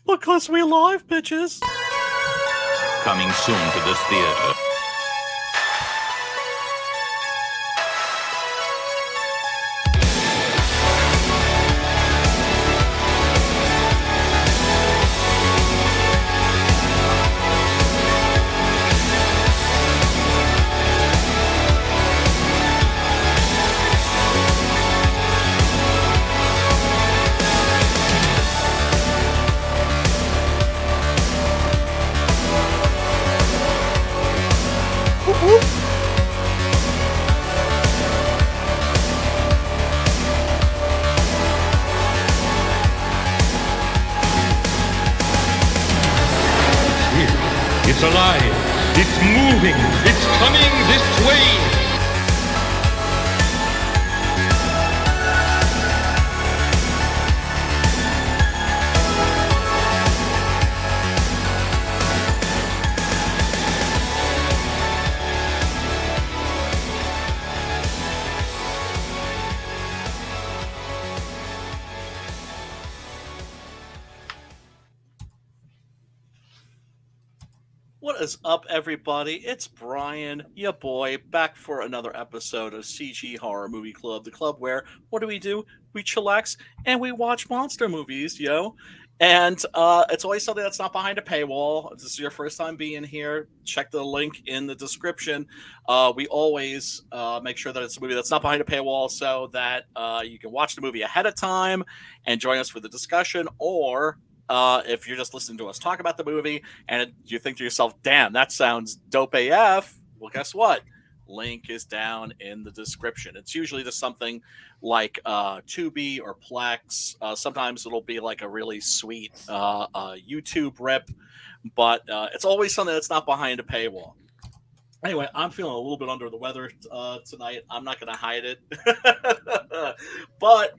Because we live, bitches. Coming soon to this theater. It's alive. It's moving. It's coming this way. What is up, everybody? It's Brian, your boy, back for another episode of CG Horror Movie Club, the club where, what do? We chillax and we watch monster movies, yo. And it's always something that's not behind a paywall. If this is your first time being here, check the link in the description. We always make sure that it's a movie that's not behind a paywall so that you can watch the movie ahead of time and join us for the discussion, or if you're just listening to us talk about the movie and you think to yourself, damn, that sounds dope AF, well, guess what? Link is down in the description. It's usually just something like Tubi or Plex. Sometimes it'll be like a really sweet YouTube rip, but it's always something that's not behind a paywall. Anyway, I'm feeling a little bit under the weather tonight. I'm not going to hide it. But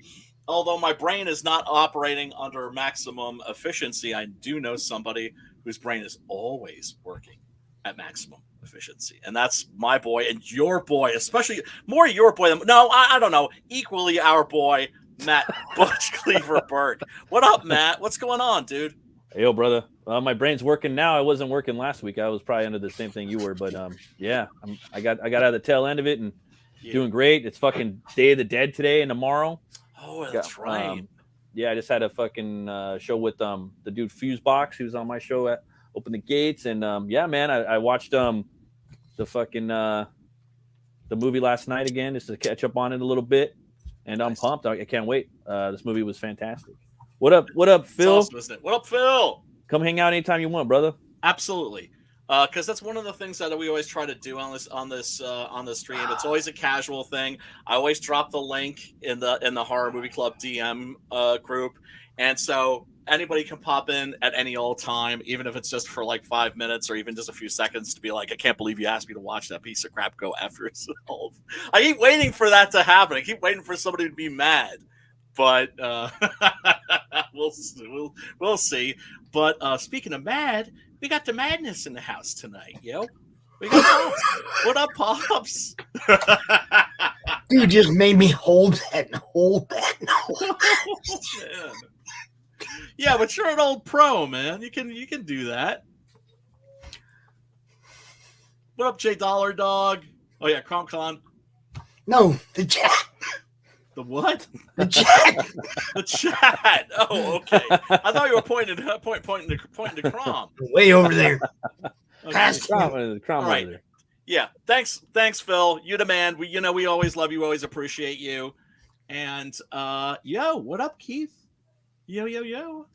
although my brain is not operating under maximum efficiency, I do know somebody whose brain is always working at maximum efficiency. And that's my boy and your boy, especially more your boy than, no, I don't know, equally our boy, Matt Butch Cleaver Burke. What up, Matt? What's going on, dude? Hey, yo, brother. My brain's working now. I wasn't working last week. I was probably under the same thing you were, but yeah, I got out of the tail end of it and doing great. It's fucking Day of the Dead today and tomorrow. Oh, that's right. Yeah, I just had a fucking show with the dude Fusebox, who's on my show at Open the Gates, and yeah, man, I watched the fucking the movie last night again just to catch up on it a little bit, and I'm pumped. I can't wait. This movie was fantastic. What up, Phil? Awesome, isn't it? What up, Phil? Come hang out anytime you want, brother. Absolutely. Because that's one of the things that we always try to do on the stream. It's always a casual thing. I always drop the link in the Horror Movie Club DM group, and so anybody can pop in at any old time, even if it's just for like 5 minutes or even just a few seconds, to be like, I can't believe you asked me to watch that piece of crap go after yourself. I keep waiting for that to happen. I keep waiting for somebody to be mad, but we'll see. But speaking of mad, we got the madness in the house tonight, yo. We got Pops. What up, Pops? Dude just made me hold that. Man. Yeah, but you're an old pro, man. You can do that. What up, J Dollar Dog? Oh yeah, CromCon. No, the chat. The what? The chat. The chat. Oh, okay. I thought you were pointing to Crom. Way over there. Okay. Past Crom All over right. there. Yeah. Thanks, Phil. You the man. We always love you. Always appreciate you. And yo, what up, Keith? Yo.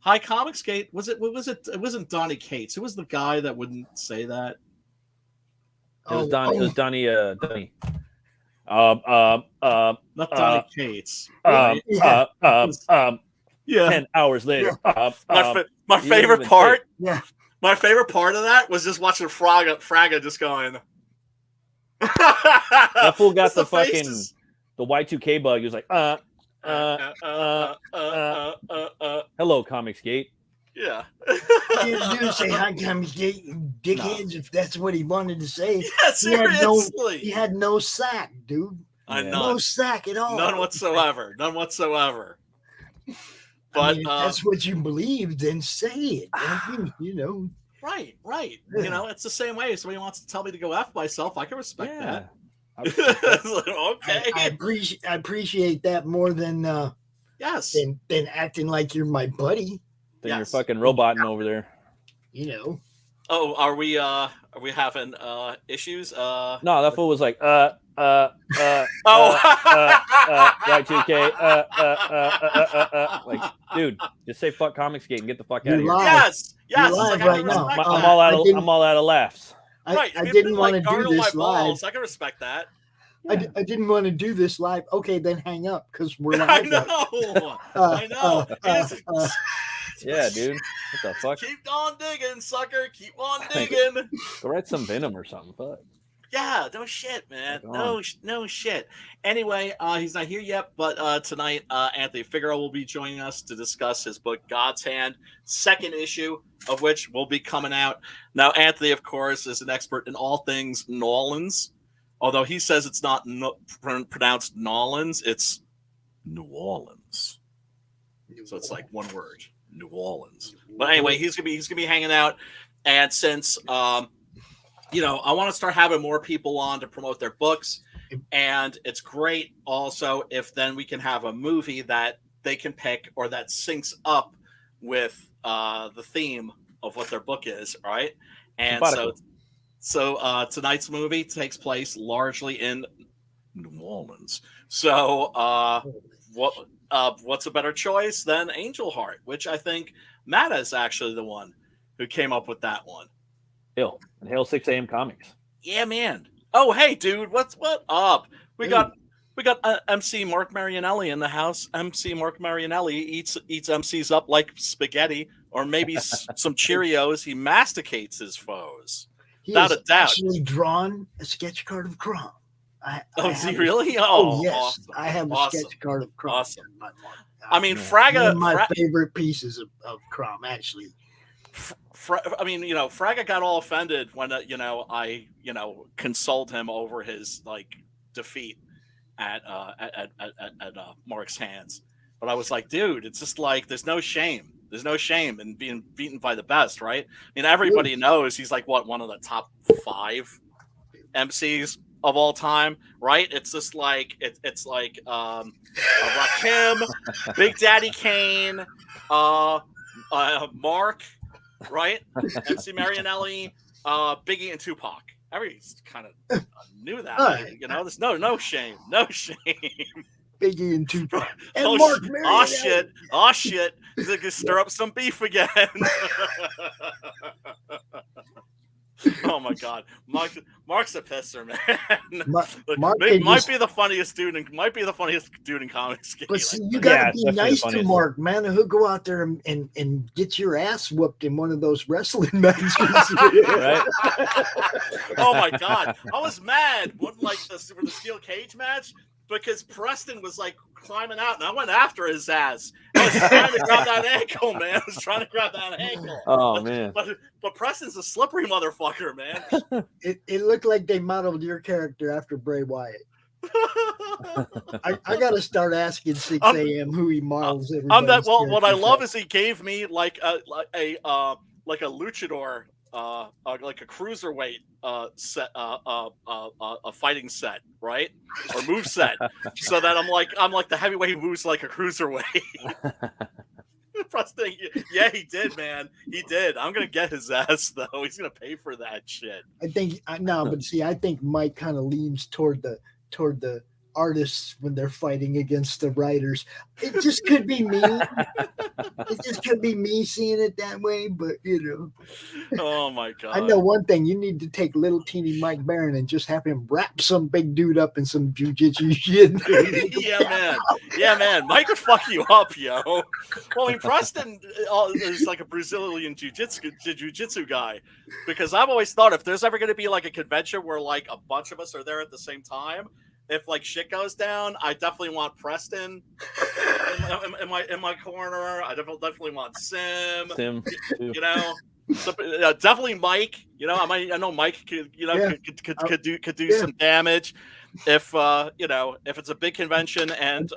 Hi, Comicsgate. What was it? It wasn't Donnie Cates. Who was the guy that wouldn't say that? It was Donnie. It was Donnie. Donnie. Not Donnie Cates. Right? Yeah. 10 hours later. My favorite part. Yeah. My favorite part of that was just watching Fraga just going. That fool got the fucking the Y2K bug. He was like, hello, Comicsgate. Yeah. He didn't say hi, Comicsgate, dickheads, if that's what he wanted to say. Yeah, seriously. He had no sack, dude. I know. No sack at all. None whatsoever. But if that's what you believe, then say it. You know. Right. You know, it's the same way. If somebody wants to tell me to go F myself, I can respect that. I respect that. Okay. I appreciate that more than yes. than acting like you're my buddy. Then you're fucking roboting over there. You know. Oh, are we having issues? No, that fool was like Y2K like, dude, just say fuck Comicsgate and get the fuck out of here. Yes. You're live right now. I'm all out of laughs. I didn't want to do this live. I can respect that. I didn't want to do this live. Okay, then hang up because we're live. I know. I know. Yeah, dude. What the fuck? Keep on digging, sucker. Keep on digging. Go write some Venom or something. Fuck. Yeah, no shit, man. No shit. Anyway, he's not here yet, but tonight Anthony Figaro will be joining us to discuss his book God's Hand, second issue of which will be coming out. Now, Anthony, of course, is an expert in all things Nolans, although he says it's not pronounced Nolans, it's New Orleans. So it's like one word, New Orleans. But anyway, he's gonna be hanging out, and since you know, I want to start having more people on to promote their books, and it's great also if then we can have a movie that they can pick or that syncs up with the theme of what their book is, right? And so tonight's movie takes place largely in New Orleans. So what's a better choice than Angel Heart, which I think Matt is actually the one who came up with that one. Hill and Hail 6 a.m. Comics. Yeah, man. Oh, hey, dude, what up? We got MC Mark Marianelli in the house. MC Mark Marianelli eats MCs up like spaghetti or maybe some Cheerios. He masticates his foes. Without a doubt. Actually drawn a sketch card of Crom. Is he really? Oh, yes. Awesome. I have a sketch card of Crom. Awesome. I mean, Fraga. One of my favorite pieces of Crom, actually. I mean, you know, Fraga got all offended when I consoled him over his defeat at Mark's hands. But I was like, dude, it's just like there's no shame. There's no shame in being beaten by the best, right? I mean, everybody knows he's like one of the top 5 MCs of all time, right? It's just like it's like Rakim, Big Daddy Kane, Mark. Right? MC Marianelli, Biggie, and Tupac. Everybody's kind of knew that. Right? You know, there's no shame. No shame. Biggie and Tupac. And Mark Marianelli. Oh, shit. He's going to stir up some beef again. Oh, my God. Mark's a pisser, man. Mark might be the funniest dude in comics. But see, you got to be nice to Mark, man. He'll go out there and get your ass whooped in one of those wrestling matches. Right? Oh, my God. I was mad when, for the steel cage match because Preston was, climbing out, and I went after his ass. I was trying to grab that ankle, man. I was trying to grab that ankle. Oh, man. But Preston's a slippery motherfucker, man. It looked like they modeled your character after Bray Wyatt. I got to start asking 6 a.m. who he models. What I love is he gave me like a luchador, like a cruiserweight set, a fighting set, right, or move set, so that I'm like the heavyweight moves like a cruiserweight. Yeah, he did, man. He did. I'm gonna get his ass though. He's gonna pay for that shit. I think I think Mike kind of leans toward the artists when they're fighting against the writers. It just could be me. It just could be me seeing it that way, but Oh my God. I know one thing. You need to take little teeny Mike Barron and just have him wrap some big dude up in some jujitsu shit. Yeah, man. Mike would fuck you up, yo. Well, I mean, Preston is like a Brazilian jiu-jitsu guy, because I've always thought if there's ever going to be like a convention where like a bunch of us are there at the same time, if like shit goes down, I definitely want Preston in my corner. I definitely want Sim. So, definitely Mike. I know Mike could do some damage. if if it's a big convention and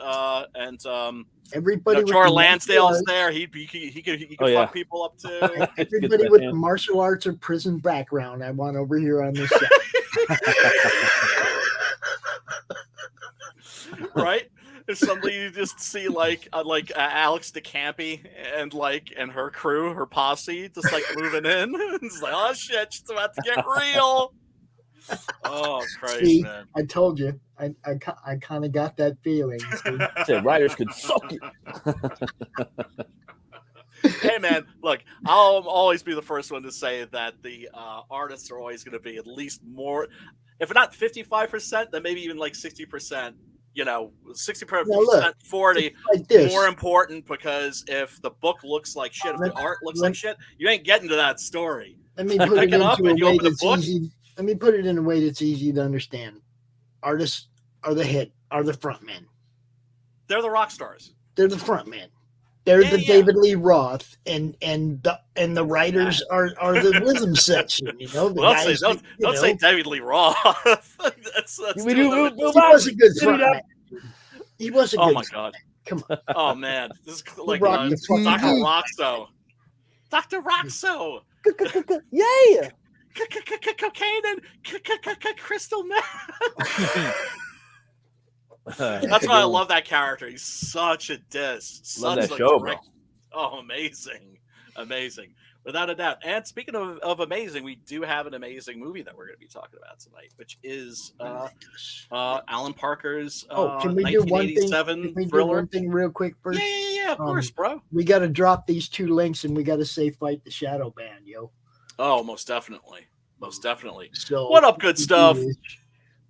Everybody with Jor the Lansdale's martial there, he could Oh, yeah. fuck people up too. arts, everybody with the martial arts or prison background, I want over here on this side. Right? If suddenly you just see like Alex DeCampi and her crew, her posse, just like moving in. It's like, oh shit, it's about to get real. Oh Christ, See, man! I told you, I kind of got that feeling. Said writers could suck it. Hey man, look, I'll always be the first one to say that the artists are always going to be at least more, if not 55%, then maybe even like 60%. 60%, 40 like this. more important, because if the book looks like shit, if the art looks like shit, you ain't getting to that story. Let me put Pick it it up into a and you way open the that's book. easy. Let me put it in a way that's easy to understand. Artists are the front men. They're the rock stars. They're the front men. They're the Yeah. David Lee Roth, and the writers are the rhythm section. The Well, guys. don't say David Lee Roth. that's he was a good front man. He was a good. Oh my god! Come on. Oh man, this is like rocked the fuck Dr. out. Roxo. Dr. Roxo. Yeah. Cocaine and crystal meth. That's why I love that character. He's such a diss. Love Such that a show, direct- Oh, amazing, without a doubt. And speaking of amazing, we do have an amazing movie that we're going to be talking about tonight, which is Alan Parker's Can we do one thing? 1987 Can we do thriller. one thing real quick first? Yeah, of course, bro. We got to drop these 2 links, and we got to say "Fight the Shadow Band," yo. Oh, most definitely. So What up, good stuff?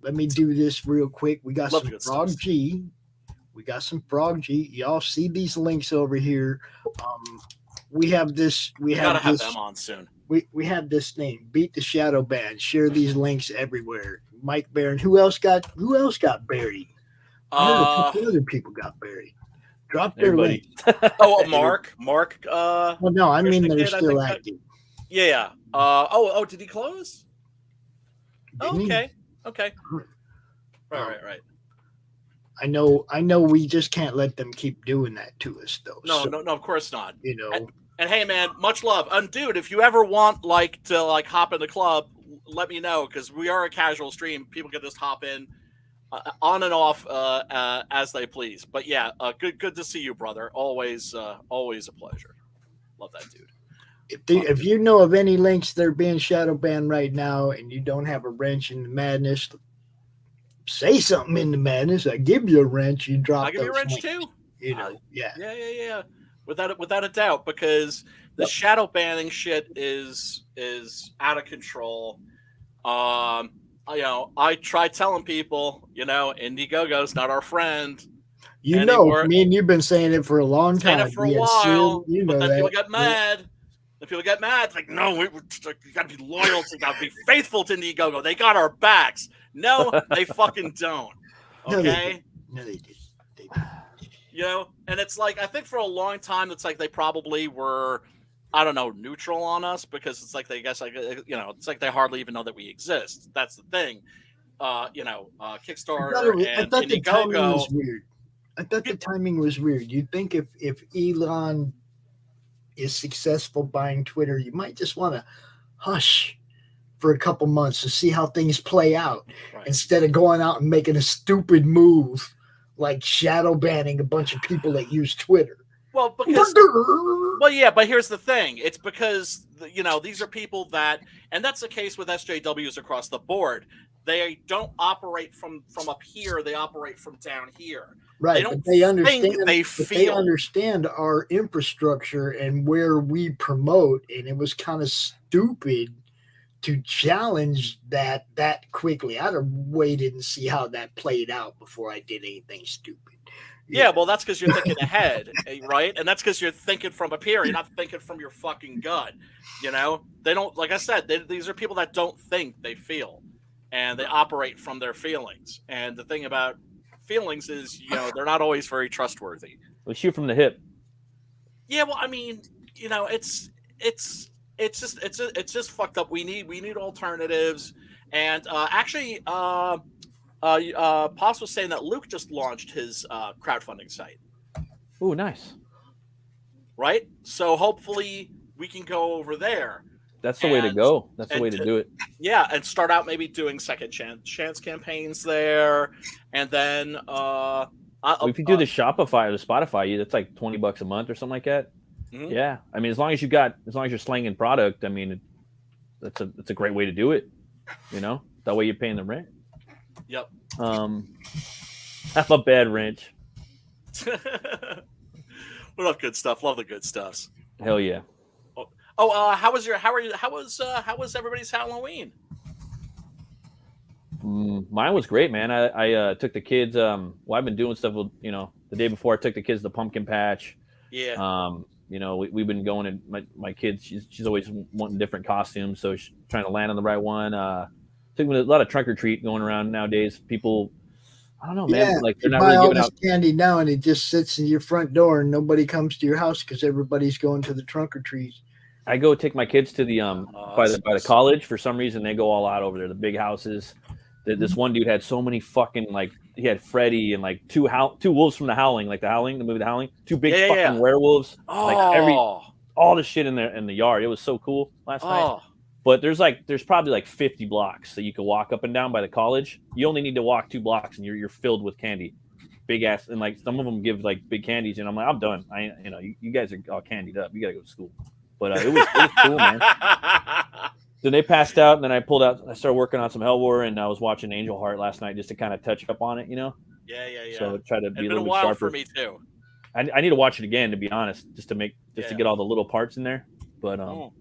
Let me do this real quick. We got Love some good Frog stuff. G. Y'all see these links over here. We have this. We Gotta have have this. them on soon. We have this thing. Beat the Shadow Band. Share these links everywhere. Mike Barron. Who else got buried? I heard a couple other people got buried. Drop their link. Oh, Mark. Well, no, I mean they're Christian kid, I still think that- active. Yeah. Did he close? Didn't he? Okay. Right. I know. We just can't let them keep doing that to us, though. No, So, no, of course not. And And hey, man, much love. And dude, if you ever want to hop in the club, let me know, because we are a casual stream. People can just hop in on and off as they please. But yeah, good to see you, brother. Always a pleasure. Love that dude. if you know of any links that are being shadow banned right now, and you don't have a wrench in the madness, say something in the madness. I give you a wrench. You drop. I'll give you a wrench links. too. Yeah. Yeah. Without a doubt, because the shadow banning shit is out of control. I try telling people, Indiegogo's not our friend. Anymore. Me and you've been saying it for a long time. Saying it for a while, but then people get mad. Then people get mad. It's like, no, you got to be loyal. You got to be faithful to Indiegogo. They got our backs. No, they fucking don't. Okay. No, they did. And it's like, I think for a long time, it's like they probably were, I don't know, neutral on us, because it's like it's like they hardly even know that we exist. That's the thing. Kickstarter and Indiegogo. I thought the timing was weird. You'd think if Elon is successful buying Twitter, you might just want to hush for a couple months to see how things play out, instead of going out and making a stupid move like shadow banning a bunch of people that use Twitter. But here's the thing. It's because, these are people that, and that's the case with SJWs across the board. They don't operate from up here. They operate from down here. Right. They understand our infrastructure and where we promote. And it was kind of stupid to challenge that quickly. I'd have waited and see how that played out before I did anything stupid. Yeah, well, that's because you're thinking ahead, right? And that's because you're thinking from up here. You're not thinking from your fucking gut. They don't, like I said, these are people that don't think, they feel. And they operate from their feelings. And the thing about feelings is, they're not always very trustworthy. We shoot from the hip. Yeah, well, I mean, it's just fucked up. We need alternatives. And Pops was saying that Luke just launched his crowdfunding site. Oh, nice. Right? So hopefully we can go over there. That's the way to go. That's the way to do it. Yeah, and start out maybe doing second chance campaigns there, and then if you do the Shopify or the Spotify, that's like $20 a month or something like that. Mm-hmm. Yeah, I mean, as long as you're slanging product, I mean, that's a great way to do it. You know, that way you're paying the rent. Yep. Have a bad wrench. We love good stuff. Love the good stuffs. Hell yeah. How was everybody's Halloween? Mine was great, man. I took the kids. I've been doing stuff with, the day before I took the kids to the pumpkin patch. Yeah. We've been going, and my kids, she's always wanting different costumes, so she's trying to land on the right one. Took me a lot of trunk or treat going around nowadays. People, I don't know, man. Like they're not really giving out candy now, and it just sits in your front door, and nobody comes to your house because everybody's going to the trunk or treat. I go take my kids to the by the college. For some reason, they go all out over there. The big houses. This one dude had so many fucking, like, he had Freddy and like two wolves from the Howling, like the movie The Howling. Two big fucking werewolves. Like all the shit in there in the yard. It was so cool last night. But there's probably like 50 blocks that you could walk up and down by the college. You only need to walk 2 blocks and you're filled with candy. Big ass, and like some of them give like big candies, and I'm like, I'm done. You guys are all candied up. You gotta go to school. But it was cool, man. Then they passed out, and then I started working on some Hellwar, and I was watching Angel Heart last night just to kind of touch up on it, Yeah. So try to be a little bit while sharper. For me too. I need to watch it again, to be honest, just to get all the little parts in there. But what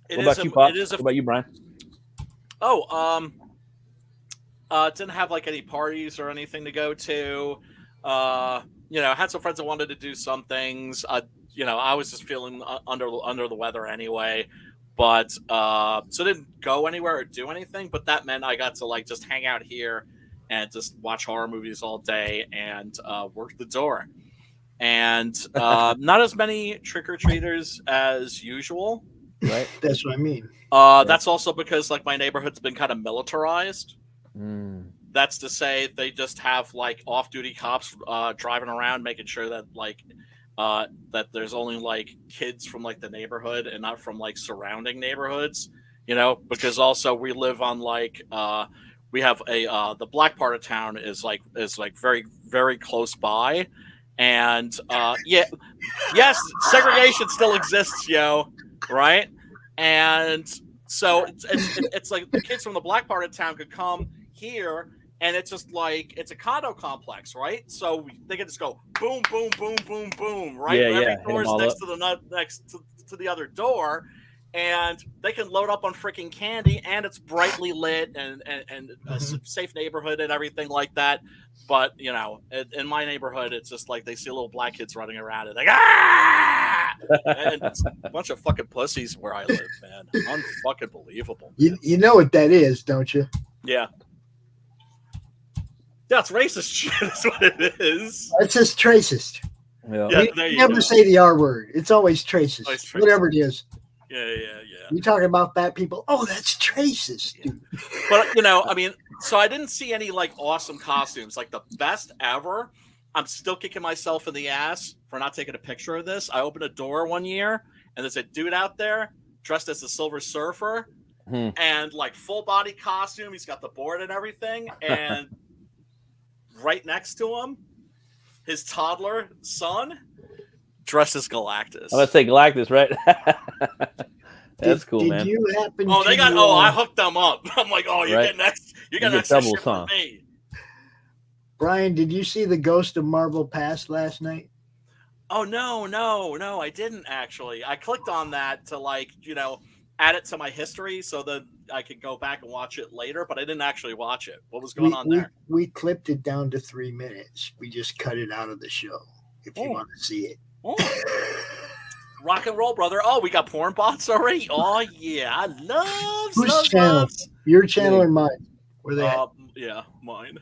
about you, Pop? What about you, Brian? Didn't have like any parties or anything to go to. Had some friends that wanted to do some things. I was just feeling under the weather anyway. But so didn't go anywhere or do anything. But that meant I got to like just hang out here and just watch horror movies all day and work the door. And not as many trick-or-treaters as usual. Right. That's what I mean. That's also because like my neighborhood's been kind of militarized. That's to say they just have like off-duty cops driving around making sure that like that there's only like kids from like the neighborhood and not from like surrounding neighborhoods, because also we live on like we have the black part of town is very, very close by. And yes, segregation still exists, right? And so it's like the kids from the black part of town could come here, and it's just like it's a condo complex, right? So they can just go boom, boom, boom, boom, boom, right? Every door's next to the other door, and they can load up on freaking candy, and it's brightly lit and a safe neighborhood and everything like that. But in my neighborhood, it's just like they see little black kids running around and like and it's a bunch of fucking pussies where I live, man. Unfucking believable. You know what that is, don't you? Yeah. That's racist shit. Is what it is. It's just racist. Yeah. You never say the R word. It's always racist. Whatever it is. Yeah. You talking about fat people? Oh, that's racist, dude. But so I didn't see any like awesome costumes. Like the best ever. I'm still kicking myself in the ass for not taking a picture of this. I opened a door one year, and there's a dude out there dressed as the Silver Surfer, and like full body costume. He's got the board and everything, and right next to him, his toddler son dressed as Galactus. Oh, let's say Galactus, right? That's cool, man. Did you happen I hooked them up. I'm like, you're getting extra shit from me. Brian, did you see the Ghost of Marble Past last night? Oh, no, I didn't actually. I clicked on that to add it to my history so that I could go back and watch it later, but I didn't actually watch it. What was going on there? We clipped it down to 3 minutes. We just cut it out of the show if you want to see it. Rock and roll, brother. Oh, we got porn bots already? Oh, yeah. I love Whose channel? Your channel or mine? Where they at? Yeah, mine.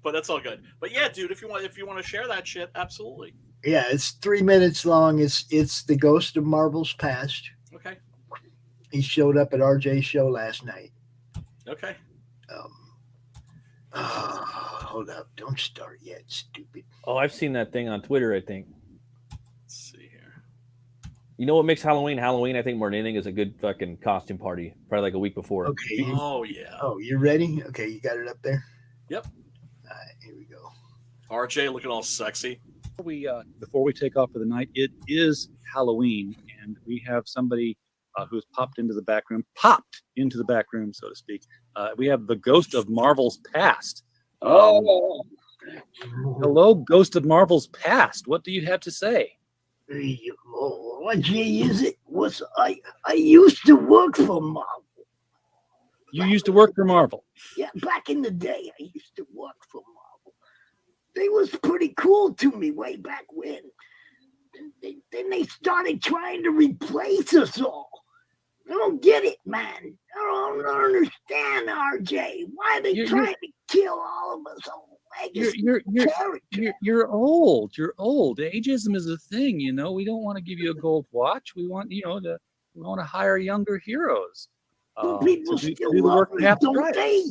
But that's all good. But yeah, dude, if you want to share that shit, absolutely. Yeah, it's 3 minutes long. It's the Ghost of Marbles Past. Okay. He showed up at RJ's show last night. Okay. Hold up. Don't start yet, stupid. Oh, I've seen that thing on Twitter, I think. Let's see here. You know what makes Halloween Halloween, I think, more than anything, is a good fucking costume party. Probably like a week before. Okay. Oh, yeah. Oh, you ready? Okay, you got it up there? Yep. All right, here we go. RJ looking all sexy. Before we take off for the night, it is Halloween, and we have somebody who's popped into the back room, so to speak. We have the ghost of Marvel's past. Hello, ghost of Marvel's past. What do you have to say? What year is it? I used to work for Marvel. You used to work for Marvel. Yeah, back in the day, I used to work for Marvel. They was pretty cool to me way back when. Then they started trying to replace us all. I don't get it, man. I don't understand, RJ. Why are they trying to kill all of us? You're old. You're old. Ageism is a thing, you know. We don't want to give you a gold watch. We want, we want to hire younger heroes. People still love me, don't they?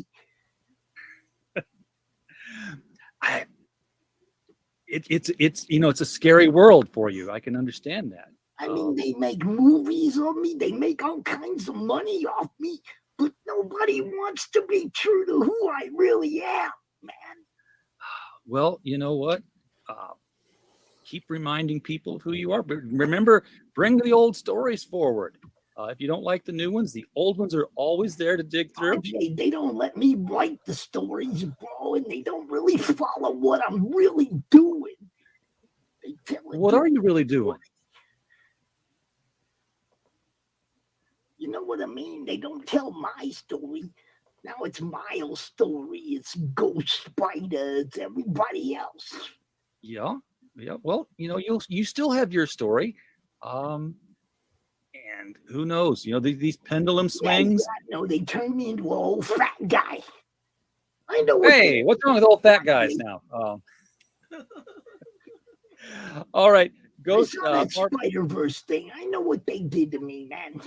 It's it's a scary world for you. I can understand that. I mean, they make movies on me. They make all kinds of money off me, but nobody wants to be true to who I really am, man. Well, you know what? Keep reminding people of who you are. But remember, bring the old stories forward. If you don't like the new ones, the old ones are always there to dig through. RJ, they don't let me write the stories, bro, and they don't really follow what I'm really doing. What are you really doing? You know what I mean? They don't tell my story. Now it's Miles' story. It's Ghost Spider. It's everybody else. Yeah. Well, you still have your story. And who knows? These pendulum swings. No, they turn me into an old fat guy. I know. Hey, what's wrong with old fat guys now? All right, Ghost. That Spider-Verse thing. I know what they did to me, man.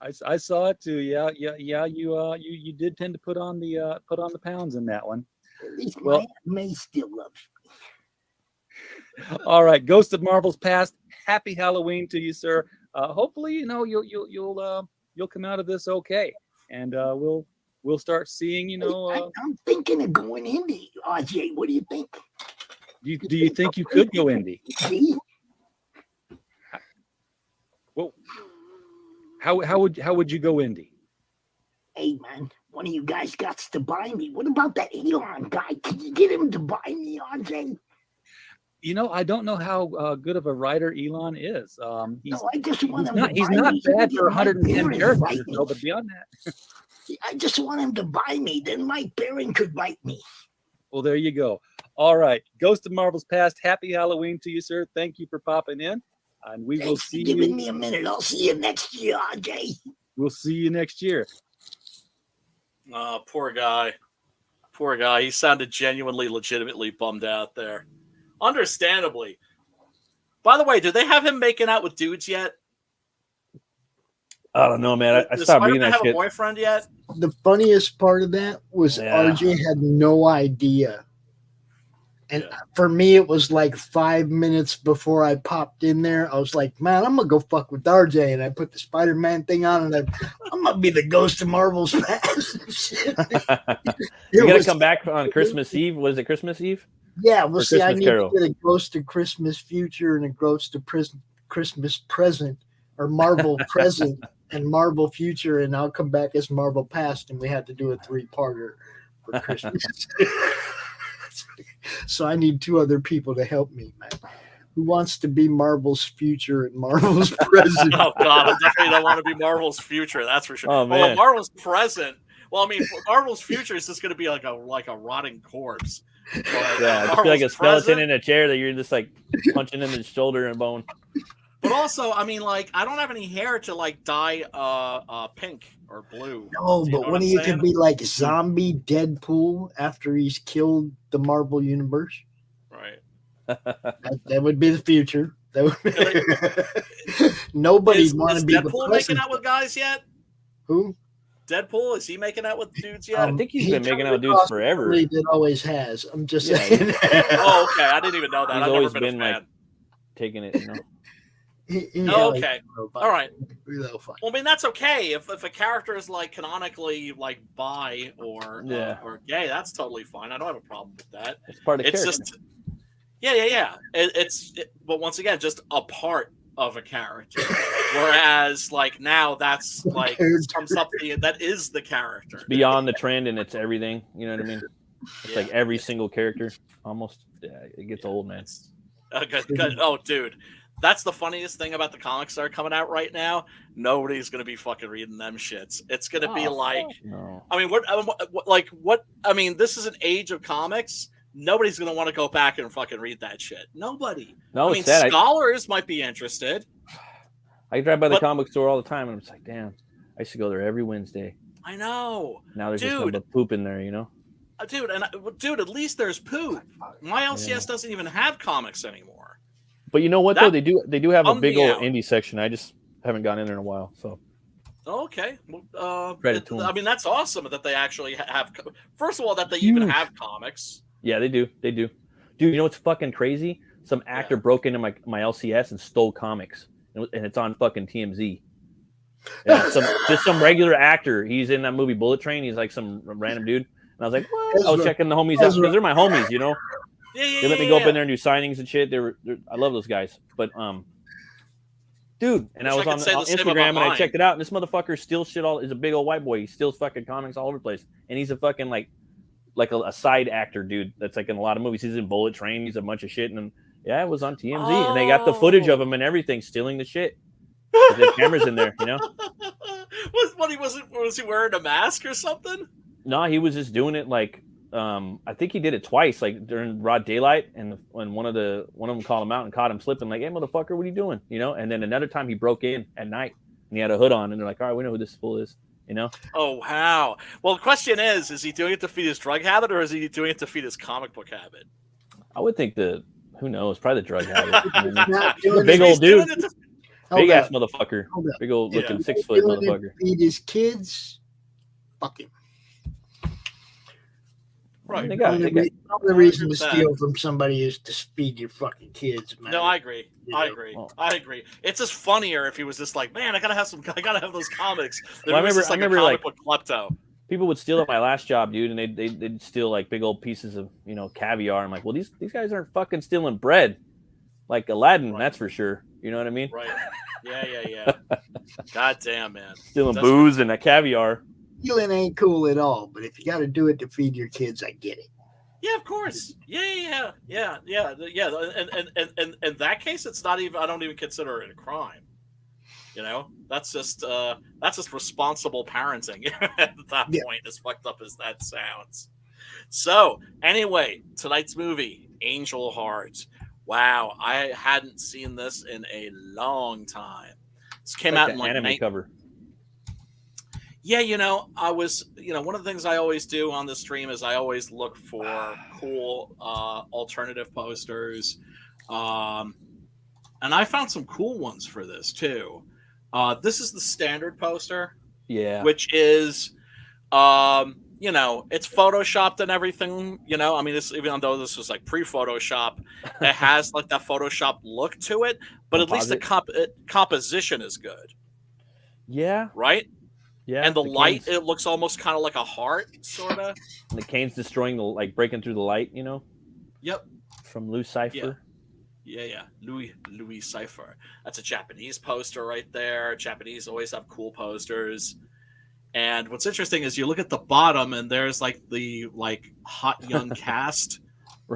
I saw it too. Yeah. You did tend to put on the pounds in that one. At least my Aunt May still loves me. All right, Ghost of Marvel's past. Happy Halloween to you, sir. Hopefully, you'll come out of this okay, and we'll start seeing. I'm thinking of going indie. RJ, what do you think? Do you think you could go indie? Well, how would you go indie? Hey man, one of you guys got to buy me. What about that Elon guy? Can you get him to buy me, RJ? I don't know how good of a writer Elon is. I just want him. He's not bad for 110 characters, but beyond that, I just want him to buy me. Then Mike Barron could bite me. Well, there you go. All right, Ghost of Marvel's past. Happy Halloween to you, sir. Thank you for popping in, and we will see you. Giving me a minute. I'll see you next year, RJ. We'll see you next year. Oh, poor guy. Poor guy. He sounded genuinely, legitimately bummed out there. Understandably. By the way, do they have him making out with dudes yet? I don't know, man. I Does stopped reading Spider-Man that have shit. a boyfriend yet? The funniest part of that was RJ had no idea. And for me, it was like 5 minutes before I popped in there. I was like, man, I'm going to go fuck with RJ. And I put the Spider-Man thing on, and I'm going to be the Ghost of Marvel's past. You got to come back on Christmas Eve. Was it Christmas Eve? Yeah, well, see, I need Carol. to get a Ghost of Christmas Future and a Ghost of Christmas Present, or Marvel Present and Marvel Future, and I'll come back as Marvel Past, and we had to do a 3-parter for Christmas. So I need 2 other people to help me, man. Who wants to be Marvel's Future and Marvel's Present? Oh, God, I definitely don't want to be Marvel's Future, that's for sure. Oh, man. Well, Marvel's Present. Well, I mean, Marvel's Future is just going to be like a rotting corpse. Yeah, just be like a skeleton in a chair that you're just like punching in the shoulder and bone. But also, I mean, like, I don't have any hair to like dye pink or blue. No, but one of you could be like zombie Deadpool after he's killed the Marvel Universe. Right. That would be the future. That would Nobody'd want to be Deadpool the making out with guys yet? Who? Deadpool, is he making out with dudes yet? I think he's been making out with dudes across forever. It always has. I'm just Yeah, saying. Oh, okay. I didn't even know that. He's I've always never been a been, fan. Taking it, you know. Oh, okay. All right. Real fun. Well, I mean, that's okay. If a character is like canonically like bi or gay, that's totally fine. I don't have a problem with that. It's part of the It's character. just, yeah. But once again, just a part of a character. Whereas, like now, that's like something that is the character. It's beyond the trend, and it's everything. You know what I mean? It's Yeah. like every single character, almost. Yeah, it gets old, man. Good. Oh, dude. That's the funniest thing about the comics that are coming out right now. Nobody's gonna be fucking reading them shits. It's gonna be like, no. I mean, what? I mean, this is an age of comics. Nobody's gonna want to go back and fucking read that shit. Nobody. No, I mean, it's sad. scholars might be interested. I drive by the comic store all the time, and I'm just like, damn. I used to go there every Wednesday. I know. Now there's just nothing but poop in there, you know. Dude, at least there's poop. My LCS doesn't even have comics anymore. But you know what though? They do have a big old out. indie section. I just haven't gone in there in a while. So okay, credit to 'em. I mean, that's awesome that they actually have. First of all, that they even have comics. Yeah, they do. Dude, you know what's fucking crazy? Some actor broke into my LCS and stole comics, and it's on fucking TMZ. Yeah, just some regular actor. He's in that movie Bullet Train. He's like some random dude. And I was like, what? I was checking the homies out because they're my homies, you know. Yeah, they let me go up in there and do signings and shit. I love those guys. But dude, and I was on Instagram and I checked it out, and this motherfucker steals shit is a big old white boy. He steals fucking comics all over the place. And he's a fucking like a side actor dude that's like in a lot of movies. He's in Bullet Train, he's a bunch of shit, and yeah, it was on TMZ and they got the footage of him and everything stealing the shit. There's cameras in there, you know. Was he wearing a mask or something? No, he was just doing it like I think he did it twice, like during broad daylight, and when one of them called him out and caught him slipping, like, "Hey, motherfucker, what are you doing?" You know. And then another time he broke in at night and he had a hood on, and they're like, "All right, we know who this fool is," you know. Oh wow! Well, the question is he doing it to feed his drug habit, or is he doing it to feed his comic book habit? I would think who knows, probably the drug habit. Big old dude, big ass motherfucker, big old looking 6 foot motherfucker. Feed his kids, fuck him. Right. The reason to steal from somebody is to feed your fucking kids, man. No, I agree. I agree. It's just funnier if he was just like, man, I gotta have those comics. Well, I remember like book klepto. People would steal at my last job, dude, and they'd steal like big old pieces of caviar. I'm like, well, these guys aren't fucking stealing bread, like Aladdin, that's for sure. You know what I mean? Right. Yeah. God damn, man. Stealing booze and a caviar. Stealing ain't cool at all, but if you got to do it to feed your kids, I get it. Yeah, of course. Yeah. And in that case, it's not even. I don't even consider it a crime. You know, that's just responsible parenting at that point, as fucked up as that sounds. So anyway, tonight's movie, Angel Heart. Wow, I hadn't seen this in a long time. This came out in like anime cover. Yeah, I was, one of the things I always do on the stream is I always look for cool alternative posters. And I found some cool ones for this too. This is the standard poster. Yeah. Which is, it's photoshopped and everything, I mean, even though this was like pre-Photoshop, it has like that Photoshop look to it, but at least the composition is good. Yeah. Right? Yeah, and the light, it looks almost kind of like a heart, sort of. And the cane's destroying breaking through the light, Yep. From Louis Cypher. Yeah. Louis Cypher. That's a Japanese poster right there. Japanese always have cool posters. And what's interesting is you look at the bottom, and there's like the hot young cast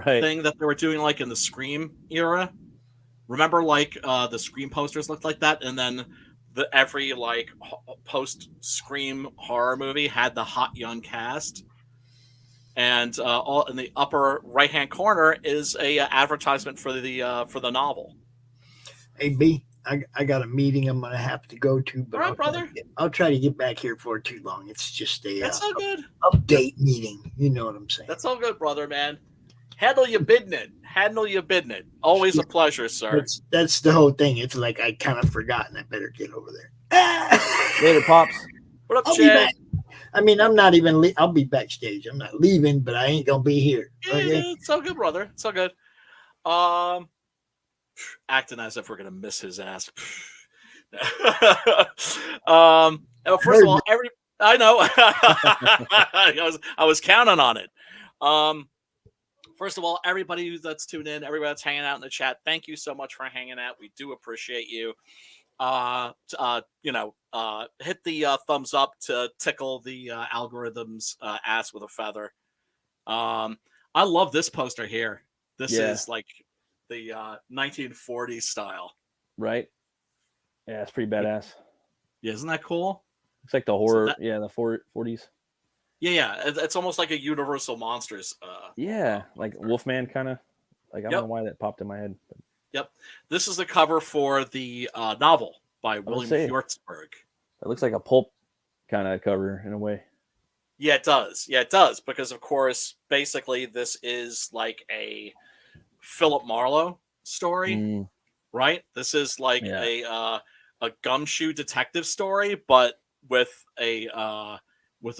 thing that they were doing like in the Scream era. Remember, the Scream posters looked like that, and then every post Scream horror movie had the hot young cast, and all in the upper right hand corner is a advertisement for the novel. Hey B, I got a meeting I'm gonna have to go to, but all right, brother. I'll try to get back here for too long. It's just that's all good update meeting. You know what I'm saying? That's all good, brother, man. Handle your business. Always a pleasure, sir. That's the whole thing. It's like I kind of forgot, and I better get over there. Later, Pops. What up, I'll Chad? I mean, I'm not even. I'll be backstage. I'm not leaving, but I ain't gonna be here. Okay? Yeah, it's all good, brother. It's all good. Acting as if we're gonna miss his ass. First of all, I know. I was counting on it. First of all, everybody that's tuned in, everybody that's hanging out in the chat, thank you so much for hanging out. We do appreciate you. Hit the thumbs up to tickle the algorithm's ass with a feather. I love this poster here. This is like the 1940s style. Right? Yeah, it's pretty badass. Yeah, isn't that cool? It's like the horror, the 40s. Yeah, it's almost like a Universal Monsters. Like Wolfman kind of. Like I don't know why that popped in my head. Yep, this is the cover for the novel by William Hjortsberg. It looks like a pulp kind of cover in a way. Yeah, it does. Yeah, it does. Because of course, basically, this is like a Philip Marlowe story, right? This is like a gumshoe detective story, but with a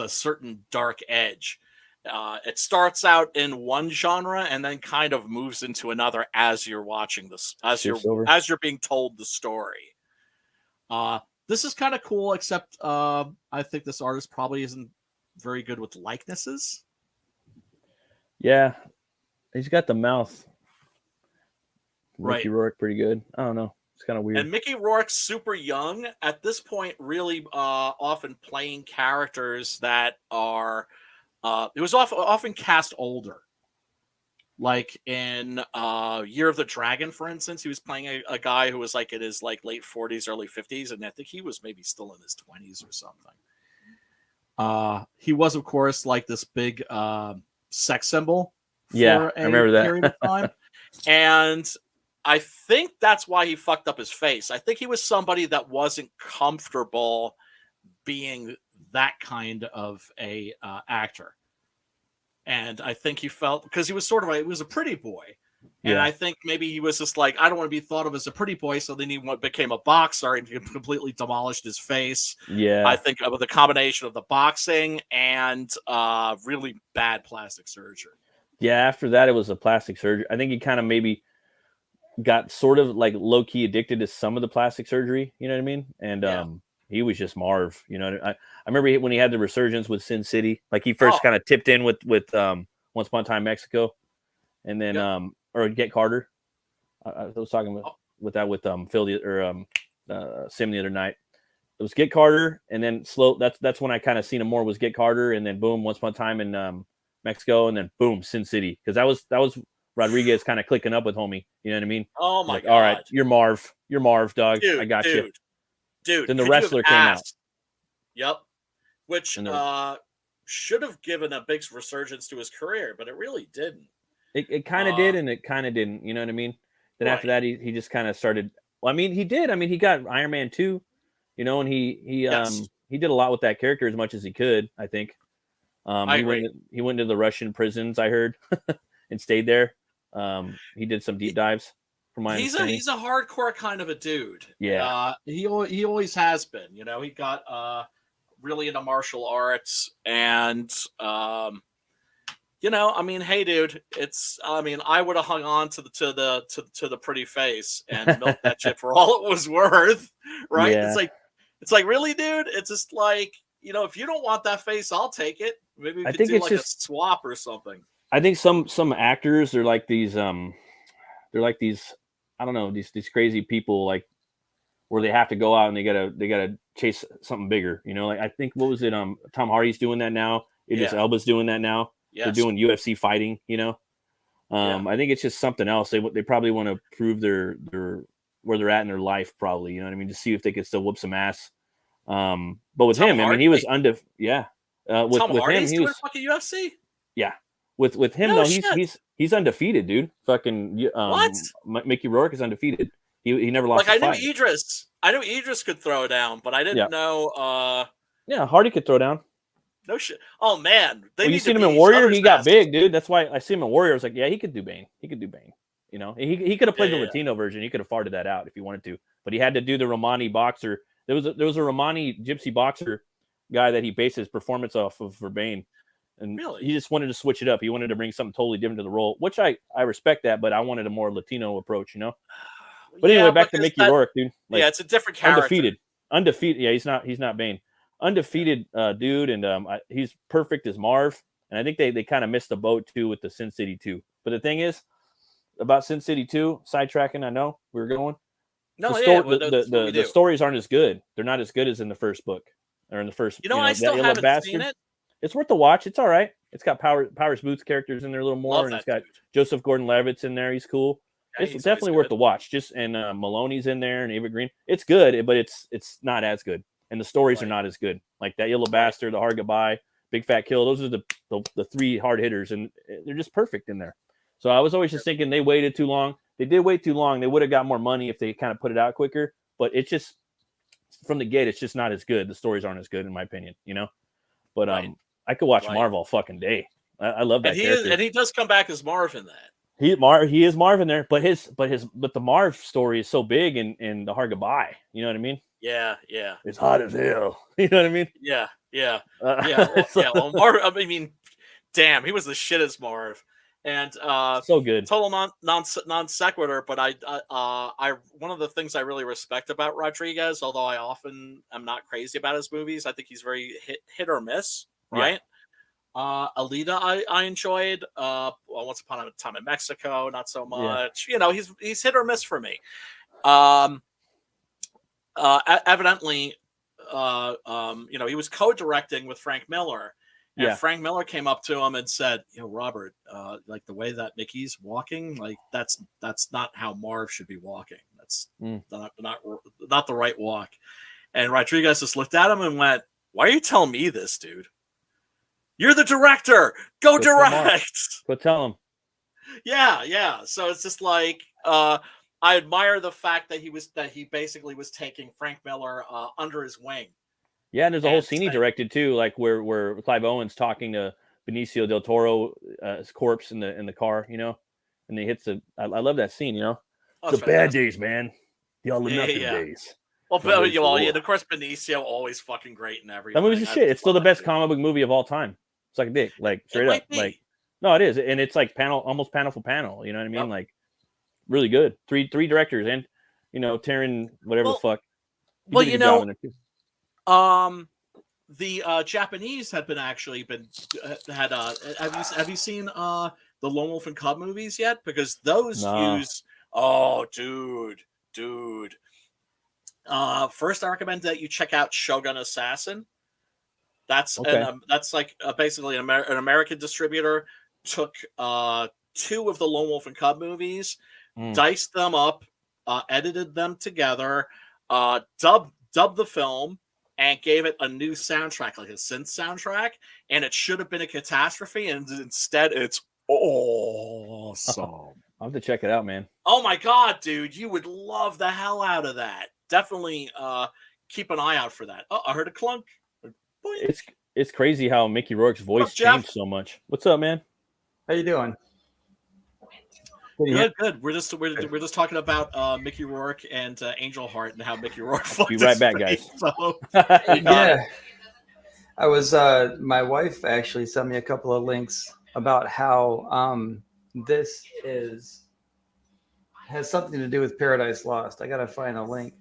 certain dark edge. It starts out in one genre and then kind of moves into another as you're watching this, as you're being told the story. This is kind of cool, except I think this artist probably isn't very good with likenesses. Yeah, he's got the mouth. Right. Mickey Rourke, pretty good. I don't know. It's kind of weird. And Mickey Rourke's super young at this point, really often playing characters that are. It was often cast older. Like in Year of the Dragon, for instance, he was playing a guy who was like in his like late 40s, early 50s, and I think he was maybe still in his 20s or something. He was, of course, like this big sex symbol for I remember that period of time. And I think that's why he fucked up his face. I think he was somebody that wasn't comfortable being that kind of a actor. And I think he felt, because he was he was a pretty boy. And I think maybe he was just like, I don't want to be thought of as a pretty boy. So then he became a boxer and completely demolished his face. Yeah. I think with a combination of the boxing and really bad plastic surgery. Yeah, after that, it was a plastic surgery. I think he kind of maybe got sort of like low-key addicted to some of the plastic surgery. You know what I mean? And he was just Marv. You know, I remember when he had the resurgence with Sin City. Like he first kind of tipped in with Once Upon a Time Mexico. And then or Get Carter. I was talking with Phil Sim the other night. It was Get Carter, and then that's when I kind of seen him more was Get Carter, and then boom, Once Upon a Time in Mexico, and then boom, Sin City, because that was Rodriguez kind of clicking up with homie. You know what I mean? Oh my god! All right, you're Marv, dog. Dude, I got you. Dude, then the Wrestler came out. Yep, which should have given a big resurgence to his career, but it really didn't. It kind of did, and it kind of didn't. You know what I mean? Then after that, he just kind of started. Well, I mean, he did. I mean, he got Iron Man 2, you know, and he did a lot with that character as much as he could. I think. He went to the Russian prisons, I heard, and stayed there. He did some deep dives. From my understanding, he's a hardcore kind of a dude. Yeah, he always has been. You know, he got really into martial arts and. You know, I mean, hey, dude, I would have hung on to the pretty face and milked that shit for all it was worth, right? Yeah. It's like, really, dude? It's just like, you know, if you don't want that face, I'll take it. Maybe we could do like a swap or something. I think some actors, they're like these, I don't know, these crazy people, like where they have to go out and they gotta chase something bigger, you know? Like I think what was it? Tom Hardy's doing that now. Idris Elba's doing that now. Yes. They're doing UFC fighting, you know. I think it's just something else. They probably want to prove their where they're at in their life, probably. You know what I mean? To see if they could still whoop some ass. But with Tom Hardy, I mean, he was undefeated. Yeah. With Hardy's him, he was fucking UFC. Yeah. With him though, he's undefeated, dude. Fucking what? Mickey Rourke is undefeated. He never lost. Like I knew Idris could throw down, but I didn't know. Yeah, Hardy could throw down. No shit. Oh man, you seen him in Warrior? He got big, dude. That's why I see him in Warrior. I was like, yeah, he could do Bane. You know, he could have played the Latino version. He could have farted that out if he wanted to, but he had to do the Romani boxer. There was a Romani gypsy boxer guy that he based his performance off of for Bane. And Really? he just wanted to switch it up. He wanted to bring something totally different to the role, which I respect that, but I wanted a more Latino approach, you know? But anyway, back to Mickey Rourke, dude. Like, yeah, it's a different character. Undefeated. Yeah, he's not Bane. Undefeated dude, and he's perfect as Marv. And I think they kind of missed the boat too with the Sin City 2. But the thing is, about Sin City 2, sidetracking, I know we were going. No, the stories aren't as good. They're not as good as in the first book or in the first. I still haven't seen it. It's worth the watch. It's all right. It's got Powers Booth's characters in there a little more, and it's got Joseph Gordon-Levitt's in there. He's cool. Yeah, it's definitely worth the watch. And Maloney's in there, and Ava Green. It's good, but it's not as good, and the stories are not as good. Like That Yellow Bastard, The Hard Goodbye, Big Fat Kill. Those are the three hard hitters, and they're just perfect in there. So I was always just thinking they waited too long. They did wait too long. They would have got more money if they kind of put it out quicker. But it's just from the gate, it's just not as good. The stories aren't as good, in my opinion. You know, but I could watch Marv all fucking day. I love that character. And he does come back as Marv in that. He is Marv in there, but the Marv story is so big in The Hard Goodbye. You know what I mean? Yeah. It's hot as hell. You know what I mean? Yeah. Well, Marv. I mean, damn, he was the shit as Marv, and so good. Total non sequitur. But I one of the things I really respect about Rodriguez, although I often am not crazy about his movies, I think he's very hit or miss. Right. Yeah. Alita, I enjoyed. Once Upon a Time in Mexico, not so much. Yeah. He's hit or miss for me. Evidently, he was co-directing with Frank Miller, and Frank Miller came up to him and said, Robert, like the way that Mickey's walking, like that's not how Marv should be walking. That's not the right walk. And Rodriguez just looked at him and went, "Why are you telling me this, dude? You're the director. Go direct." Go tell him. Yeah. So it's just like I admire the fact that he basically was taking Frank Miller under his wing. Yeah, and there's a whole scene he directed too, like where Clive Owen's talking to Benicio del Toro, his corpse in the car, and he hits I love that scene, the bad days, man. The all or nothing days. Well, and of course Benicio always fucking great and everything. That movie's a shit. It's still the best comic book movie of all time. It's like a dick, like straight up, like no, it is, and it's like almost panel for panel. You know what I mean? Yep. Like really good. Three directors, and Taron whatever the fuck. The Japanese have you seen the Lone Wolf and Cub movies yet? Because those use dude. First I recommend that you check out Shogun Assassin. That's like basically an American distributor took 2 of the Lone Wolf and Cub movies, diced them up, edited them together, dubbed the film, and gave it a new soundtrack, like a synth soundtrack. And it should have been a catastrophe, and instead it's awesome. I'll have to check it out, man. Oh my god, dude, you would love the hell out of that. Definitely keep an eye out for that. Oh, I heard a clunk. It's crazy how Mickey Rourke's voice changed so much. What's up, man? How you doing? Good. We're just talking about Mickey Rourke and Angel Heart and how Mickey Rourke. Be right back, guys. So, yeah, I was. My wife actually sent me a couple of links about how this has something to do with Paradise Lost. I gotta find a link.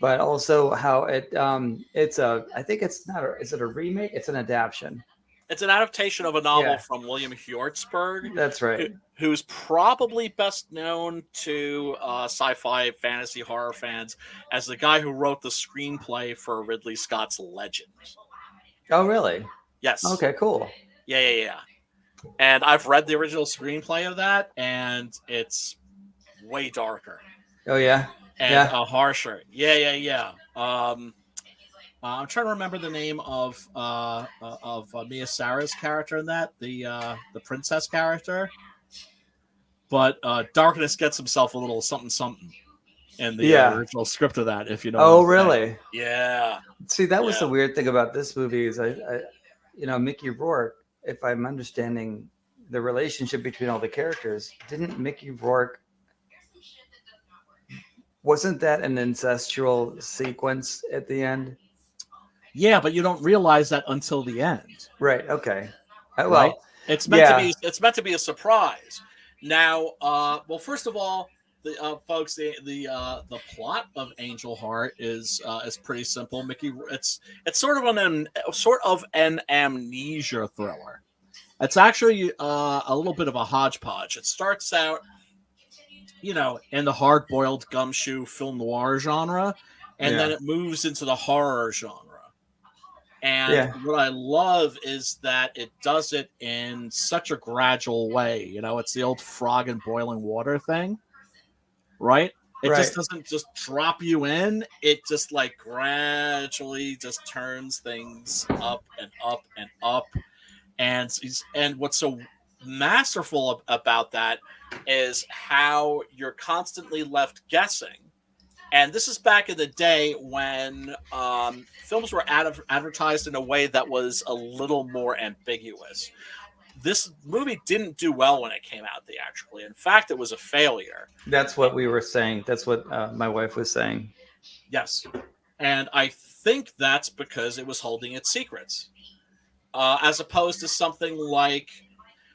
But also how it's I think it's not is it a remake? It's an adaptation. It's an adaptation of a novel from William Hjortsberg. That's right. Who's probably best known to sci-fi, fantasy, horror fans as the guy who wrote the screenplay for Ridley Scott's Legend. Oh, really? Yes. Okay, cool. Yeah. And I've read the original screenplay of that, and it's way darker. Oh, yeah? And harsher. Yeah. I'm trying to remember the name of Mia Sara's character in that, the princess character. But Darkness gets himself a little something in the original script of that, if you know. Oh, really? Yeah. See, that was the weird thing about this movie is I Mickey Rourke, if I'm understanding the relationship between all the characters, didn't Mickey Rourke, wasn't that an incestual sequence at the end? Yeah, but you don't realize that until the end. Right. Okay. Right? Well, It's meant yeah. to be. It's meant to be a surprise. Now, well, first of all, folks, the plot of Angel Heart is pretty simple. Mickey, it's sort of an amnesia thriller. It's actually a little bit of a hodgepodge. It starts out, in the hard-boiled gumshoe film noir genre, and then it moves into the horror genre. And what I love is that it does it in such a gradual way. It's the old frog in boiling water thing, right? It just doesn't just drop you in. It just like gradually just turns things up and up and up. And what's so masterful about that is how you're constantly left guessing. And this is back in the day when films were advertised in a way that was a little more ambiguous. This movie didn't do well when it came out theatrically. In fact, it was a failure. That's what we were saying. That's what my wife was saying. Yes. And I think that's because it was holding its secrets. As opposed to something like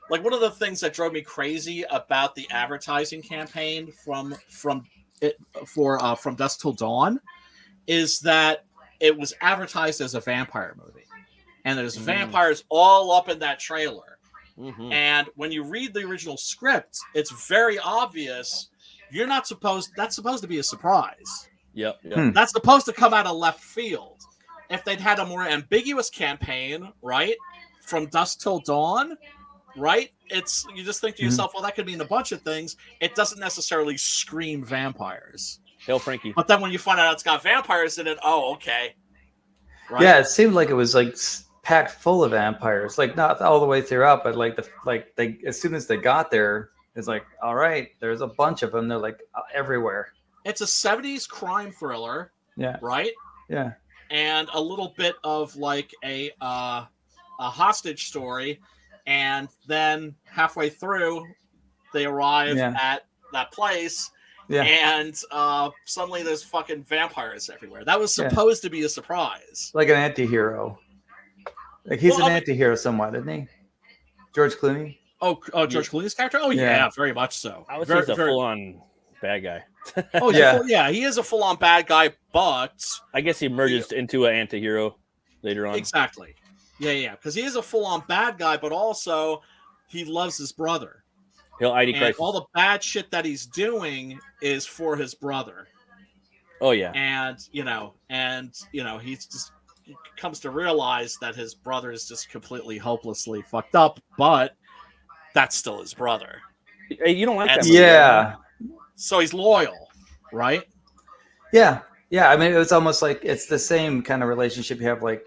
one of the things that drove me crazy about the advertising campaign from Dusk Till Dawn is that it was advertised as a vampire movie, and there's vampires all up in that trailer. Mm-hmm. And when you read the original script, it's very obvious that's supposed to be a surprise. Yep. That's supposed to come out of left field. If they'd had a more ambiguous campaign, right, from Dusk Till Dawn, right, you just think to yourself, well, that could mean a bunch of things. It doesn't necessarily scream vampires. Hail Frankie. But then when you find out it's got vampires in it, oh, okay. Right? Yeah, it seemed like it was like packed full of vampires, like not all the way throughout, but they as soon as they got there, it's like, all right, there's a bunch of them. They're like everywhere. It's a 70s crime thriller. Yeah. Right. Yeah. And a little bit of like a hostage story. And then halfway through, they arrive at that place, and suddenly there's fucking vampires everywhere. That was supposed to be a surprise. Like an anti-hero. Like he's an anti-hero somewhat, isn't he? George Clooney? Oh, George Clooney's character? Oh, yeah, very much so. I would say he's a full-on bad guy. Oh, yeah, he is a full-on bad guy, but... I guess he emerges into an anti-hero later on. Exactly. Yeah, because he is a full-on bad guy, but also he loves his brother. He'll ID Christ. All the bad shit that he's doing is for his brother. Oh yeah. And he's just comes to realize that his brother is just completely hopelessly fucked up, but that's still his brother. Hey, you don't like that? Yeah. So he's loyal, right? Yeah. Yeah. I mean, it was almost like it's the same kind of relationship you have, like,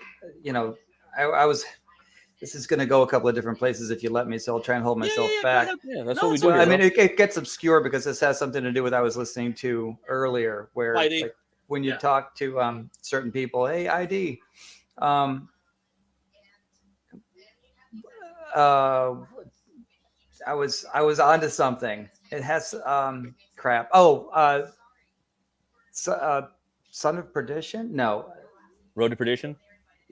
this is going to go a couple of different places if you let me, so I'll try and hold myself back. Yeah, that's what we do. I mean, it gets obscure because this has something to do with what I was listening to earlier, where like, when you talk to certain people, hey, ID. I was onto something. It has crap. Son of Perdition? No. Road to Perdition?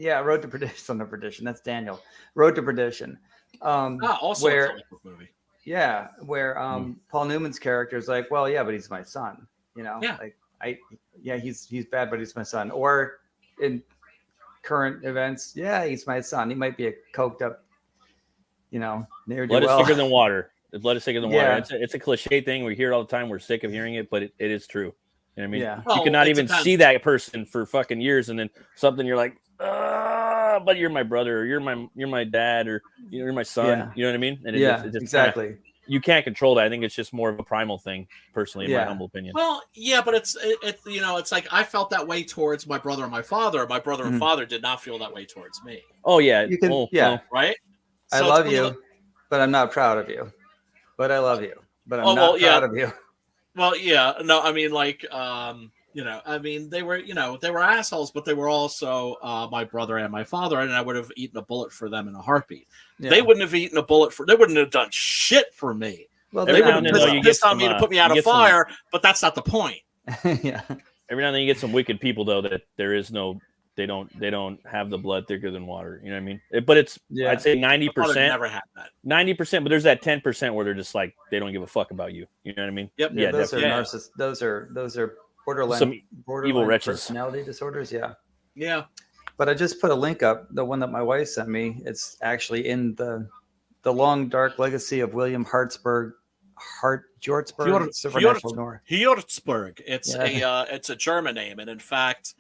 Yeah, Road to Perdition. Son of Perdition. That's Daniel. Road to Perdition. Also where, a comic book movie. Yeah, where Paul Newman's character is like, well, yeah, but he's my son. He's bad, but he's my son. Or in current events, yeah, he's my son. He might be a coked up, blood is thicker than water. The blood is thicker than water. It's a cliche thing. We hear it all the time. We're sick of hearing it, but it is true. You know what I mean? Yeah. You cannot even see that person for fucking years, and then something you're like, but you're my brother, or you're my dad, or you're my son. Yeah. You know what I mean? And exactly. You can't control that. I think it's just more of a primal thing, personally, in my humble opinion. Well, yeah, but it's it's like I felt that way towards my brother and my father. My brother and father did not feel that way towards me. Oh yeah, you can, right. I love you, but I'm not proud of you. But I love you, but I'm not proud of you. Well, yeah, no, I mean, like, they were assholes, but they were also my brother and my father, and I would have eaten a bullet for them in a heartbeat. Yeah. They wouldn't have eaten a bullet they wouldn't have done shit for me. Well, they would have pissed on me to put me out of fire, but that's not the point. Yeah. Every now and then you get some wicked people, though, that there is no they don't have the blood thicker than water. You know what I mean? But it's I'd say My father 90%. never had that. 90%, but there's that 10% where they're just like they don't give a fuck about you. You know what I mean? Yep. Yeah, those are definitely. those are borderline Some evil wretches. personality disorders. Yeah. Yeah. But I just put a link up, the one that my wife sent me. It's actually in the long dark legacy of William Hjortsberg, Supernatural Noir. Hjortsberg. It's Yeah. it's a German name, and in fact,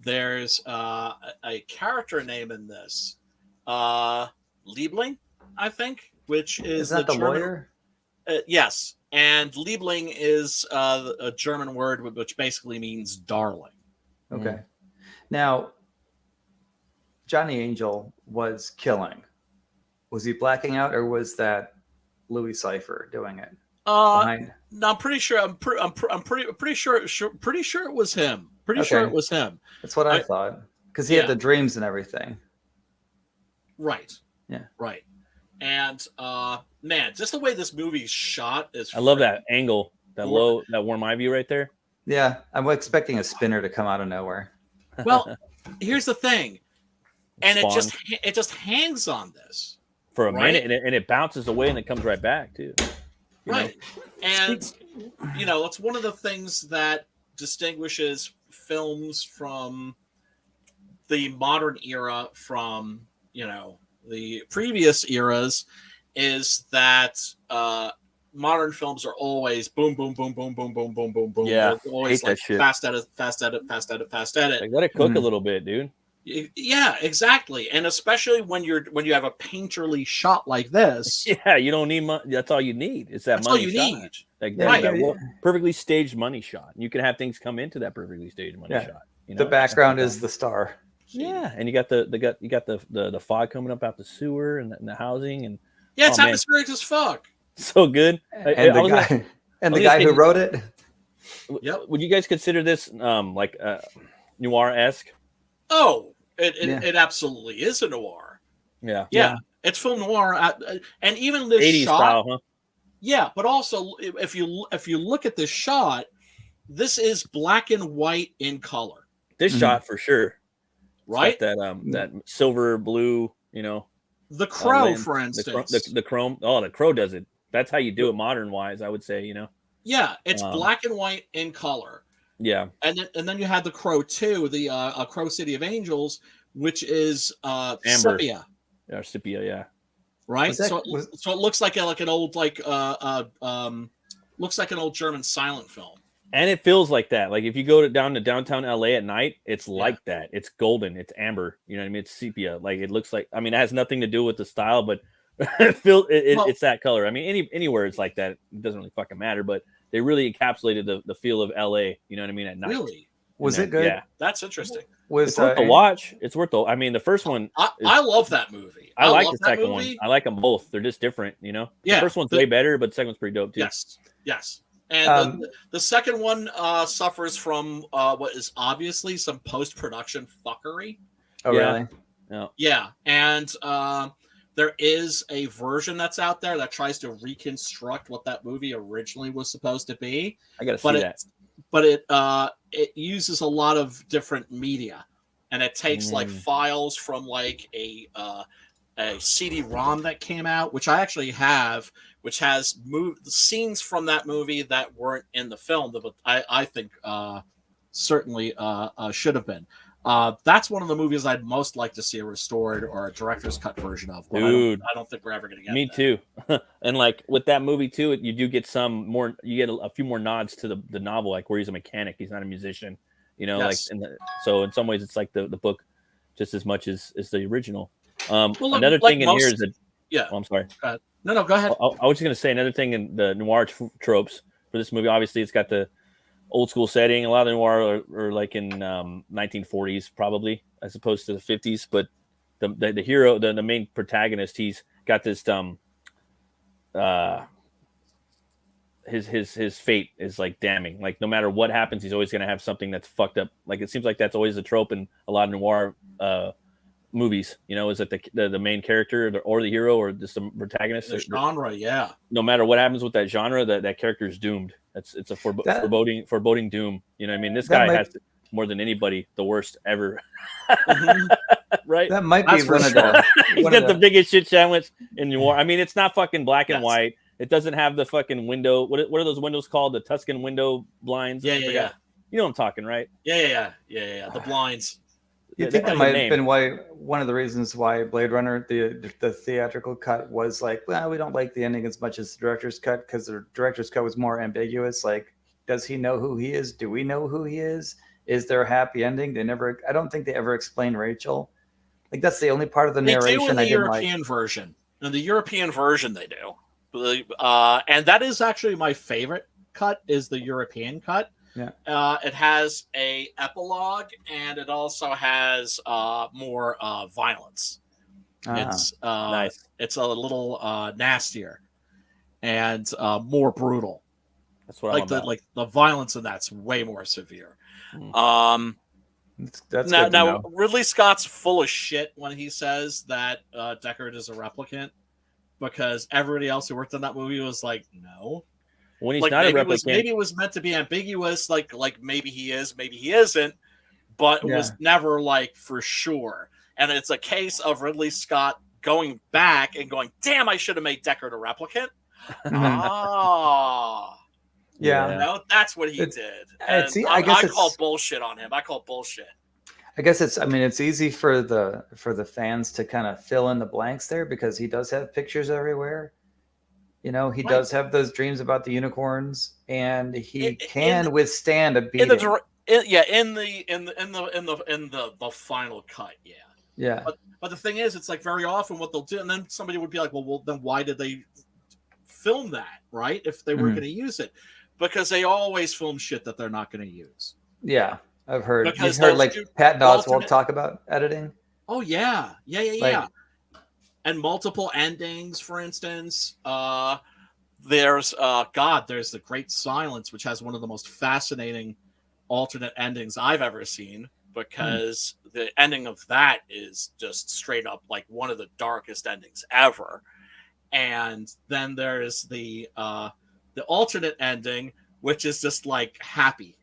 there's a character name in this, Liebling, I think, which is Isn't that the German, lawyer? Yes, and Liebling is a German word which basically means darling. Okay. Now, Johnny Angel was killing. Was he blacking out, or was that Louis Cypher doing it? No, I'm pretty sure. I'm pretty sure it was him. Pretty sure Okay. it was him. That's what I thought, because he had the dreams and everything. Right. Yeah. Right. And man, just the way this movie's shot is. I love that angle, that warm eye view right there. Yeah, I'm expecting a spinner to come out of nowhere. Well, here's the thing, and Spawn. it just hangs on this For a right? minute, and it bounces away and it comes right back too. You right, know? and it's one of the things that distinguishes films from the modern era from the previous eras is that modern films are always boom, boom, boom, boom, boom, boom, boom, boom, boom. Yeah, They're always hate that like shit. fast edit, fast edit, fast edit, fast edit. Like, let it cook a little bit, dude. Yeah, exactly. And especially when you have a painterly shot like this. Yeah, you don't need money. That's all you need. It's that That's all money you shot. need. Like Right. that perfectly staged money shot. You can have things come into that perfectly staged money shot. The background is the star. Yeah, and you got the fog coming up out the sewer and the housing and Yeah, it's man. atmospheric as fuck. So good. And the guy who wrote it. Yep. Would you guys consider this like noir-esque? Oh, it absolutely is a noir. Yeah. Yeah, it's film noir, and even this 80s shot. style, huh? Yeah, but also if you look at this shot, this is black and white in color. This shot for sure, right? That that silver blue, The Crow, lens. for instance, the chrome. Oh, the Crow does it. That's how you do it modern wise, I would say. Yeah, it's black and white in color. Yeah, and then you had the Crow 2, the Crow City of Angels, which is Amber. sepia. Yeah, sepia. Yeah. Right. So it looks like an old looks like an old German silent film. And it feels like that. Like if you go down to downtown LA at night, it's like that. It's golden. It's amber. You know what I mean? It's sepia. Like it looks like. I mean, it has nothing to do with the style, but it's that color. I mean, anywhere it's like that. It doesn't really fucking matter. But they really encapsulated the feel of LA. You know what I mean? At night. Really? Was it good? Yeah, that's interesting. It's worth the watch. It's worth the. I mean, the first one. I love that movie. I like the second one. I like them both. They're just different. Yeah. The first one's way better, but the second one's pretty dope too. Yes. And the second one suffers from what is obviously some post-production fuckery. Oh, really? Yeah. And there is a version that's out there that tries to reconstruct what that movie originally was supposed to be. I gotta see that. But it uses a lot of different media, and it takes like files from like a CD-ROM that came out, which I actually have, which has scenes from that movie that weren't in the film, but I think certainly should have been. That's one of the movies I'd most like to see a restored or a director's cut version of. Dude, I don't think we're ever going to get. Me that. too. And like with that movie too, you do get some more. You get a few more nods to the novel, like where he's a mechanic, he's not a musician. Yes. Like so in some ways it's like the book just as much as the original. Well, another thing in here is that. Yeah. Oh, I'm sorry. No, go ahead. I was just going to say another thing in the noir tropes for this movie. Obviously, it's got the old school setting. A lot of the noir are like in 1940s, probably, as opposed to the 50s. But the hero, the main protagonist, he's got this his fate is like damning. Like no matter what happens, he's always going to have something that's fucked up. Like it seems like that's always a trope in a lot of noir movies, is that the main character or the hero or just the protagonist? The genre, yeah. No matter what happens with that genre, that character is doomed. It's a foreboding doom. You know what I mean? This guy has to. more than anybody, the worst ever. Mhm. Right? That might That's be for one of sure. the. He's one got of the biggest shit sandwich in New Orleans. I mean, it's not fucking black and Yes. white. It doesn't have the fucking window. What are those windows called? The Tuscan window blinds? Yeah, I yeah, forgot. yeah. You know what I'm talking, right? Yeah. The blinds. You think that has a might have name. been one of the reasons why Blade Runner, the theatrical cut, was like, well, we don't like the ending as much as the director's cut because the director's cut was more ambiguous. Like, does he know who he is? Do we know who he is? Is there a happy ending? I don't think they ever explain Rachel. Like, that's the only part of the They do narration in the I didn't like. European version. In the European version, they do. And that is actually my favorite cut. Is the European cut. Yeah. It has a epilogue, and it also has more violence. It's Nice. It's a little nastier and more brutal. That's what I'm about. Like the violence in that's way more severe. That's Now good to know. Ridley Scott's full of shit when he says that Deckard is a replicant, because everybody else who worked on that movie was like, no. When he's Like not a maybe replicant, maybe it was meant to be ambiguous, like maybe he is, maybe he isn't, but it was never like for sure. And it's a case of Ridley Scott going back and going, damn, I should have made Deckard a replicant. Yeah. You know, that's what he did. And I guess I call bullshit on him. I call bullshit. I guess it's easy for the fans to kind of fill in the blanks there because he does have pictures everywhere. You know, he does have those dreams about the unicorns, and he can withstand a beating. In the final cut, yeah. Yeah. But the thing is, it's like very often what they'll do, and then somebody would be like, well, then why did they film that, right? If they were going to use it, because they always film shit that they're not going to use. Yeah, I've heard. Because You've heard like Patton Oswalt talk about editing. Oh yeah. Like, and multiple endings, for instance. There's The Great Silence, which has one of the most fascinating alternate endings I've ever seen, because the ending of that is just straight up like one of the darkest endings ever. And then there's the alternate ending, which is just like happy.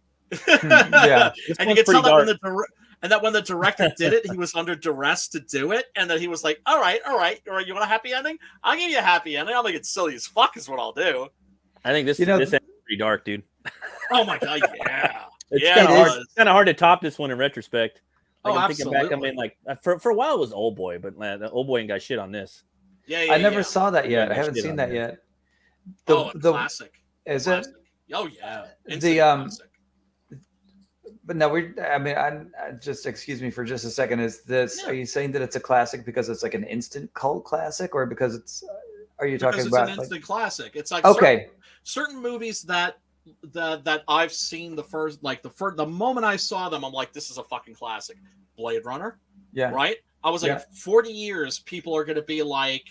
Yeah, and you can tell that when the director did it, he was under duress to do it, and then he was like, all right, you want a happy ending? I'll give you a happy ending. I'll make it silly as fuck is what I'll do. I think this end's pretty dark, dude. Oh my god, yeah. It's kind of hard to top this one in retrospect. Like, I'm thinking back, I mean, like for a while it was Old Boy, but man, the Old Boy ain't got shit on this. I never saw that yet. I haven't seen that yet. The classic. Is classic. it? Oh yeah. It's classic. But no, I just excuse me for just a second. Is this? Yeah. Are you saying that it's a classic because it's like an instant cult classic, or because it's? Are you talking about an instant classic? It's like certain movies that I've seen the moment I saw them, I'm like, this is a fucking classic. Blade Runner. Yeah. Right. I was like, 40 years, people are going to be like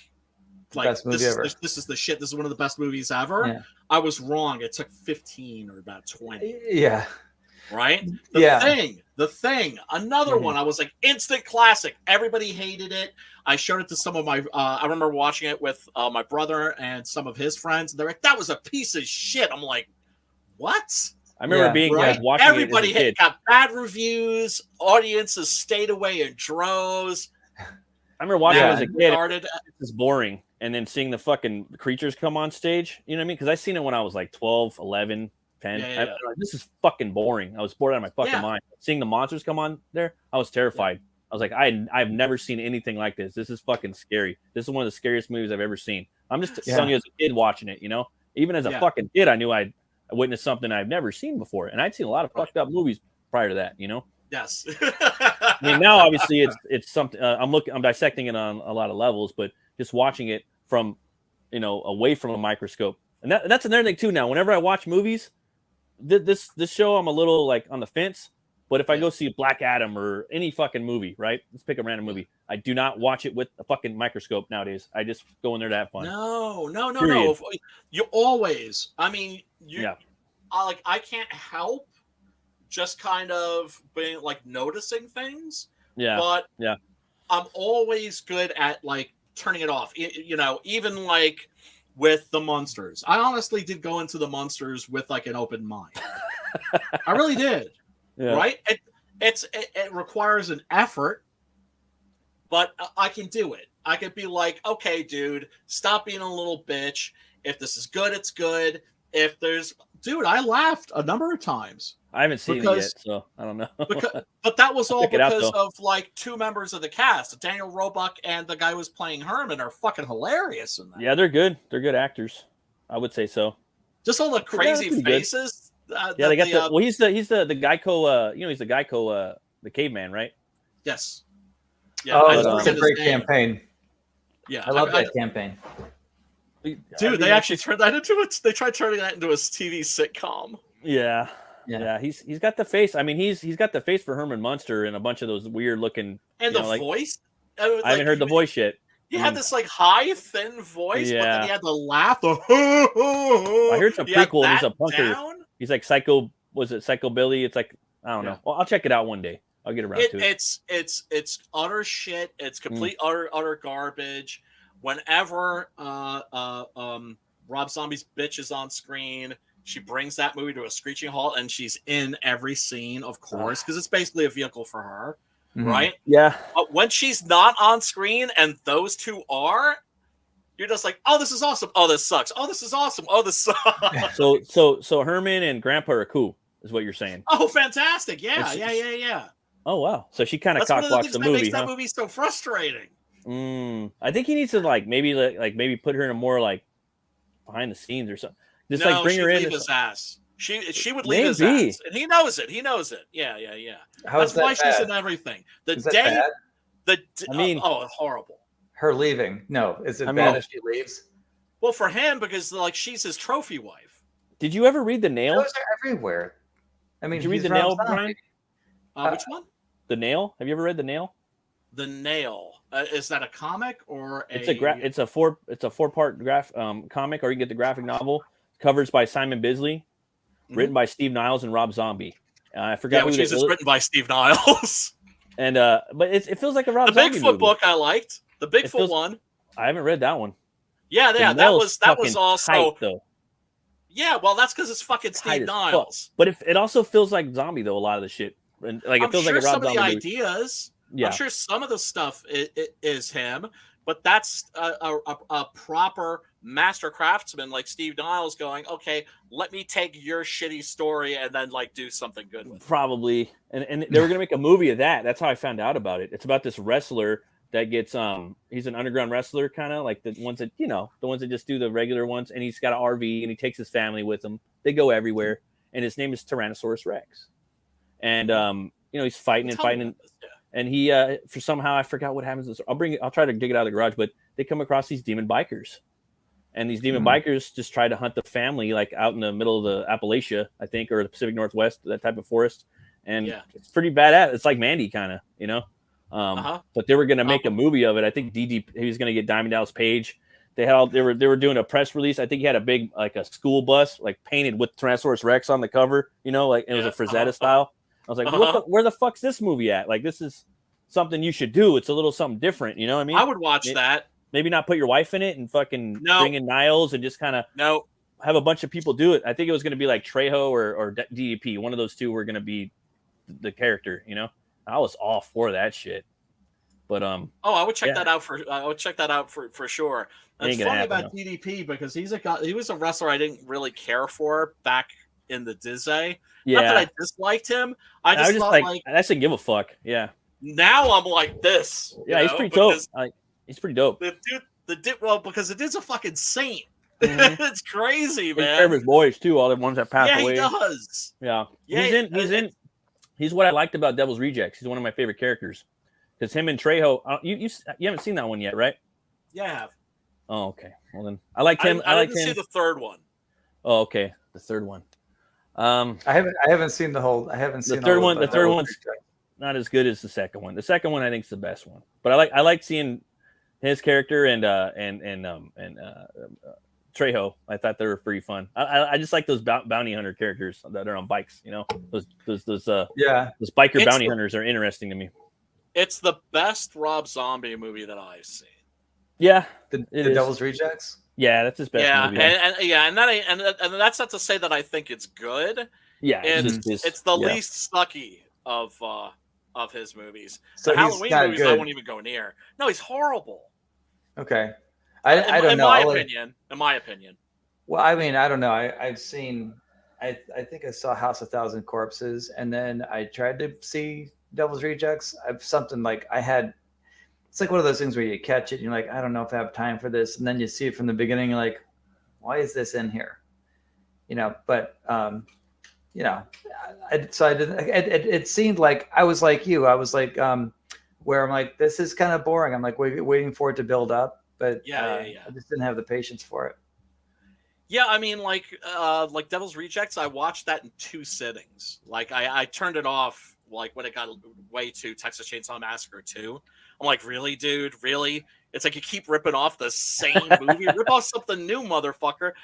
best movie ever. This is the shit. This is one of the best movies ever. Yeah. I was wrong. It took 15 or about 20. Yeah. Right? The Thing. Another one. I was like, instant classic. Everybody hated it. I showed it to some of my I remember watching it with my brother and some of his friends. And they're like, that was a piece of shit. I'm like, what? I remember being watching everybody it as a kid. Got bad reviews. Audiences stayed away in droves. I remember watching it as a kid. It's boring. And then seeing the fucking creatures come on stage. You know what I mean? Because I seen it when I was like 12, 11. 10. This is fucking boring. I was bored out of my fucking mind. Seeing the monsters come on there, I was terrified. I was like, I've never seen anything like this. This is fucking scary. This is one of the scariest movies I've ever seen. I'm just telling you as a kid watching it, you know? Even as a fucking kid, I knew I witnessed something I've never seen before. And I'd seen a lot of fucked up movies prior to that, you know? Yes. I mean, now obviously it's something I'm dissecting it on a lot of levels, but just watching it from, you know, away from a microscope. And that's another thing too now. Whenever I watch movies, this show I'm a little like on the fence, but if I go see Black Adam or any fucking movie, right? Let's pick a random movie. I do not watch it with a fucking microscope nowadays. I just go in there to have fun. No. You always. I mean, I can't help just kind of being like noticing things. Yeah. But I'm always good at like turning it off. You know, even like with the Monsters. I honestly did go into the Monsters with like an open mind. I really did. right? It requires an effort, but I can do it. I could be like, okay, dude, stop being a little bitch. If this is good, it's good. If there's, dude, I laughed a number of times. I haven't seen it yet, so I don't know. But that was all check it out, because though. of like two members of the cast, Daniel Roebuck and the guy who was playing Herman, are fucking hilarious in that. Yeah, they're good. They're good actors. I would say so. Just all the crazy pretty good. faces. Yeah, they got the. Well, he's the Geico. He's the Geico. The caveman, right? Yes. Yeah, it's a great campaign. Yeah, I love that campaign. Dude, they actually turned that into it. They tried turning that into a TV sitcom. Yeah. He's got the face. I mean, he's got the face for Herman Munster and a bunch of those weird looking. And the voice. I haven't heard the voice yet. He had this like high, thin voice, but then he had the laugh. I heard some prequel. He's a punker. Down. He's like Psycho. Was it Psycho Billy? It's like I don't know. Well, I'll check it out one day. I'll get around to it. It's utter shit. It's complete utter garbage. Whenever Rob Zombie's bitch is on screen, she brings that movie to a screeching halt, and she's in every scene, of course, because it's basically a vehicle for her, right? Yeah. But when she's not on screen, and those two are, you're just like, oh, this is awesome. Oh, this sucks. Oh, this is awesome. Oh, this sucks. So Herman and Grandpa are cool, is what you're saying. Oh, fantastic! Yeah. Oh wow. So she kind of cockblocks cockblocks the movie. Makes that movie so frustrating. I think he needs to maybe put her in a more like behind the scenes or something. Just like bring her in. Leave his ass. She would leave his ass, and he knows it. Yeah. That's why she's in everything. Horrible. Her leaving? No, is it bad if she leaves? Well, for him, because like she's his trophy wife. Did you ever read The Nail? Those are everywhere. I mean, did you read The Nail, Brian? Which one? The Nail. Have you ever read The Nail? The Nail. Is that a comic or It's a 4-part comic, or you can get the graphic novel. Covers by Simon Bisley, written by Steve Niles and Rob Zombie. I forgot which is written by Steve Niles. And but it feels like a Rob Zombie. The Bigfoot movie. Book I liked. The Bigfoot one. I haven't read that one. Yeah, that was also tight, though. Yeah, well, that's because it's fucking Steve Niles. But it also feels like Zombie though. A lot of the shit, and like it feels like a Rob some of Zombie the movie. ideas. Yeah. I'm sure some of the stuff is him, but that's a proper master craftsman like Steve Niles going, okay, let me take your shitty story and then like do something good with it. Probably. And they were gonna make a movie of that. That's how I found out about it. It's about this wrestler that gets he's an underground wrestler, kind of like the ones that just do the regular ones, and he's got an RV and he takes his family with him. They go everywhere, and his name is Tyrannosaurus Rex. And he's fighting. And he, for somehow, I forgot what happens. I'll try to dig it out of the garage, but they come across these demon bikers, and these demon bikers just try to hunt the family, like out in the middle of the Appalachia, I think, or the Pacific Northwest, that type of forest. And it's pretty badass. It's like Mandy, kind of, But they were going to make a movie of it. I think he was going to get Diamond Dallas Page. They were doing a press release. I think he had a big, like a school bus, like painted with Tyrannosaurus Rex on the cover, like it was a Frazetta style. I was like, where the fuck's this movie at? Like, this is something you should do. It's a little something different. You know what I mean? I would watch that. Maybe not put your wife in it and fucking bring in Niles and just kind of have a bunch of people do it. I think it was going to be like Trejo or DDP. One of those two were going to be the character, I was all for that shit. But I would check that out for sure. It's funny about DDP because he was a wrestler I didn't really care for back in the Disney. Yeah. Not that I disliked him. I just thought like I didn't give a fuck. Yeah. Now I'm like this. Yeah, he's pretty dope. He's pretty dope. Because the dude's a fucking saint. It's crazy, man. His favorite boys too. All the ones that passed away. Yeah, he does. Yeah. He's what I liked about Devil's Rejects. He's one of my favorite characters. Because him and Trejo, you haven't seen that one yet, right? Yeah, I have. Oh, okay. Well then, I liked him. I didn't see the third one. Oh, okay. The third one. I haven't seen the whole. I haven't seen the third one. The third one's not as good as the second one. The second one I think is the best one. But I like seeing his character and Trejo. I thought they were pretty fun. I just like those bounty hunter characters that are on bikes. Those biker bounty hunters are interesting to me. It's the best Rob Zombie movie that I've seen. Yeah, the Devil's Rejects. Yeah, that's his best movie. And that's not to say that I think it's good. Yeah, It's the yeah. least sucky of his movies. So The he's Halloween not movies, I good. won't even go near. No, he's horrible. Okay. I don't in know. my I'll let- opinion. In my opinion. Well, I mean, I don't know. I've seen. I think I saw House of Thousand Corpses, and then I tried to see Devil's Rejects. I've something like I had. It's like one of those things where you catch it, and you're like, I don't know if I have time for this, and then you see it from the beginning, you're like, why is this in here? But so I didn't. It seemed like I was like you. I was like, where I'm like, this is kind of boring. I'm like waiting for it to build up, but I just didn't have the patience for it. Yeah, I mean, like Devil's Rejects, I watched that in 2 sittings. Like, I turned it off, like, when it got way to Texas Chainsaw Massacre 2. I'm like, really, dude? Really? It's like you keep ripping off the same movie. Rip off something new, motherfucker.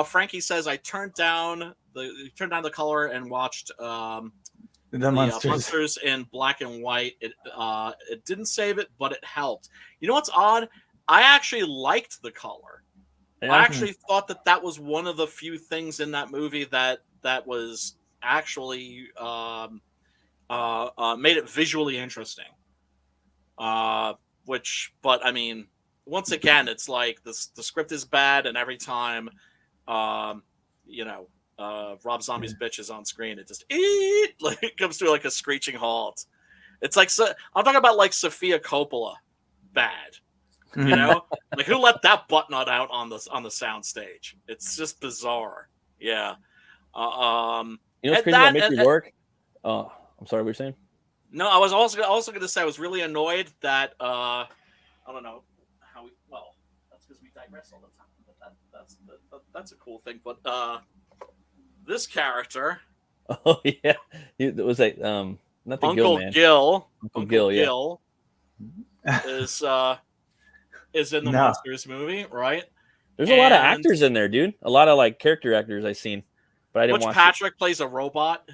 Frankie says I turned down the color and watched The Monsters in black and white. It didn't save it, but it helped. You know what's odd? I actually liked the color. Yeah. I actually thought that was one of the few things in that movie that was actually made it visually interesting. But I mean, once again, it's like the script is bad, and every time, Rob Zombie's bitch is on screen, it just it comes to like a screeching halt. It's like I'm talking about like Sofia Coppola, bad. Like who let that butt nut out on the sound stage? It's just bizarre. Yeah. What's crazy about Mickey Rourke? Oh, I'm sorry, what were you saying? No, I was also going to say I was really annoyed that I don't know how that's because we digress all the time. But that's a cool thing. But this character, oh yeah, was that not the Uncle Gil, Uncle Gil, Gil is in the Monsters movie, right? There's a lot of actors in there, dude. A lot of like character actors I've seen, but I didn't watch. Patrick plays a robot.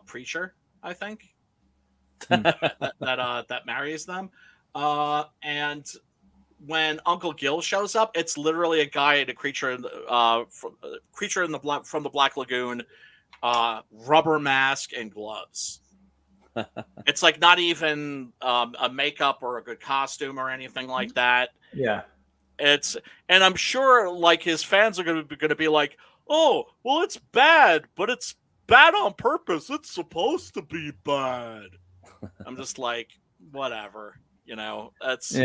Preacher, I think. that marries them. And when Uncle Gil shows up, it's literally a guy in a creature from the Black Lagoon, rubber mask and gloves. It's like not even a makeup or a good costume or anything like that. Yeah. And I'm sure like his fans are going to be like, oh, well, it's bad, but it's bad on purpose. It's supposed to be bad. I'm just like, whatever, that's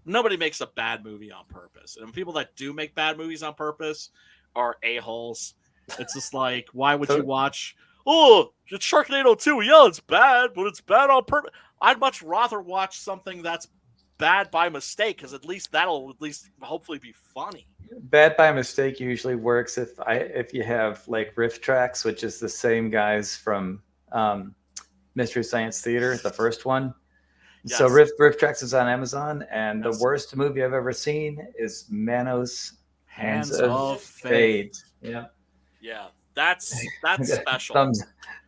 nobody makes a bad movie on purpose. And people that do make bad movies on purpose are a-holes. It's just like, why would you watch? Oh, it's Sharknado 2. Yeah, it's bad, but it's bad on purpose. I'd much rather watch something that's bad by mistake, because at least that'll hopefully be funny. Bad by mistake usually works if you have like riff tracks, which is the same guys from Mystery Science Theater, the first one. Yes. So riff tracks is on Amazon, and the worst movie I've ever seen is Manos Hands of Fate. Yeah. Yeah. That's special.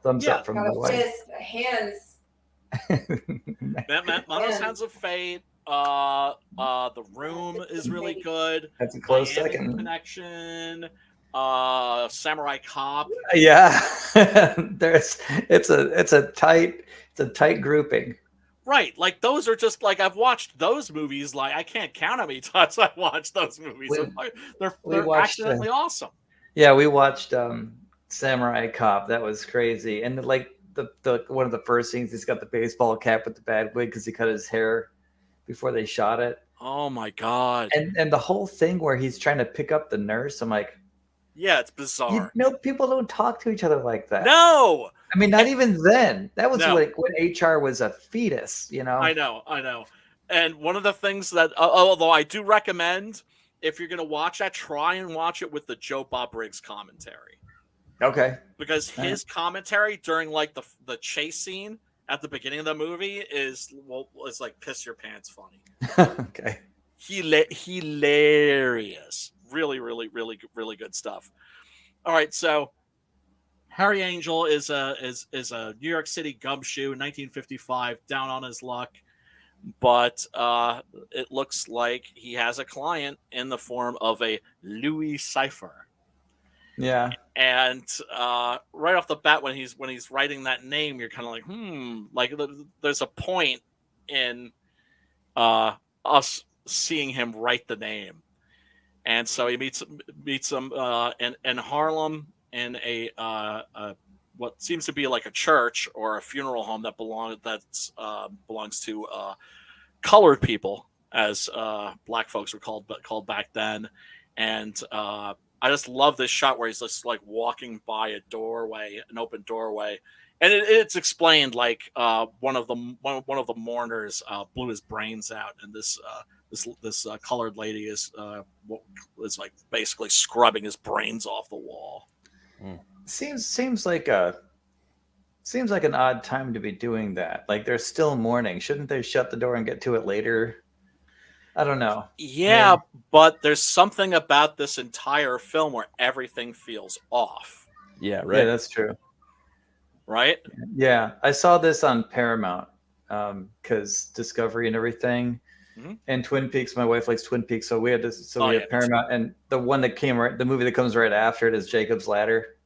Thumbs up from the wife. Hands. Manos Hands of Fate. The Room is really good. That's a close Miami second. Connection. Samurai Cop. Yeah. It's a tight grouping. Right, like those are just like I've watched those movies. Like I can't count how many times I've watched those movies. They're accidentally awesome. Yeah, we watched Samurai Cop. That was crazy. And like the one of the first scenes, he's got the baseball cap with the bad wig because he cut his hair before they shot it. Oh my god! And the whole thing where he's trying to pick up the nurse. I'm like, yeah, it's bizarre. People don't talk to each other like that. No, I mean, not even then. That was like when HR was a fetus. I know. And one of the things that, although I do recommend, if you're gonna watch that, try and watch it with the Joe Bob Briggs commentary. Okay. Because his commentary during like the chase scene at the beginning of the movie is like piss your pants funny. Okay. Hilarious. Really, really, really, really good stuff. All right, so Harry Angel is a New York City gumshoe, 1955, down on his luck. but it looks like he has a client in the form of a Louis Cipher. Yeah. And right off the bat, when he's writing that name, you're kind of like, there's a point in us seeing him write the name. And so he meets him in Harlem in a what seems to be like a church or a funeral home that belongs to colored people, as black folks were called back then. And I just love this shot where he's just like walking by an open doorway, and it's explained like one of the mourners blew his brains out, and this colored lady is like basically scrubbing his brains off the wall. Seems like an odd time to be doing that. Like they're still mourning. Shouldn't they shut the door and get to it later? I don't know. Yeah, but there's something about this entire film where everything feels off. Yeah, right. Yeah, that's true. Right? Yeah, I saw this on Paramount because Discovery and everything. Mm-hmm. And Twin Peaks. My wife likes Twin Peaks, so we had Paramount, and the movie that comes right after it is Jacob's Ladder.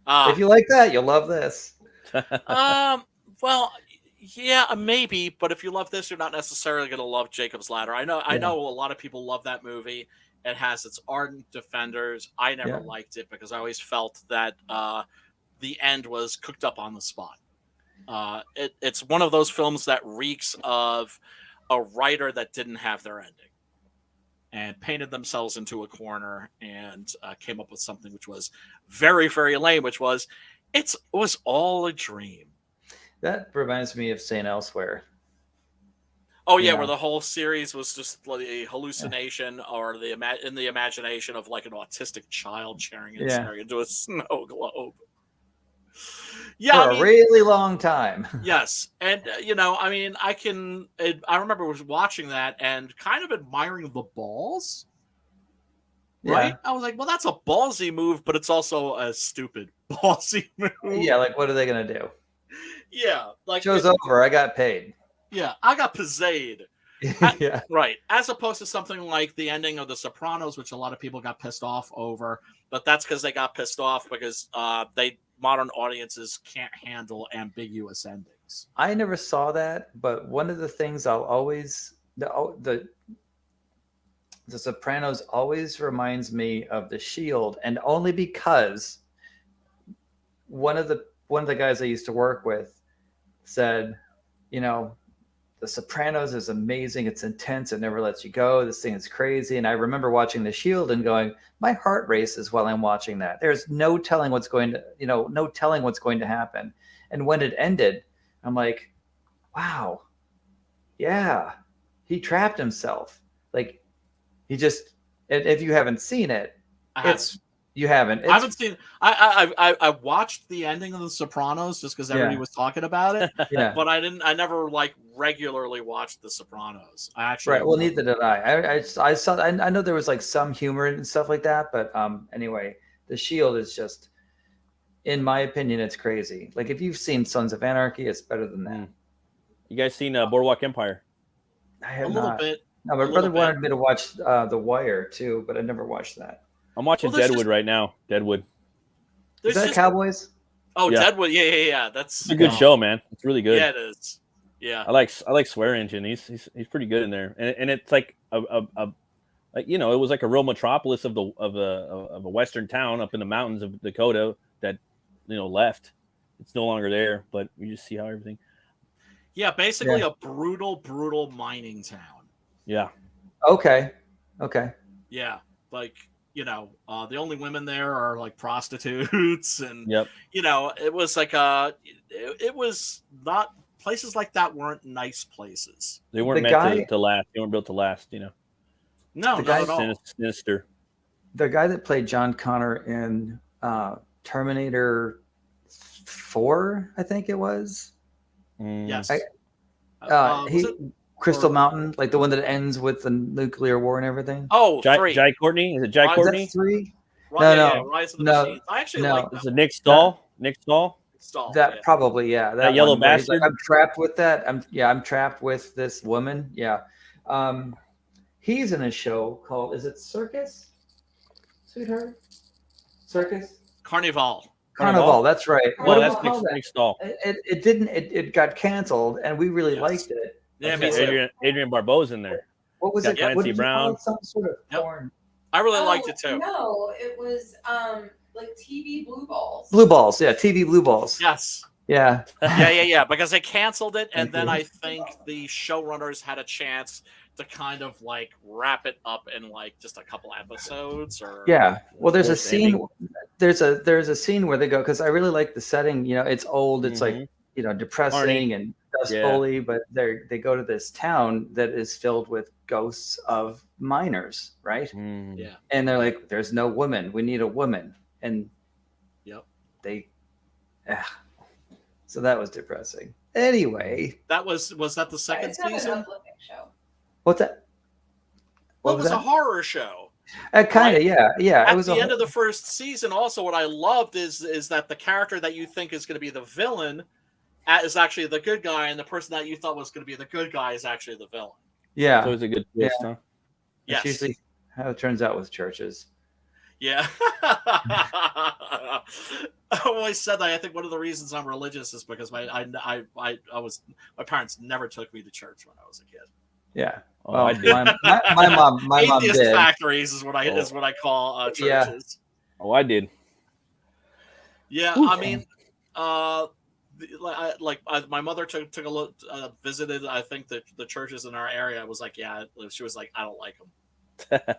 If you like that, you'll love this. Well, yeah, maybe, but if you love this, you're not necessarily going to love Jacob's Ladder. I know a lot of people love that movie. It has its ardent defenders. I never liked it because I always felt that the end was cooked up on the spot. It's one of those films that reeks of a writer that didn't have their ending and painted themselves into a corner and came up with something which was very, very lame, which was, it was all a dream. That reminds me of St. Elsewhere. Oh yeah, where the whole series was just like a hallucination or in the imagination of like an autistic child staring into a snow globe. Yeah, for a really long time. Yes, and I remember watching that and kind of admiring the balls. Right? I was like, well, that's a ballsy move, but it's also a stupid ballsy move. Yeah, like what are they gonna do? Yeah, like show's over. I got paid. Yeah, I got pizzade. Yeah, right. As opposed to something like the ending of The Sopranos, which a lot of people got pissed off over, but that's because they got pissed off because modern audiences can't handle ambiguous endings. I never saw that, but one of the things I'll always the Sopranos always reminds me of The Shield, and only because one of the guys I used to work with said, The Sopranos is amazing. It's intense. It never lets you go. This thing is crazy. And I remember watching The Shield and going, my heart races while I'm watching that. There's no telling what's going to happen. And when it ended, I'm like, wow, yeah, he trapped himself. Like he just, if you haven't seen it, you haven't. I haven't seen. I watched the ending of The Sopranos just because everybody was talking about it. Yeah. But I never like regularly watched The Sopranos. I actually Well, neither did I. I saw. I know there was like some humor and stuff like that, but anyway, The Shield is just, in my opinion, it's crazy. Like if you've seen Sons of Anarchy, it's better than that. You guys seen Boardwalk Empire? I have a not. little bit. No, my brother wanted me to watch The Wire too, but I never watched that. I'm watching Deadwood right now. Deadwood. Is that Cowboys? Oh, yeah. Deadwood. Yeah. That's a good show, man. It's really good. Yeah, it is. Yeah. I like Swear Engine. He's pretty good in there, and it's like it was like a real metropolis of a western town up in the mountains of Dakota that left. It's no longer there, but we just see how everything. Yeah, basically a brutal mining town. Yeah. Okay. Yeah, like. The only women there are like prostitutes, and it was like it was not, places like that weren't nice places. They weren't meant to last. They weren't built to last. No, not at all. Sinister. The guy that played John Connor in Terminator 4, I think it was. Yes. Crystal Mountain, like the one that ends with the nuclear war and everything. Oh, Jai Courtney? Is it Jai Courtney? Is that 3? No. Rise of the Machines. I actually like that. Is it Nick Stahl? Nick Stahl? Stall. That probably, yeah. That yellow one where he's like, bastard? I'm trapped with that. I'm trapped with this woman. Yeah. He's in a show called, is it Circus? Sweetheart? Circus? Carnival. Carnival, that's right. Oh, What do that's we call that? Nick Stahl. It didn't, it got canceled and we really Yes. liked it. Yeah, me too. Adrian Barbeau's in there. What was Got it? Clancy What did you call Brown. it? Some sort of Yep. porn. I really liked it too. No, it was like TV blue balls. Blue balls, yeah. TV blue balls. Yes. Yeah. Yeah. Because they canceled it, and Thank then you. I think the showrunners had a chance to kind of like wrap it up in like just a couple episodes. Or Yeah. Well, there's a Forced scene. ending. There's a scene where they go, because I really like the setting. You know, it's old. It's like, you know, depressing and dustfully, but they go to this town that is filled with ghosts of miners, right? Mm. Yeah. And they're like, "There's no woman. We need a woman." And they, so that was depressing. Anyway, was that the second It's not an season? uplifting show. what's that? Well, What it was a that? horror show. Kind of, yeah. At It was the end of the first season, also, what I loved is that the character that you think is going to be the villain is actually the good guy, and the person that you thought was going to be the good guy is actually the villain. yeah. It's always a good twist, huh? Yes. That's usually how it turns out with churches. Yeah. I always said that. I think one of the reasons I'm religious is because my parents never took me to church when I was a kid. Yeah. Oh, Well, I did. my mom Atheist did. factories is what I call churches. Oh, I did. Yeah, Ooh. I mean, my mother took a look, visited. I think the churches in our area. I was like, yeah. She was like, I don't like them.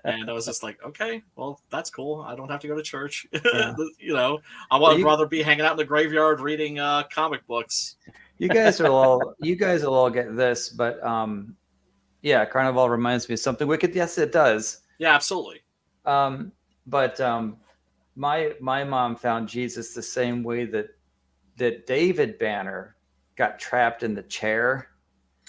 And I was just like, okay, well, that's cool. I don't have to go to church. Yeah. You know, I would rather be hanging out in the graveyard reading comic books. You guys will all get this, but yeah, Carnival reminds me of something wicked. Yes, it does. Yeah, absolutely. But my mom found Jesus the same way that David Banner got trapped in the chair.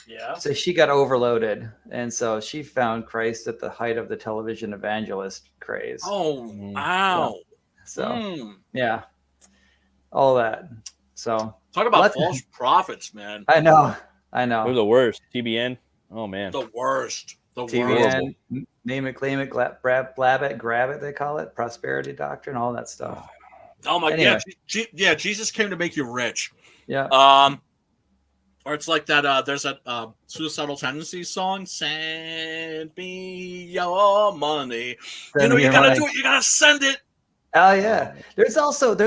Yeah. So she got overloaded, and so she found Christ at the height of the television evangelist craze. Oh, wow. So yeah, all that. So talk about false prophets, man. I know. They're the worst. TBN. Oh man. The worst. TBN, name it, claim it, blab it, grab it. They call it prosperity doctrine, all that stuff. Oh my Anyway. yeah, Jesus came to make you rich. Yeah. Or it's like that. There's a Suicidal Tendencies song. Send me your money. You gotta do it. You gotta send it. Oh yeah. There's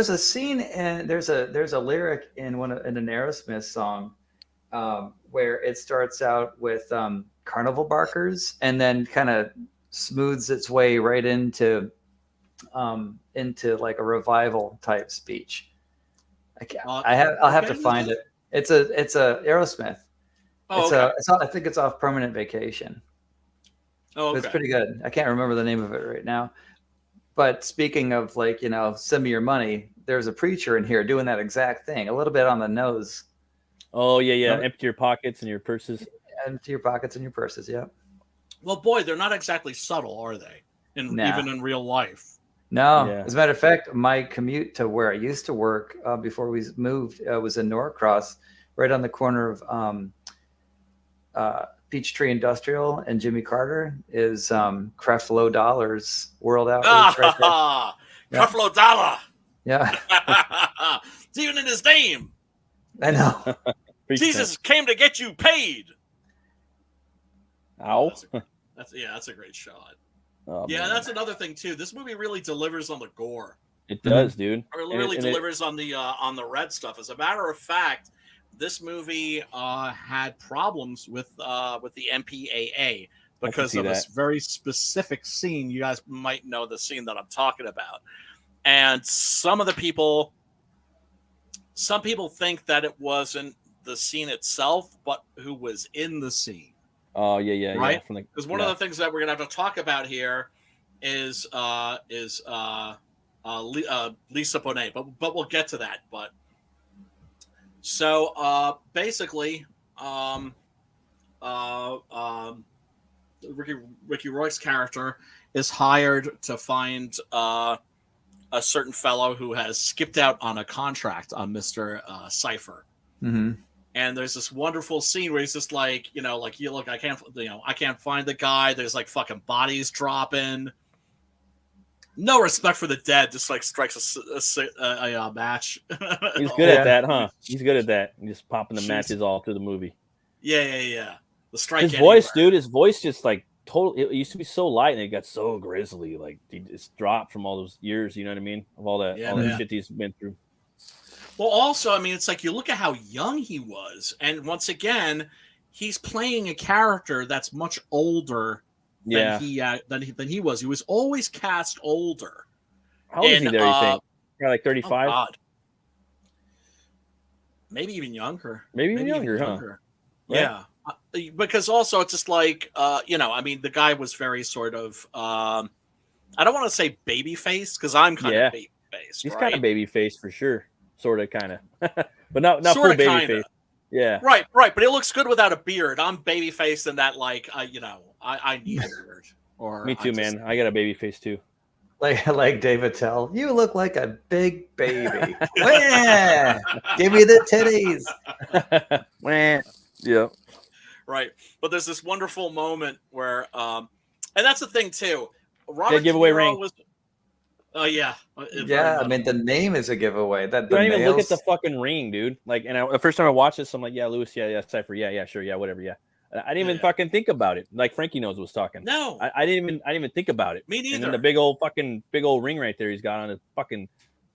a scene and there's a lyric in an Aerosmith song where it starts out with carnival barkers and then kind of smooths its way right into like a revival type speech. I'll have to find it. It's a Aerosmith. Oh, okay. I think it's off Permanent Vacation. Oh, okay. It's pretty good. I can't remember the name of it right now. But speaking of like, you know, send me your money, there's a preacher in here doing that exact thing, a little bit on the nose. Oh yeah. Empty your pockets and your purses. Empty your pockets and your purses. Yeah. Well, boy, they're not exactly subtle, are they? Even in real life. No. Yeah. As a matter of fact, my commute to where I used to work before we moved was in Norcross, right on the corner of Peachtree Industrial and Jimmy Carter is Creflo Dollar's World Outreach right there. Creflo Dollar. Yeah. It's even in his name. I know. Jesus came to get you paid. Ow. That's a great shot. Oh, yeah, man. that's another thing too. This movie really delivers on the gore. It does, dude. It really delivers on the red stuff. As a matter of fact, this movie had problems with the MPAA because of this very specific scene. You guys might know the scene that I'm talking about. And some people think that it wasn't the scene itself, but who was in the scene. Oh yeah, right. Yeah. Because one of the things that we're gonna have to talk about here is Lisa Bonet, but we'll get to that. But so basically, Ricky Roy's character is hired to find a certain fellow who has skipped out on a contract on Mr. Cypher. Mm-hmm. And there's this wonderful scene where he's just like, look, I can't find the guy. There's like fucking bodies dropping. No respect for the dead. Just like strikes a match. He's good at that, huh? He's good at that. Just popping the matches all through the movie. Yeah. The strike. His voice, dude. His voice just like totally. It used to be so light, and it got so grisly. Like he just dropped from all those years. You know what I mean? Of all that shit he's been through. Well, also, I mean, it's like you look at how young he was, and once again, he's playing a character that's much older than he was. He was always cast older. How old is he there? You think? Like 35? Oh God. Maybe even younger. Maybe even younger, huh? Yeah, because also it's just like I mean, the guy was very sort of I don't want to say baby faced because I'm kind of baby faced. He's kind of baby faced for sure. Sort of, kind of, but not full Sorta, baby face. Yeah, right. But it looks good without a beard. I'm baby faced in that, like, I need a beard. Or me too, man. I got a baby face too. Like David Tell, you look like a big baby. Wah! Give me the titties. Yeah. Right, but there's this wonderful moment where, and that's the thing too. Robert giveaway De Niro ring. was. Oh yeah. Yeah, I mean the name is a giveaway. That don't even look at the fucking ring, dude. Like, and the first time I watched this, I'm like, yeah, Lewis, yeah, Cypher, yeah, sure, yeah, whatever, yeah. I didn't even fucking think about it. Like Frankie knows was talking. No, I didn't even think about it. Me neither. And then the big old ring right there he's got on his fucking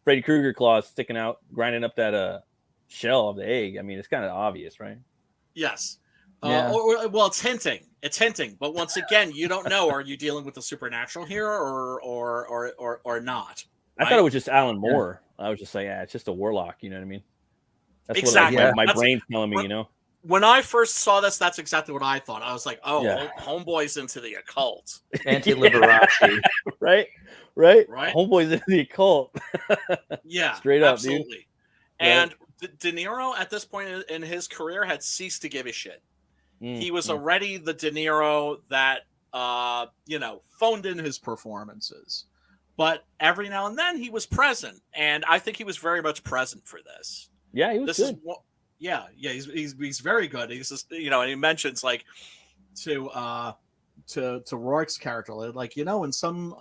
Freddy Krueger claws sticking out, grinding up that shell of the egg. I mean, it's kind of obvious, right? Yes. Yeah. Well, it's hinting. It's hinting, but once again, you don't know. Are you dealing with the supernatural here, or not? I thought it was just Alan Moore. I was just like, it's just a warlock. You know what I mean? That's exactly. what my brain's telling me. You know. When I first saw this, that's exactly what I thought. I was like, homeboy's into the occult. Anti-Liberace. Right. Homeboy's into the occult. Yeah. Straight up, absolutely. Dude. And De Niro, at this point in his career, had ceased to give a shit. He was already the De Niro that, phoned in his performances. But every now and then he was present. And I think he was very much present for this. Yeah, he was good. He's very good. He's just, and he mentions like to Rourke's character, like, in some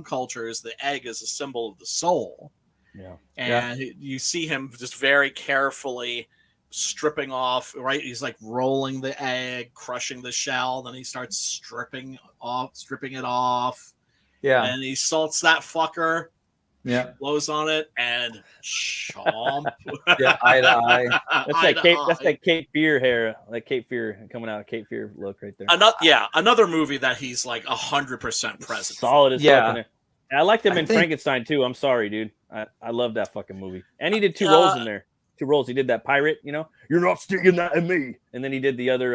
cultures, the egg is a symbol of the soul. Yeah. And you see him just very carefully stripping off, right? He's like rolling the egg, crushing the shell, then he starts stripping it off. Yeah. And he salts that fucker. Yeah. Blows on it and chomp. Yeah, eye to eye. That's that Cape Fear hair, like Cape Fear coming out of Cape Fear look right there. Another movie that he's like 100% present. Solid as fucking. I liked him in Frankenstein too. I'm sorry, dude. I love that fucking movie. And he did two roles in there. Two roles. He did that pirate, you're not sticking that in me. And then he did the other,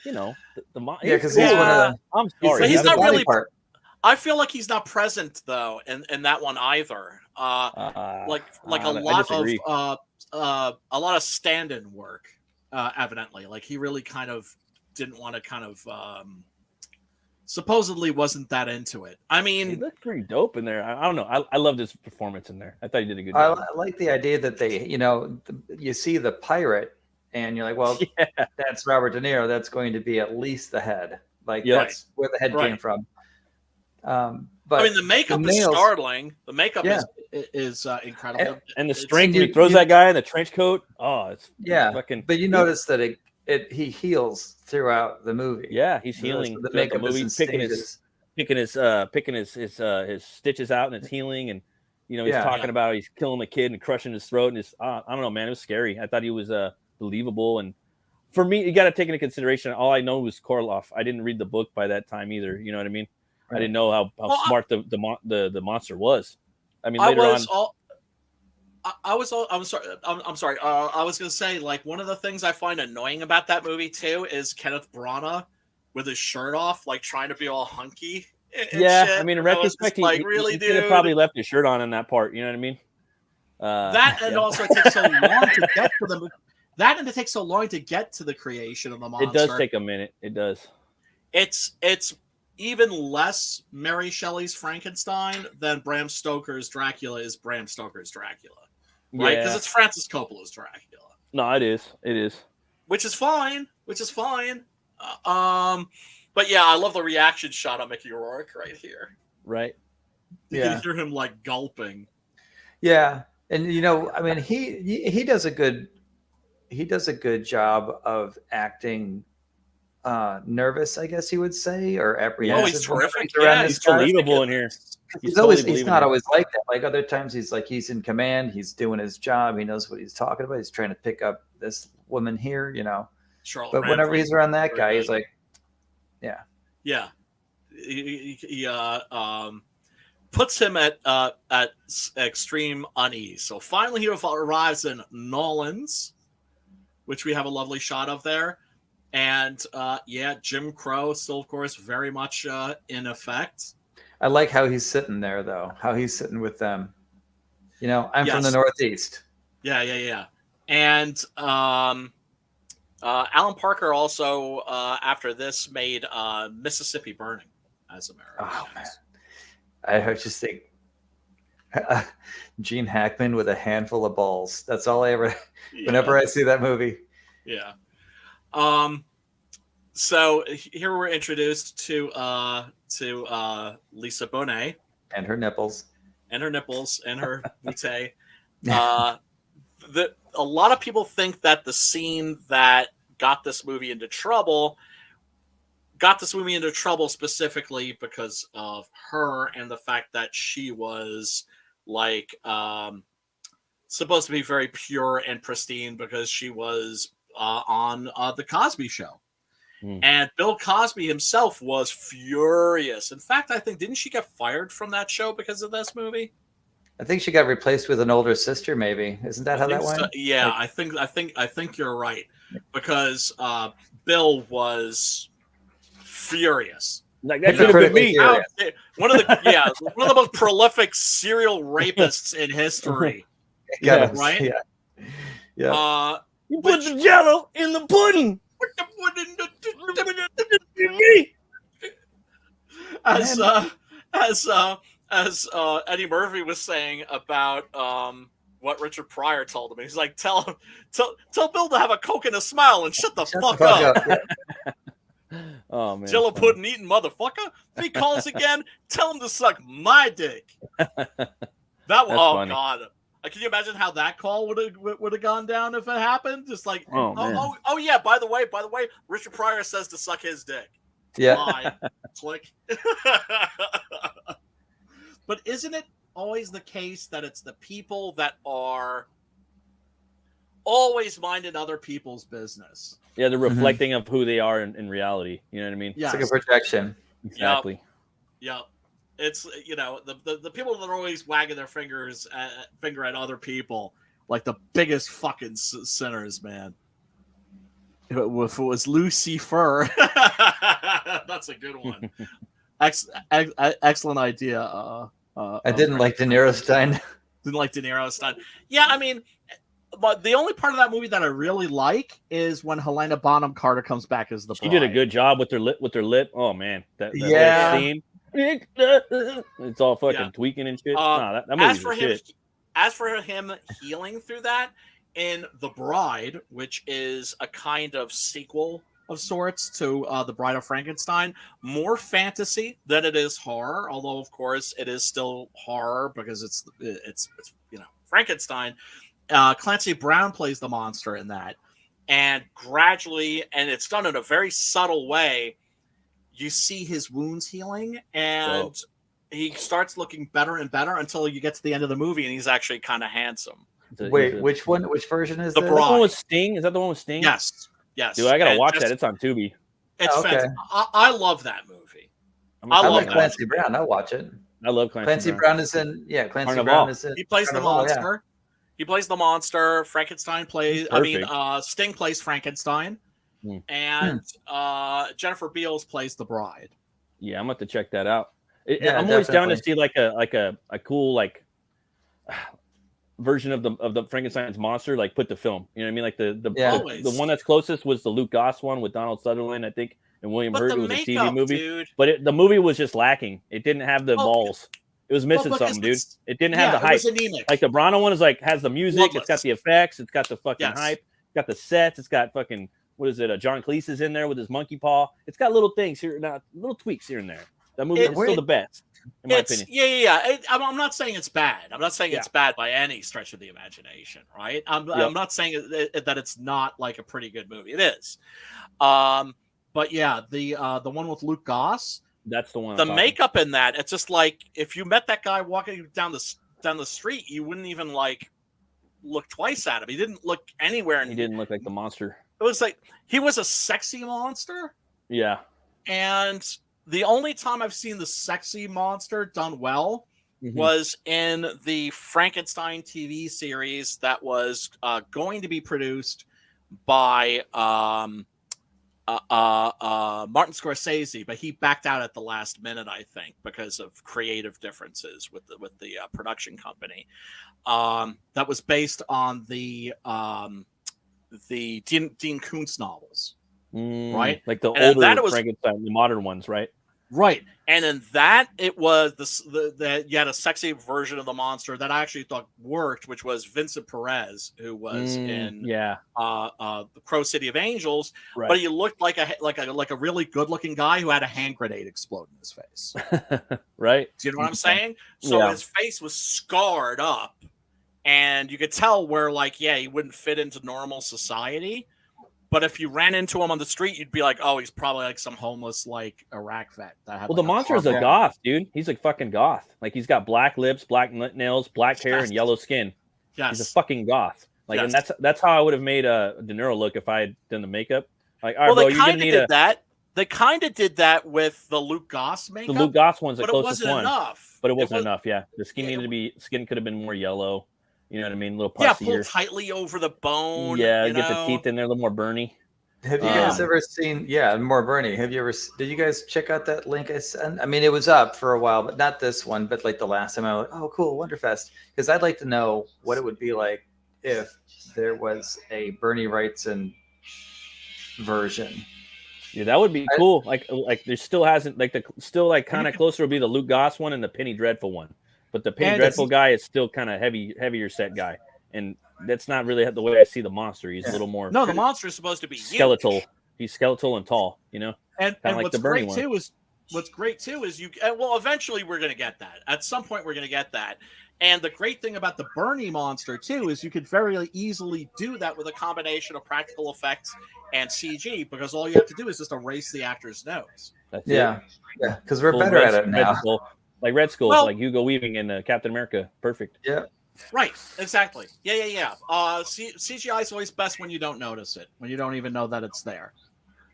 because I'm sorry. He's not really part. I feel like he's not present though in that one either. A lot of stand-in work, evidently. Like he really kind of didn't want to supposedly wasn't that into it. I mean, he looked pretty dope in there. I don't know. I loved his performance in there. I thought he did a good job. I like the idea that they, you see the pirate and you're like, well, that's Robert De Niro. That's going to be at least the head. Like that's where the head came from. But I mean, the makeup is startling. The makeup is incredible. And the strength when he throws that guy in the trench coat. Oh, it's fucking. But you notice that he heals throughout the movie. Yeah, he's healing the makeup the movie, picking his stitches out, and it's healing. And he's talking about he's killing the kid and crushing his throat. And I don't know, man, it was scary. I thought he was believable. And for me, you got to take into consideration. All I know was Korolev. I didn't read the book by that time either. You know what I mean? I didn't know how smart the monster was. I mean, later on. I'm sorry. I was gonna say, like, one of the things I find annoying about that movie too is Kenneth Branagh with his shirt off, like trying to be all hunky. Yeah, shit. I mean, in retrospect, he could have probably left his shirt on in that part. You know what I mean? Also it takes so long to get to the that, and it takes so long to get to the creation of the monster. It does take a minute. It does. It's even less Mary Shelley's Frankenstein than Bram Stoker's Dracula is Bram Stoker's Dracula, right? Because it's Francis Coppola's Dracula. No, it is. It is. Which is fine. But yeah, I love the reaction shot on Mickey Rourke right here. Right. You can hear him like gulping. Yeah, and I mean, he does a good job of acting nervous, I guess you would say, or apprehensive. Oh, he's terrific. He's believable in here. He's not always like that. Like other times, he's in command. He's doing his job. He knows what he's talking about. He's trying to pick up this woman here, Charlotte but whenever he's around that guy, he's like, yeah. He puts him at extreme unease. So finally, he arrives in Nolans, which we have a lovely shot of there. And Jim Crow still, of course, very much in effect. I like how he's sitting there, though. How he's sitting with them. I'm from the Northeast. Yeah. And Alan Parker also, after this, made Mississippi Burning as America. Oh man, I just think Gene Hackman with a handful of balls. That's all I ever. Yeah. Whenever I see that movie. Yeah. So here we're introduced to Lisa Bonet and her nipples and her bootay. A lot of people think that the scene that got this movie into trouble specifically because of her and the fact that she was like supposed to be very pure and pristine because she was on the Cosby Show. And Bill Cosby himself was furious. In fact, I think, didn't she get fired from that show because of this movie? I think she got replaced with an older sister, maybe. Isn't that how that went? So. Yeah, I think you're right. Because Bill was furious. Like that could have been me. One of the most prolific serial rapists in history. Right? Yeah. You put the jello in the pudding. As Eddie Murphy was saying about what Richard Pryor told him, he's like, tell Bill to have a Coke and a smile and shut the fuck up. Oh man, Jello pudding eating motherfucker. If he calls again, tell him to suck my dick. Funny. God. Can you imagine how that call would have gone down if it happened? Just like, oh yeah. By the way, Richard Pryor says to suck his dick. Yeah. Lie. Click. But isn't it always the case that it's the people that are always minding other people's business? Yeah, they're reflecting of who they are in reality. You know what I mean? Yes. It's like a projection. Exactly. Yep. It's, the people that are always wagging their finger at other people, like the biggest fucking sinners, man. If it was Lucifer, that's a good one. Excellent idea. I didn't like De Niro Stein. Didn't like De Niro Stein. Yeah, I mean, but the only part of that movie that I really like is when Helena Bonham Carter comes back as the bride. She did a good job with her lip. Oh man, that scene. It's all fucking tweaking and shit. That as for him healing through that in The Bride, which is a kind of sequel of sorts to The Bride of Frankenstein, more fantasy than it is horror. Although, of course, it is still horror because it's Frankenstein. Clancy Brown plays the monster in that, and gradually, and it's done in a very subtle way. You see his wounds healing, and he starts looking better and better until you get to the end of the movie, and he's actually kind of handsome. Wait, which one? Which version is The this? Bride. The one with Sting? Is that the one with Sting? Yes. Dude, I gotta watch that. It's on Tubi. It's fantastic. I love that movie. I love Clancy Brown. I'll watch it. I love Clancy Brown is in. Yeah, Clancy Brown is in. He plays the monster. He plays the monster. Frankenstein plays. Sting plays Frankenstein. And Jennifer Beals plays the bride. Yeah, I'm going to check that out. I'm always down to see like a cool version of the Frankenstein's monster, like put to film. You know what I mean? Like the one that's closest was the Luke Goss one with Donald Sutherland, I think, and William But Hurt. the It was a TV makeup, movie, dude. but the movie was just lacking. It didn't have the Well, balls. It was missing because something, dude. it's- It didn't have the It hype. was anemic. Like the Brano one is like has the music, it's got Bloodless. the effects, it's got the fucking Yes. hype, it's got the sets, it's got fucking what is it? John Cleese is in there with his monkey paw. It's got little things here, little tweaks here and there. That movie is still the best, in my opinion. Yeah. I'm not saying it's bad. I'm not saying it's bad by any stretch of the imagination, right? I'm not saying that it's not like a pretty good movie. It is. But yeah, the one with Luke Goss. That's the one. The makeup in that, it's just like if you met that guy walking down the street, you wouldn't even like look twice at him. He didn't look anywhere. He didn't look like the monster. It was like he was a sexy monster. Yeah. And the only time I've seen the sexy monster done well was in the Frankenstein TV series that was going to be produced by Martin Scorsese, but he backed out at the last minute, I think, because of creative differences with the production company. That was based on the Dean Koontz novels, right? Like the and older Frankenstein, the modern ones, right? Right. And in that, it was you had a sexy version of the monster that I actually thought worked, which was Vincent Perez, who was in the Crow City of Angels. Right. But he looked like a really good looking guy who had a hand grenade explode in his face. Right. Do you know what I'm saying? So his face was scarred up, and you could tell where he wouldn't fit into normal society. But if you ran into him on the street, you'd be like, "Oh, he's probably like some homeless Iraq vet." That had, the monster is a goth, dude. He's like fucking goth. Like he's got black lips, black nails, black hair, and yellow skin. Yes. He's a fucking goth. And that's how I would have made De Niro look if I had done the makeup. Like, all right, bro, you're gonna need that. They kind of did that with the Luke Goss makeup. The Luke Goss one's the closest one. Enough. But it wasn't enough. Yeah, the skin could have been more yellow. You know what I mean? A little pussier. Yeah, pull tightly over the bone. Yeah, get the teeth in there a little more Bernie. Have you guys ever seen? Yeah, more Bernie. Have you ever? Did you guys check out that link I sent? I mean, it was up for a while, but not this one. But like the last time, I was like, "Oh, cool, Wonderfest," because I'd like to know what it would be like if there was a Bernie Wrightson version. Yeah, that would be cool. Like there still hasn't kind of closer would be the Luke Goss one and the Penny Dreadful one. But the Penny Dreadful guy is still kind of heavier set guy, and that's not really the way I see the monster. He's a little more. No, the monster is supposed to be skeletal. Huge. He's skeletal and tall, you know. And like what's the Bernie great too is you. Well, eventually we're going to get that. At some point we're going to get that. And the great thing about the Bernie monster too is you could very easily do that with a combination of practical effects and CG, because all you have to do is just erase the actor's nose. That's yeah, because we're better at it now. Like Red Skull, like Hugo Weaving in Captain America. Perfect. Yeah. Right. Exactly. Yeah. CGI is always best when you don't notice it, when you don't even know that it's there.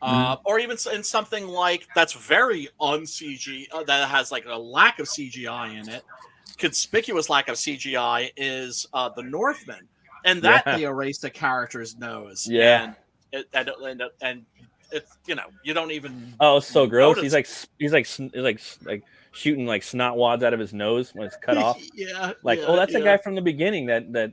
Or even in something like that's very un-CG, that has like a lack of CGI in it. Conspicuous lack of CGI is The Northman, and that they erased the character's nose. Yeah. And it's you don't even. Oh, it's so gross. Notice. He's like shooting like snot wads out of his nose when it's cut off. That's the guy from the beginning that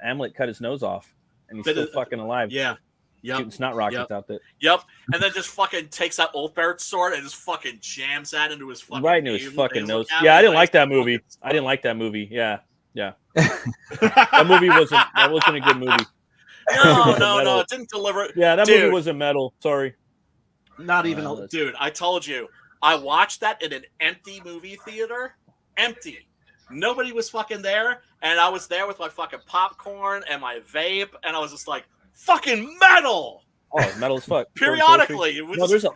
Hamlet cut his nose off, and he's still fucking alive. Yeah. Yep. Shooting snot rockets out there. Yep. And then just fucking takes that Ulfbert's sword and just fucking jams that into his fucking right into his fucking nose. Yeah, I didn't like that movie. Yeah. That movie wasn't a good movie. No, it didn't deliver. Yeah, that movie wasn't metal. Sorry. Not even, dude. I told you, I watched that in an empty movie theater. Empty. Nobody was fucking there, and I was there with my fucking popcorn and my vape, and I was just like, fucking metal. Oh, metal as fuck. Periodically,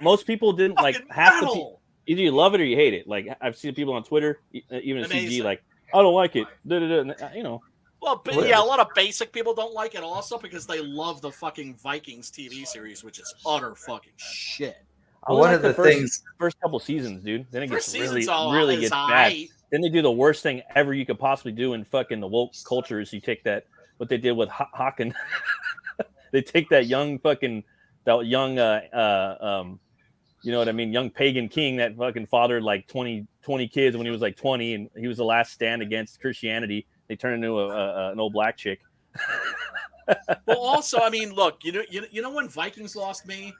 most people didn't like half the people. Either you love it or you hate it. Like I've seen people on Twitter, even in CG, like I don't like it. Well, but yeah, a lot of basic people don't like it also because they love the fucking Vikings TV series, which is utter fucking shit. One of the first couple seasons, dude. Then it gets really gets bad. Right. Then they do the worst thing ever you could possibly do in fucking the woke culture is you take what they did with Haken. They take that young, you know what I mean, young pagan king that fucking fathered like 20 kids when he was like 20, and he was the last stand against Christianity. They turned into an old black chick. Well, also, I mean, look, you know when Vikings lost me?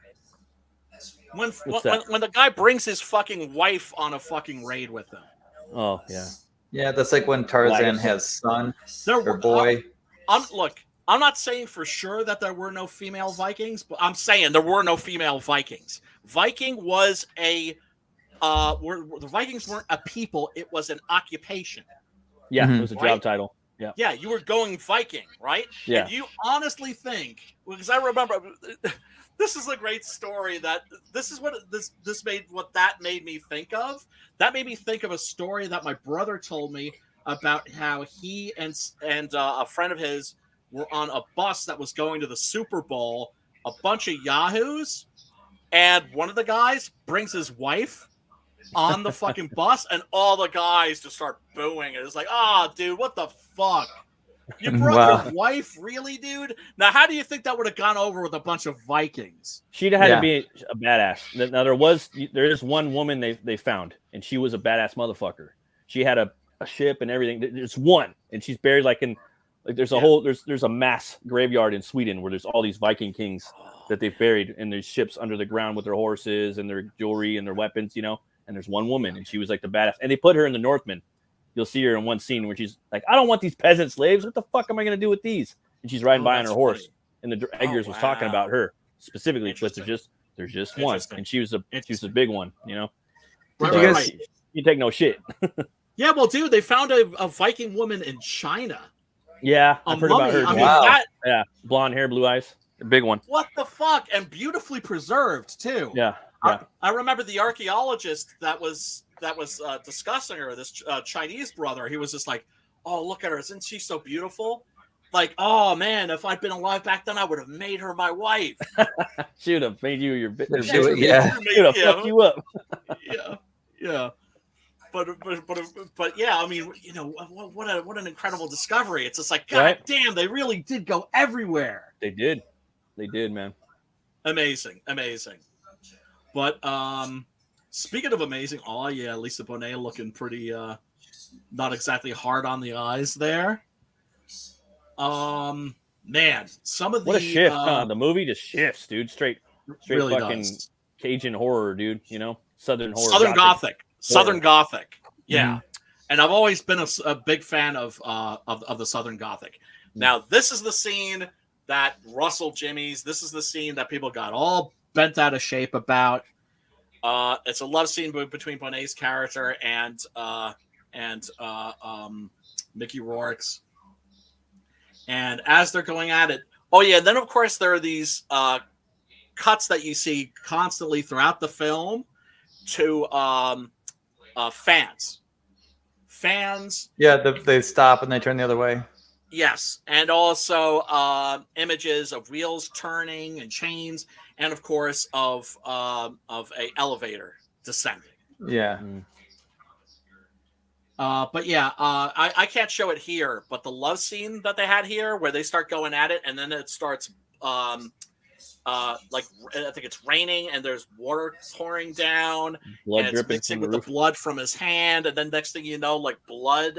When What's that? when the guy brings his fucking wife on a fucking raid with him. Oh yeah. Yeah, that's like when Tarzan Black. has son There or were boy. I'm not saying for sure that there were no female Vikings, but I'm saying there were no female Vikings. Viking was the Vikings weren't a people; it was an occupation. Yeah, Mhm. it was a Right? job title. Yeah. Yeah, you were going Viking, right? Yeah. And you honestly think, because I remember this is a great story that this is what that made me think of. That made me think of a story that my brother told me about how he and a friend of his were on a bus that was going to the Super Bowl, a bunch of yahoos, and one of the guys brings his wife on the fucking bus, and all the guys just start booing. And it's like, oh, dude, what the fuck? You brought your wife, really, dude? Now, how do you think that would have gone over with a bunch of Vikings? She'd have had to be a badass. Now there is one woman they found, and she was a badass motherfucker. She had a ship and everything. There's one, and she's buried there's a mass graveyard in Sweden where there's all these Viking kings that they've buried in their ships under the ground with their horses and their jewelry and their weapons, And there's one woman, and she was like the badass. And they put her in the Northman. You'll see her in one scene where she's like, I don't want these peasant slaves. What the fuck am I going to do with these? And she's riding by on her horse. And the Eggers was talking about her specifically. But there's just one. And she was a big one, Right. You take no shit. Yeah, well, dude, they found a Viking woman in China. Yeah, I've heard about her. I mean, yeah, blonde hair, blue eyes. A big one. What the fuck? And beautifully preserved, too. Yeah. I remember the archaeologist that was discussing her, this Chinese brother. He was just like, oh, look at her. Isn't she so beautiful? Like, oh, man, if I'd been alive back then, I would have made her my wife. She would have made you your bitch. She would have fucked you up. Yeah. But yeah, I mean, what an incredible discovery. It's just like, God damn, they really did go everywhere. They did, man. Amazing. But speaking of amazing, oh yeah, Lisa Bonet looking pretty not exactly hard on the eyes there. Man, some of what a shift, huh? The movie just shifts, dude. Straight really fucking does. Cajun horror, dude. Southern horror, Southern Gothic. Yeah. And I've always been a big fan of the Southern Gothic. Now, this is the scene that Russell Jimmy's. This is the scene that people got all bent out of shape about. It's a love scene between Bonet's character and Mickey Rourke's. And as they're going at it, oh yeah, then of course there are these cuts that you see constantly throughout the film to fans. Yeah, they stop and they turn the other way. Yes, and also images of wheels turning and chains, and of course of a elevator descending. Yeah. But yeah, I can't show it here, but the love scene that they had here, where they start going at it, and then it starts like I think it's raining and there's water pouring down, blood and it's mixing with the blood from his hand, and then next thing you know, like blood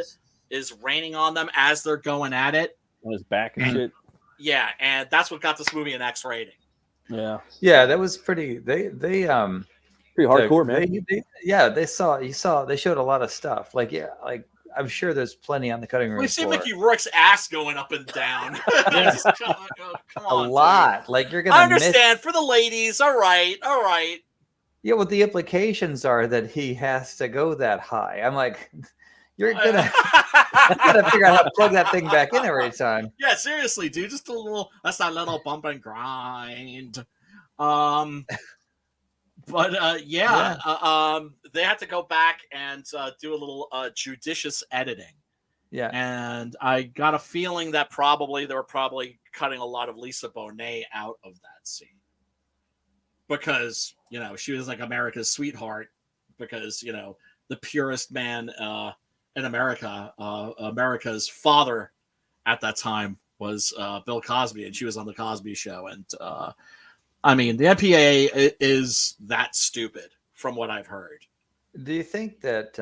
is raining on them as they're going at it on his back and shit. Yeah, and that's what got this movie an X rating. Yeah, that was pretty. They pretty hardcore, man. They showed a lot of stuff. Like I'm sure there's plenty on the cutting room. We see Mickey Rourke's ass going up and down. Come on, a lot. Dude. Like you're gonna. I understand for the ladies. All right. Yeah, well, the implications are that he has to go that high. I'm like, you're gonna figure out how to plug that thing back in every time. Yeah, seriously, dude. Just a little. That's that little bump and grind. But they had to go back and do a little judicious editing. Yeah. And I got a feeling that they were probably cutting a lot of Lisa Bonet out of that scene. Because, she was like America's sweetheart. Because, the purest man in America, America's father at that time was Bill Cosby, and she was on the Cosby Show. And I mean, the MPAA is that stupid, from what I've heard. Do you think that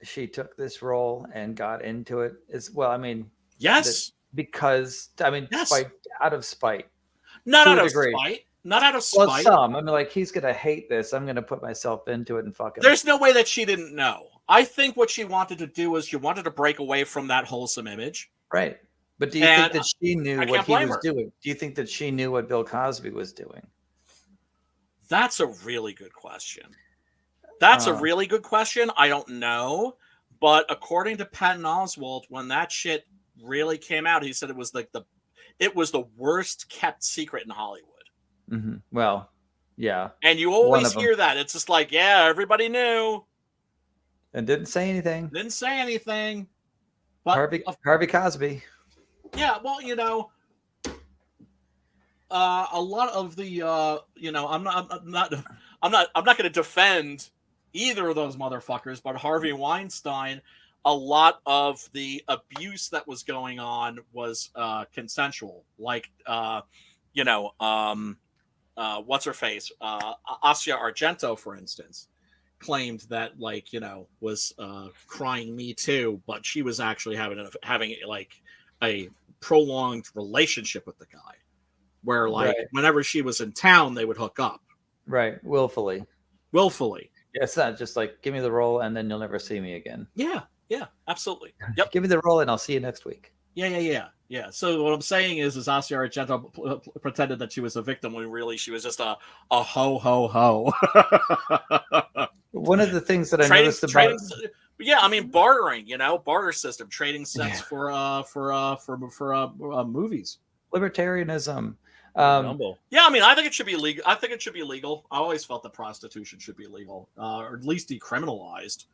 she took this role and got into it as well? I mean, yes, because yes. out of spite. Not out of spite. Not out of Well, spite. some. I mean, like, he's gonna hate this. I'm gonna put myself into it and fuck him. There's no way that she didn't know. I think what she wanted to do was she wanted to break away from that wholesome image. Right. But do you think that she knew what he was doing? Do you think that she knew what Bill Cosby was doing? That's a really good question. That's a really good question. I don't know. But according to Patton Oswalt, when that shit really came out, he said it was like it was the worst kept secret in Hollywood. Mm-hmm. Well, yeah. And you always hear that. It's just like, yeah, everybody knew. And didn't say anything. Didn't say anything. But Harvey Cosby. Yeah, well, you know, a lot of the, you know, I'm not going to defend either of those motherfuckers, but Harvey Weinstein, a lot of the abuse that was going on was consensual. Like, you know, what's her face, Asia Argento, for instance, claimed that, like, you know, was crying me too, but she was actually having like a prolonged relationship with the guy, where like whenever she was in town, they would hook up. Right, willfully. Yeah, it's not just like, give me the role and then you'll never see me again. Yeah, absolutely. Yep. Give me the role and I'll see you next week. Yeah. So what I'm saying is Asia Argento pretended that she was a victim when really she was just a ho. One of the things that I noticed about yeah, I mean, bartering, you know, barter system, trading sets for movies. Libertarianism. Yeah, I mean, I think it should be legal. I always felt that prostitution should be legal, or at least decriminalized.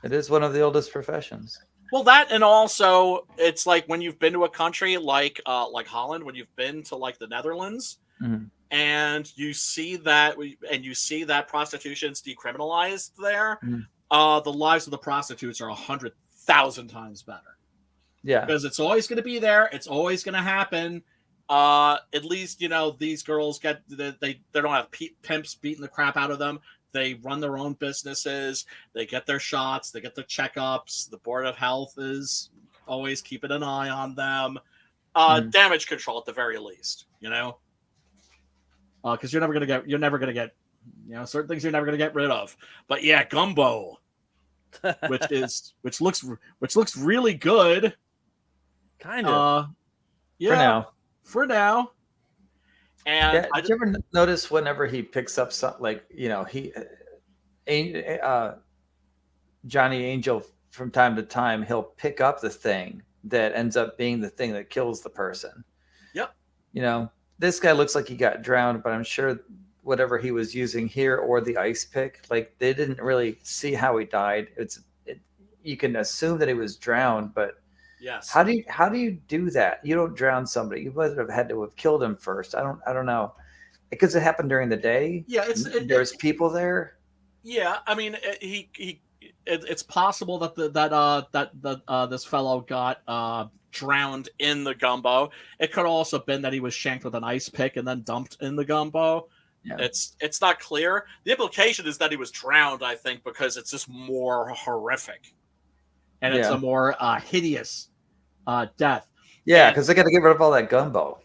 It is one of the oldest professions. Well, that, and also it's like when you've been to a country like Holland, when you've been to like the Netherlands, and you see that prostitution's decriminalized there. The lives of the prostitutes are 100,000 times better. Yeah, because it's always going to be there. It's always going to happen. At least, you know, these girls they don't have pimps beating the crap out of them. They run their own businesses. They get their shots. They get their checkups. The Board of Health is always keeping an eye on them. Damage control at the very least, you know, because you're never gonna get, you know, certain things you're never gonna get rid of. But yeah, gumbo, which looks really good. Kind of. Yeah. For now. And did you ever notice whenever he picks up something, like, you know, Johnny Angel, from time to time, he'll pick up the thing that ends up being the thing that kills the person. Yep. You know, this guy looks like he got drowned, but I'm sure whatever he was using here or the ice pick, like, they didn't really see how he died. You can assume that he was drowned, but yes. How do you do that? You don't drown somebody. You would have had to have killed him first. I don't know, because it happened during the day. Yeah, there's people there. Yeah, I mean, it's possible that this fellow got drowned in the gumbo. It could also have been that he was shanked with an ice pick and then dumped in the gumbo. Yeah. It's not clear. The implication is that he was drowned, I think, because it's just more horrific. And it's a more hideous death. Yeah, because they got to get rid of all that gumbo.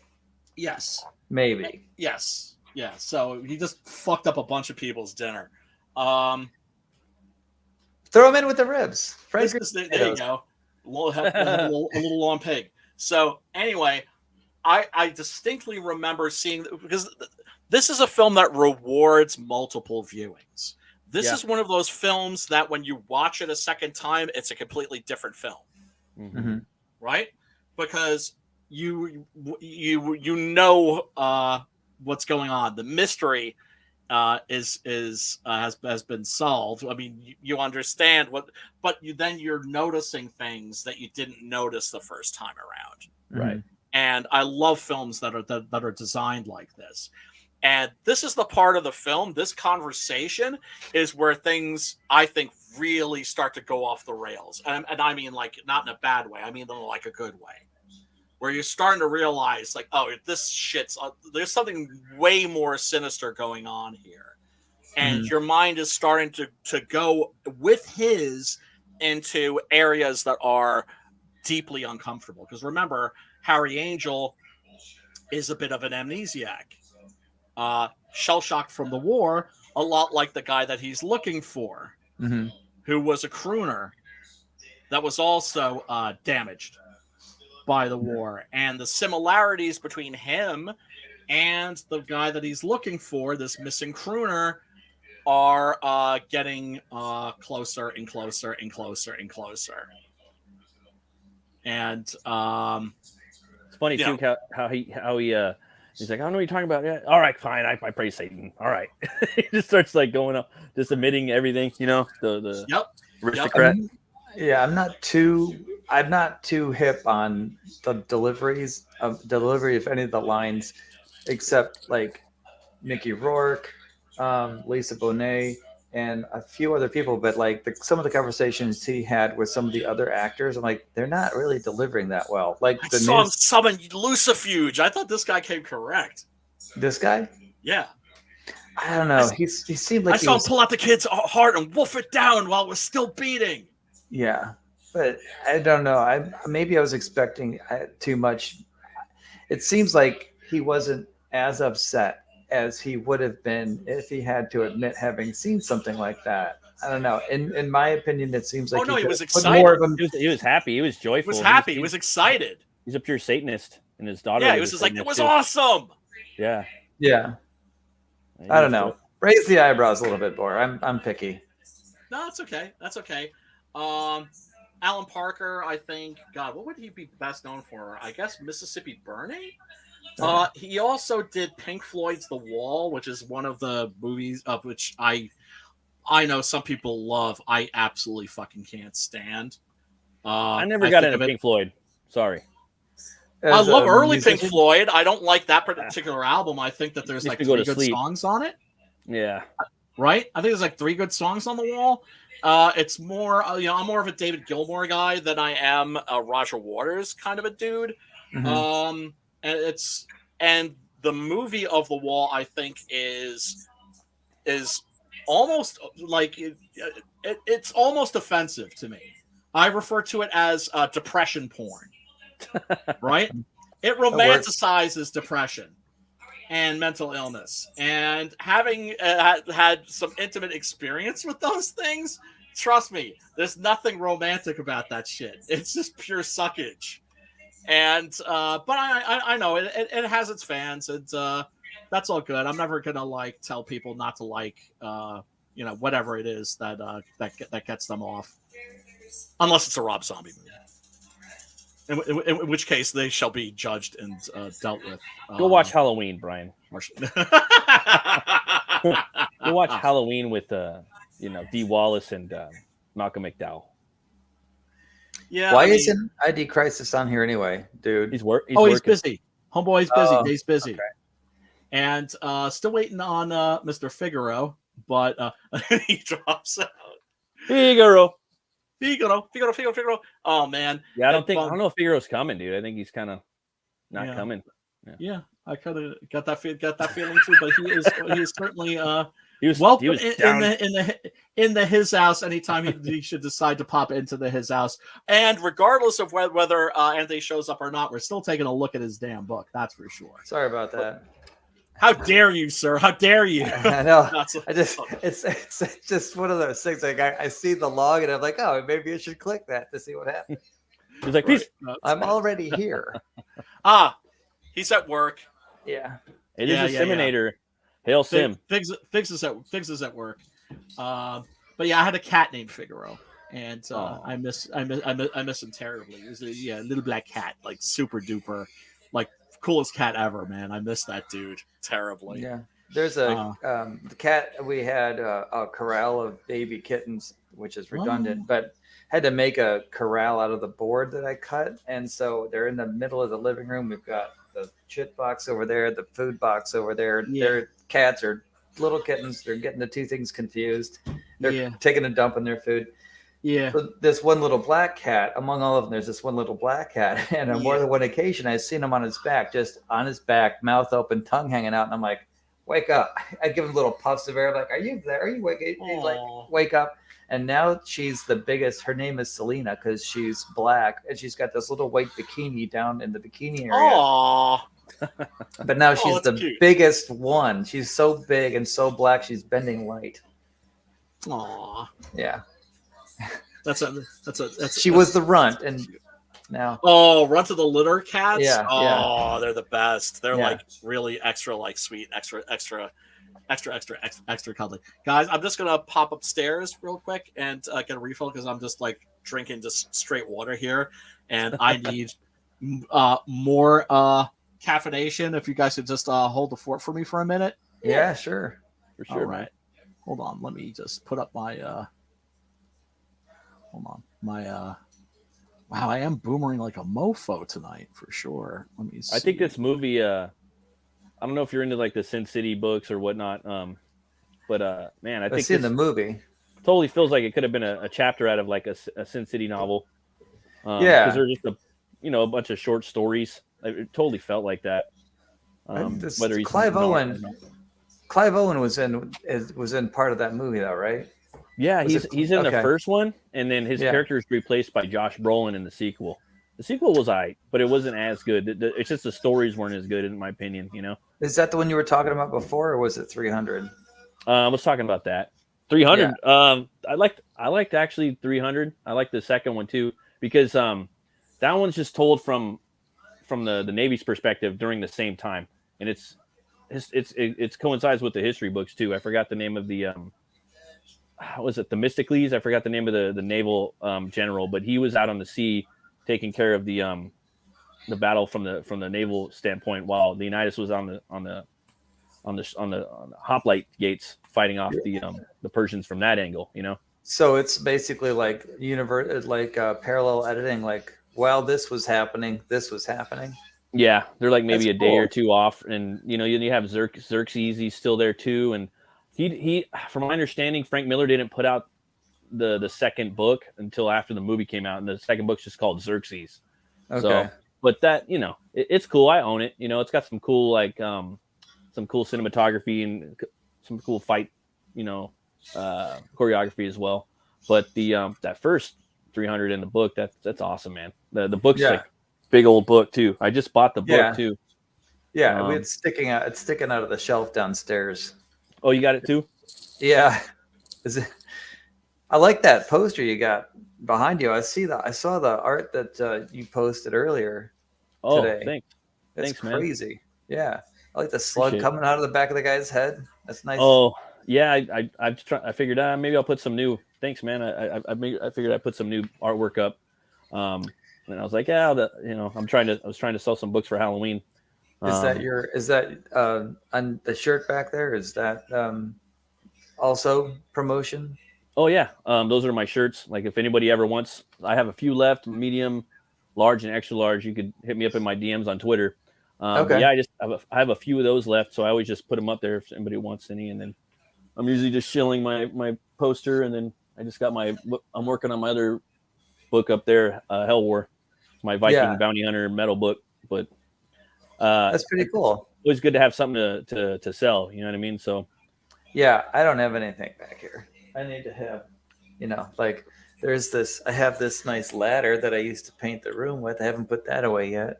Yes. Maybe. Yes. Yeah. So he just fucked up a bunch of people's dinner. Throw him in with the ribs. There you go. A little long pig. So anyway, I distinctly remember seeing, because this is a film that rewards multiple viewings. This is one of those films that when you watch it a second time, it's a completely different film, right? Because you know what's going on. The mystery has been solved. I mean, you understand but you're noticing things that you didn't notice the first time around, right? And I love films that are designed like this. And this is the part of the film, this conversation is where things, I think, really start to go off the rails. And I mean, like, not in a bad way. I mean, in like a good way. Where you're starting to realize, like, oh, there's something way more sinister going on here. And your mind is starting to go with his into areas that are deeply uncomfortable. Because remember, Harry Angel is a bit of an amnesiac. shell-shocked from the war, a lot like the guy that he's looking for, who was a crooner that was also damaged by the war. And the similarities between him and the guy that he's looking for, this missing crooner, are getting closer and closer and closer and closer. And it's funny too how he he's like, I don't know what you're talking about. Yeah, all right, fine, I praise Satan. All right. He just starts like going up, just admitting everything, the aristocrat. Yeah, I'm not too hip on the delivery of any of the lines, except like Mickey Rourke, Lisa Bonet, and a few other people. But like some of the conversations he had with some of the other actors, I'm like, they're not really delivering that well. Like I saw him summon Lucifuge. I thought this guy came correct. This guy? Yeah. I don't know. He seemed like I saw him pull out the kid's heart and wolf it down while it was still beating. Yeah, but I don't know. Maybe I was expecting too much. It seems like he wasn't as upset as he would have been if he had to admit having seen something like that. I don't know. In my opinion, it seems like he was excited. He was happy. He was joyful. He was happy. He was excited. He's a pure Satanist, and his daughter. Yeah, he was just like, it was awesome. Yeah. Yeah. I don't know. Raise the eyebrows a little bit more. I'm picky. No, that's okay. That's okay. Alan Parker, I think. God, what would he be best known for? I guess Mississippi Burning. He also did Pink Floyd's The Wall, which is one of the movies of which I know some people love. I absolutely fucking can't stand. I never got into Pink Floyd. Sorry. I love early Pink Floyd. I don't like that particular album. I think that there's like 3 good songs on it. Yeah. Right? I think there's like 3 good songs on The Wall. It's more, I'm more of a David Gilmour guy than I am a Roger Waters kind of a dude. Mm-hmm. And the movie of The Wall, I think, is almost like it's almost offensive to me. I refer to it as depression porn. Right? It romanticizes depression and mental illness. And having had some intimate experience with those things, trust me, there's nothing romantic about that shit. It's just pure suckage. And but I know it has its fans, and that's all good. I'm never gonna like tell people not to like whatever it is that gets them off, unless it's a Rob Zombie movie. In which case they shall be judged and dealt with. Go watch Halloween, Brian. Go watch Halloween with Dee Wallace and Malcolm McDowell. Yeah. Why isn't ID Crisis on here anyway, dude? He's working. He's busy. Homeboy's busy. He's busy. Okay. And still waiting on Mr. Figaro, but he drops out. Figaro. Oh man. Yeah, I don't know if Figaro's coming, dude. I think he's kind of not coming. Yeah, I kind of got that feeling too. But he is certainly he was in the his house anytime he should decide to pop into the his house. And regardless of whether Anthony shows up or not, we're still taking a look at his damn book. That's for sure. Sorry about that. How dare you, sir? How dare you? I know. It's just one of those things. Like I see the log and I'm like, oh, maybe I should click that to see what happens. He's like, please. I'm already here. He's at work. Yeah. It is a Siminator. Hail Sim. Figs is at work. But yeah, I had a cat named Figaro, and I miss him terribly. He was a little black cat, like super duper, like coolest cat ever, man. I miss that dude terribly. Yeah. There's the cat. We had a corral of baby kittens, which is redundant, but had to make a corral out of the board that I cut. And so they're in the middle of the living room. We've got the shit box over there, the food box over there. Yeah. Their cats are little kittens. They're getting the two things confused. They're taking a dump in their food. Yeah. So this one little black cat, among all of them, there's this one little black cat. And on more than one occasion, I've seen him on his back, mouth open, tongue hanging out. And I'm like, wake up. I give him little puffs of air. I'm like, are you there? Are you waking? He's like, wake up. And now she's the biggest. Her name is Selena because she's black. And she's got this little white bikini down in the bikini area. Aww. But now she's that's the cute. biggest one. She's so big and so black. She's bending light. Aw. Yeah. She was the runt, and now. Oh, Runt of the Litter Cats. Yeah. Oh, they're the best. They're Yeah. like really extra, like sweet, extra cuddly. Guys, I'm just gonna pop upstairs real quick and get a refill because I'm just like drinking just straight water here, and I need more caffeination. If you guys could just hold the fort for me for a minute. Yeah, sure. For sure, All right. man. Hold on. Let me just put up my. Hold on. My. Wow, I am boomering like a mofo tonight for sure. Let me see. I think this movie. I don't know if you're into like the Sin City books or whatnot. But man, I think in the movie totally feels like it could have been a chapter out of like a Sin City novel. Yeah, because they're just a bunch of short stories. It totally felt like that. Whether he's Clive Owen was in part of that movie though, right? Yeah, he's in the first one, and then his character is replaced by Josh Brolin in the sequel. The sequel was alright, but it wasn't as good. It's just the stories weren't as good, in my opinion. Is that the one you were talking about before, or was it 300? I was talking about that 300. Yeah. I liked actually 300. I like the second one too because that one's just told from the Navy's perspective during the same time, and it coincides with the history books too. I forgot the name of the was it Themistocles? I forgot the name of the naval general, but he was out on the sea taking care of the battle from the naval standpoint, while Leonidas was on the hoplite gates fighting off the Persians from that angle. So it's basically like parallel editing. Like while this was happening. Yeah, they're like maybe That's a day cool. or two off, and you have Xerxes. He's still there too, and he from my understanding, Frank Miller didn't put out the second book until after the movie came out, and the second book's just called Xerxes. Okay. So, but that it's cool. I own it. It's got some cool some cool cinematography and some cool fight choreography as well. But the that first 300 in the book, that's awesome, man. The book's like big old book too. I just bought the book too. Yeah, it's sticking out. It's sticking out of the shelf downstairs. Oh, you got it too? Yeah. I like that poster you got behind you. I saw the art that you posted earlier today. Thanks. That's man. crazy. Yeah. I like the slug Appreciate coming out of the back of the guy's head. That's nice. Oh, yeah. I figured maybe I'll put some new. Thanks, man. I figured I'd put some new artwork up. And I was like, I was trying to sell some books for Halloween. Is that on the shirt back there? Is that also promotion? Oh yeah. Those are my shirts. Like if anybody ever wants, I have a few left, medium, large, and extra large. You could hit me up in my DMs on Twitter. Okay. Yeah, I have a few of those left, so I always just put them up there if anybody wants any. And then I'm usually just shilling my poster, and then I just got I'm working on my other book up there, Hell War. It's my Viking bounty hunter metal book, but that's pretty cool. Always good to have something to sell. You know what I mean? So yeah, I don't have anything back here. I need to have, I have this nice ladder that I used to paint the room with. I haven't put that away yet.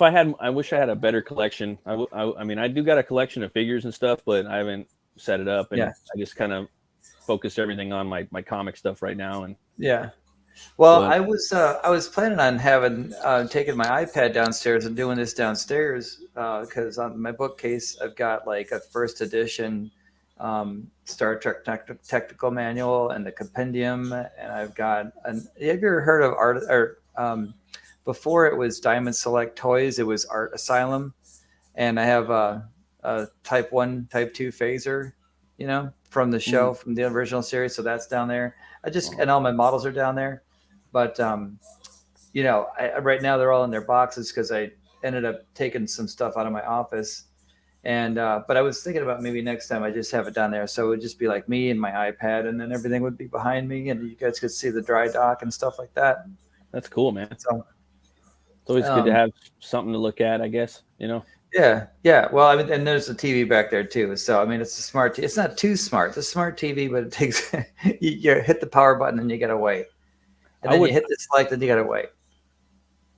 I wish I had a better collection. I mean, I do got a collection of figures and stuff, but I haven't set it up, and I just kind of focused everything on my comic stuff right now. And well, I was planning on taking my iPad downstairs and doing this downstairs because on my bookcase I've got like a first edition Star Trek technical manual and the compendium, and I've got have you ever heard of art or before it was Diamond Select Toys, it was Art Asylum, and I have a Type 1, Type 2 phaser, from the show, from the original series, so that's down there. And all my models are down there, but right now they're all in their boxes because I ended up taking some stuff out of my office. And but I was thinking about maybe next time I just have it down there, so it would just be like me and my iPad, and then everything would be behind me, and you guys could see the dry dock and stuff like that. That's cool, man. So it's always good to have something to look at, I guess. Yeah. Well, I mean, and there's a TV back there too. So I mean, it's a smart. It's not too smart. It's a smart TV, but it takes you hit the power button and you gotta wait, and then you hit the select and you gotta wait.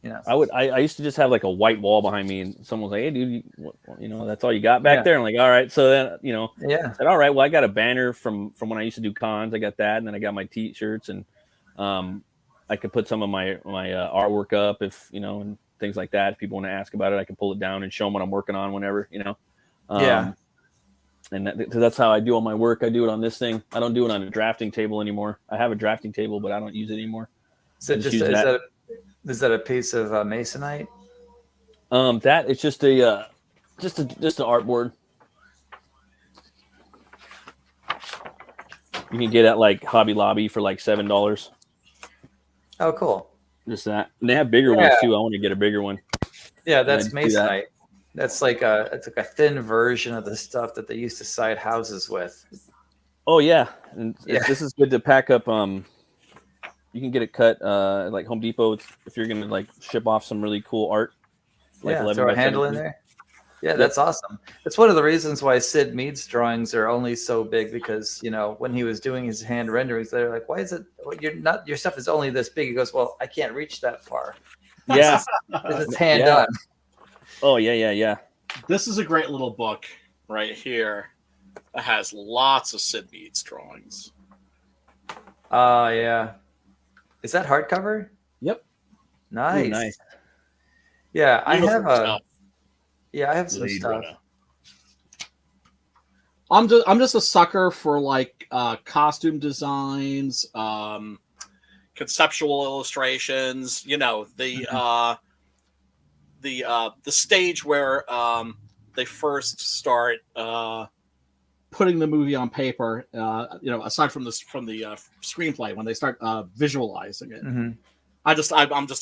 you know. I used to just have like a white wall behind me, and someone was like, "Hey, dude, that's all you got back there." I'm like, "All right." So then, I said, "All right, well, I got a banner from when I used to do cons. I got that, and then I got my T-shirts, and I could put some of my artwork up if and things like that. If people want to ask about it, I can pull it down and show them what I'm working on whenever, And that's how I do all my work. I do it on this thing. I don't do it on a drafting table anymore. I have a drafting table, but I don't use it anymore. So is that a piece of masonite? That it's just an artboard. You can get at like Hobby Lobby for like $7. Oh, cool. Just that. And they have bigger ones too. I want to get a bigger one. Yeah, that's masonite. That's like it's like a thin version of the stuff that they used to side houses with. Oh yeah, and this is good to pack up. You can get it cut like Home Depot if you're gonna like ship off some really cool art. Like throw a handle in there. Yeah, that's awesome. That's one of the reasons why Sid Mead's drawings are only so big, because when he was doing his hand renderings, they're like, "Why is it your stuff is only this big?" He goes, "Well, I can't reach that far." Yeah, it's hand done. Oh yeah. This is a great little book right here. It has lots of Sid Mead's drawings. Yeah. Is that hardcover? Yep. Nice. Ooh, nice. Yeah, I have stuff. I have some stuff. I'm just a sucker for like costume designs, conceptual illustrations. The stage where they first start putting the movie on paper. Aside from the screenplay, when they start visualizing it, I'm just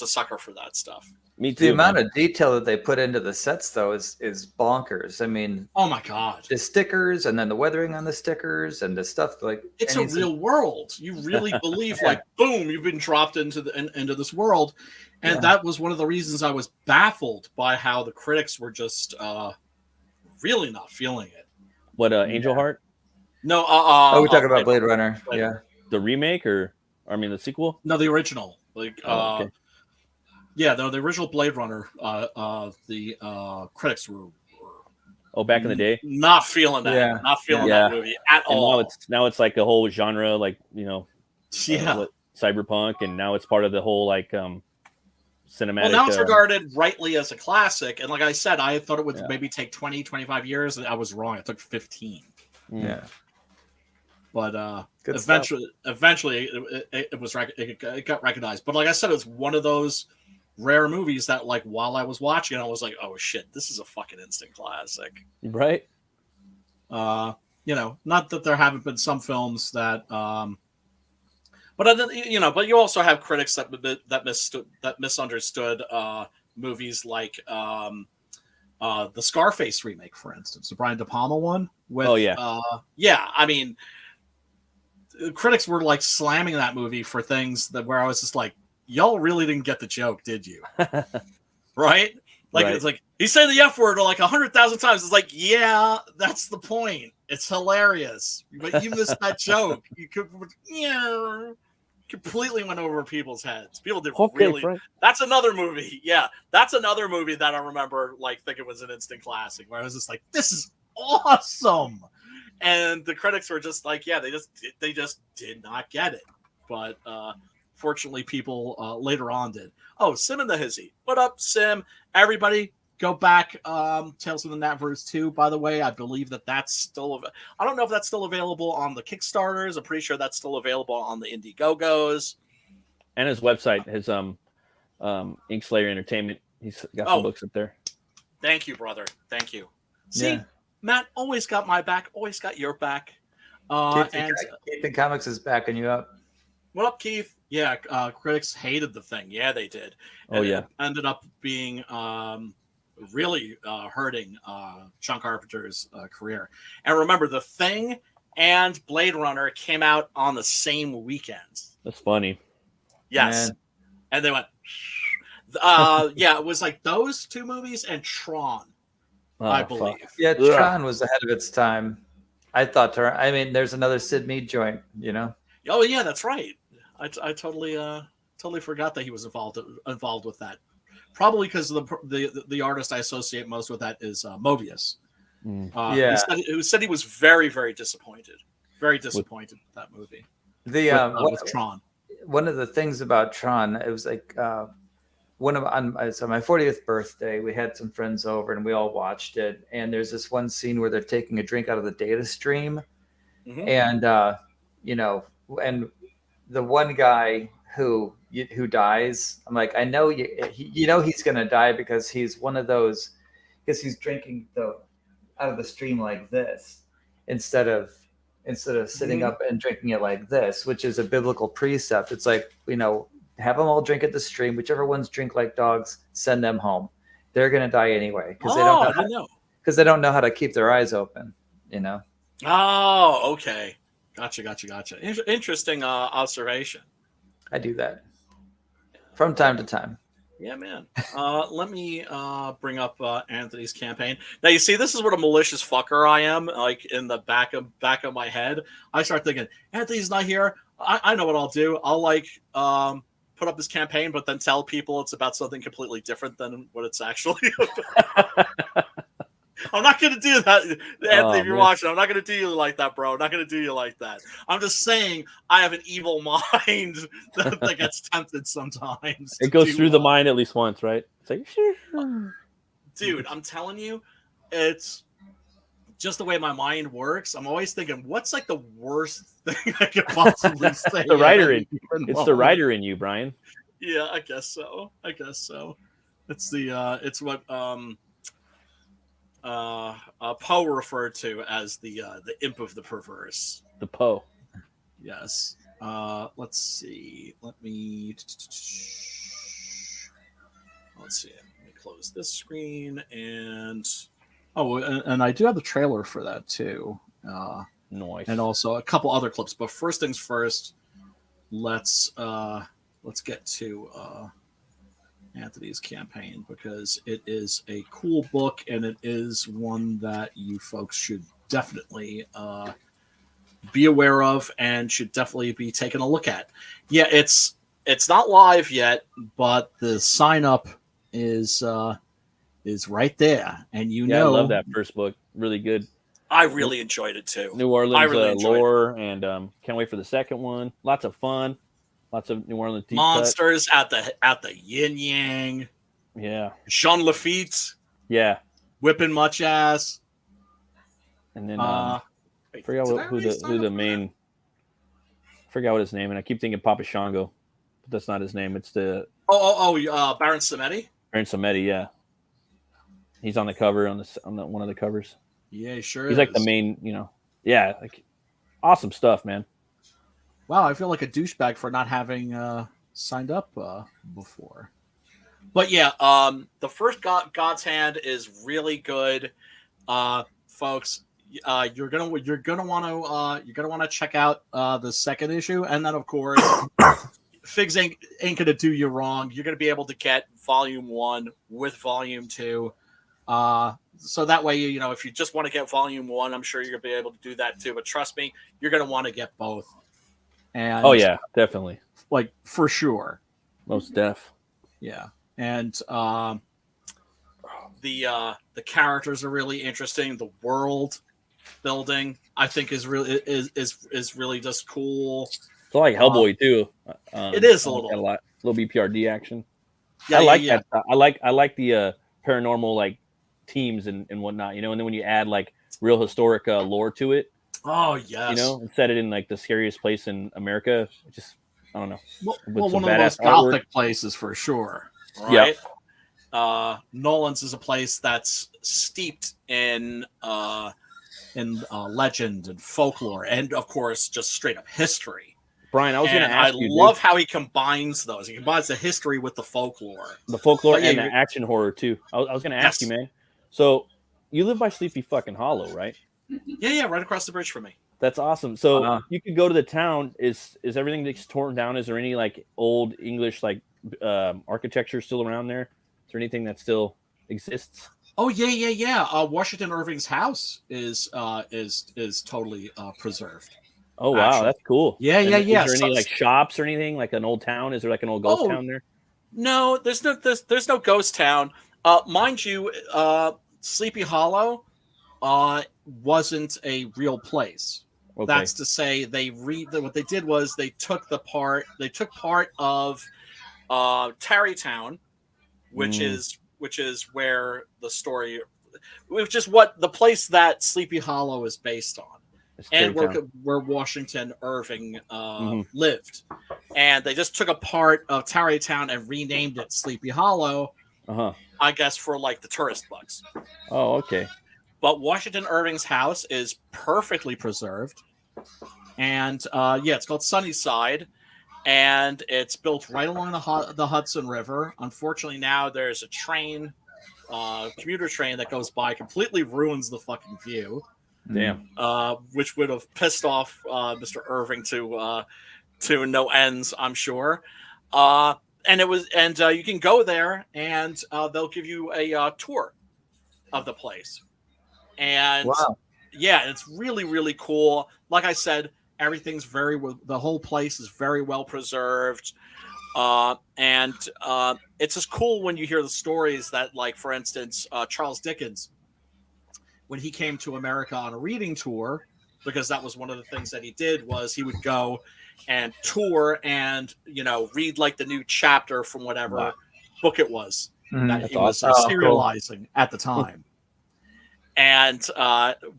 a sucker for that stuff. Me too. The amount of detail that they put into the sets, though, is bonkers. I mean, oh my god, the stickers and then the weathering on the stickers and the stuff like it's a real world. You really believe, like, boom, you've been dropped into this world, and that was one of the reasons I was baffled by how the critics were just really not feeling it. What Angel Heart? No, we're talking about Blade Runner. Yeah, the remake the sequel? No, the original. Like, okay. Yeah, the original Blade Runner, the critics were back in the day, not feeling that, not feeling that movie at all. Now it's like a whole genre, like cyberpunk, and now it's part of the whole like cinematic. Well, now it's regarded rightly as a classic, and like I said, I thought it would maybe take 20, 25 years, and I was wrong. It took 15. Yeah. But eventually, it got recognized. But like I said, it's one of those rare movies that, like, while I was watching it, I was like, "Oh shit, this is a fucking instant classic." Right. Not that there haven't been some films that, but you also have critics that misunderstood movies like the Scarface remake, for instance, the Brian De Palma one. With, I mean, critics were like slamming that movie for things where I was just like, y'all really didn't get the joke, did you? Right? Like, it's like, he said the F word like 100,000 times. It's like, yeah, that's the point. It's hilarious. But you missed that joke. You completely went over people's heads. People did really. Frank. That's another movie. Yeah, that's another movie that I remember, like, thinking was an instant classic, where I was just like, this is awesome. And the critics were just like, yeah, they just did not get it. But fortunately, people later on did. Oh, Sim and the Hizzy. What up, Sim? Everybody, go back. Tales from the Natverse 2, by the way. I believe that's still... I don't know if that's still available on the Kickstarters. I'm pretty sure that's still available on the Indiegogos. And his website, his Inkslayer Entertainment. He's got some books up there. Thank you, brother. Thank you. See, Matt always got my back, always got your back. Keith Comics is backing you up. What up, Keith? Yeah, critics hated the thing. Yeah, they did. And it ended up being really hurting John Carpenter's career. And remember, The Thing and Blade Runner came out on the same weekend. That's funny. Yes. Man. And they went, it was like those two movies and Tron. I believe. Fuck. Yeah, Tron was ahead of its time. I thought. I mean, there's another Sid Mead joint. Oh yeah, that's right. I totally forgot that he was involved with that. probably because the artist I associate most with that is Mobius. Yeah. Who said he was very, very disappointed. Very disappointed with that movie. With Tron. One of the things about Tron, it was like on my 40th birthday, we had some friends over and we all watched it. And there's this one scene where they're taking a drink out of the data stream, and and the one guy who dies, I'm like, I know he's gonna die because he's one of those, because he's drinking out of the stream like this instead of sitting up and drinking it like this, which is a biblical precept. It's like, have them all drink at the stream. Whichever ones drink like dogs, send them home. They're gonna die anyway because they don't know how to keep their eyes open. Oh, okay. Gotcha. Interesting observation. I do that from time to time. Yeah, man. Let me bring up Anthony's campaign. Now, you see, this is what a malicious fucker I am. Like in the back of my head, I start thinking, Anthony's not here. I know what I'll do. I'll put up this campaign, but then tell people it's about something completely different than what it's actually about. I'm not going to do that, Anthony, if you're watching. I'm not going to do you like that, bro. I'm not going to do you like that. I'm just saying I have an evil mind that gets tempted sometimes. It goes through the mind at least once, right? It's like, dude, I'm telling you, it's just the way my mind works. I'm always thinking, what's like the worst thing I could possibly say? It's the writer in you, Brian. Yeah, I guess so. It's what Poe referred to as the imp of the perverse. The Poe. Yes. Let's see. Let me close this screen and I do have the trailer for that too. Nice. And also a couple other clips. But first things first, let's get to Anthony's campaign, because it is a cool book and it is one that you folks should definitely be aware of and should definitely be taking a look at. Yeah, it's not live yet, but the sign up is right there, and I love that first book. Really good. I really enjoyed it too. New Orleans lore, and can't wait for the second one. Lots of fun. Lots of New Orleans deep monsters at the yin yang. Yeah. Jean Lafitte. Yeah. Whipping much ass. And then I forgot who the main. I forgot what his name, and I keep thinking Papa Shango, but that's not his name. It's the Baron Samedi. Baron Samedi, yeah. He's on the cover on one of the covers. Yeah, sure. He's like the main, like awesome stuff, man. Wow, I feel like a douchebag for not having signed up before. But yeah, the first God's Hand is really good, folks. You're gonna want to check out the second issue, and then of course, Figs ain't gonna do you wrong. You're gonna be able to get Volume 1 with Volume 2. So that way, if you just want to get Volume 1, I'm sure you're gonna be able to do that too. But trust me, you're gonna want to get both. And definitely, like for sure, most def. Yeah, and the characters are really interesting. The world building, I think, is really just cool. It's like Hellboy too. It is a little BPRD action. Yeah, I like that. I like the paranormal like teams and whatnot. And then when you add like real historic lore to it. Oh yes, and set it in like the scariest place in America. Just I don't know. Well, one of the most gothic places for sure. Right. Yeah. Nolan's is a place that's steeped in legend and folklore, and of course, just straight up history. Brian, I was going to ask you. I love how he combines those. He combines the history with the folklore. The folklore and the action horror too. I was going to ask you, man. So you live by Sleepy fucking Hollow, right? Yeah, right across the bridge from me. That's awesome. So you could go to the town. Is everything that's torn down? Is there any like old English like architecture still around there? Is there anything that still exists? Oh yeah. Washington Irving's house is totally preserved. Oh wow, that's cool. Yeah. Is there any like shops or anything like an old town? Is there like an old ghost town there? No, there's no ghost town. Mind you, Sleepy Hollow wasn't a real place. Okay. That's to say, what they did was they took part of Tarrytown, which is what the place that Sleepy Hollow is based on, and where Washington Irving lived, and they just took a part of Tarrytown and renamed it Sleepy Hollow. I guess for like the tourist bugs. Oh, okay. But Washington Irving's house is perfectly preserved, and it's called Sunnyside, and it's built right along the Hudson River. Unfortunately, now there's a train, commuter train that goes by, completely ruins the fucking view. Damn. Which would have pissed off Mr. Irving to no ends, I'm sure. And you can go there, and they'll give you a tour of the place. And wow. Yeah, it's really, really cool. Like I said, the whole place is very well preserved. And it's just cool when you hear the stories that, like, for instance, Charles Dickens, when he came to America on a reading tour, because that was one of the things that he did, was he would go and tour and, read like the new chapter from whatever book it was that he was serializing at the time. And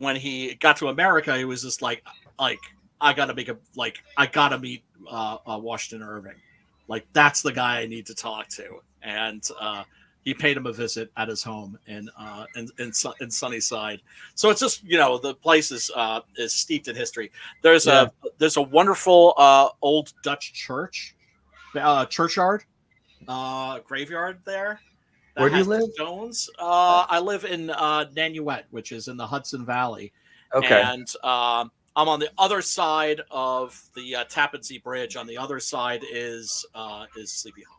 when he got to America, he was just like I gotta meet Washington Irving. Like, that's the guy I need to talk to. And he paid him a visit at his home in Sunnyside. So it's just, the place is steeped in history. There's a wonderful old Dutch churchyard, graveyard there. Where do you live? Stones. I live in Nanuet, which is in the Hudson Valley. Okay. And I'm on the other side of the Tappan Zee Bridge. On the other side is Sleepy Hollow.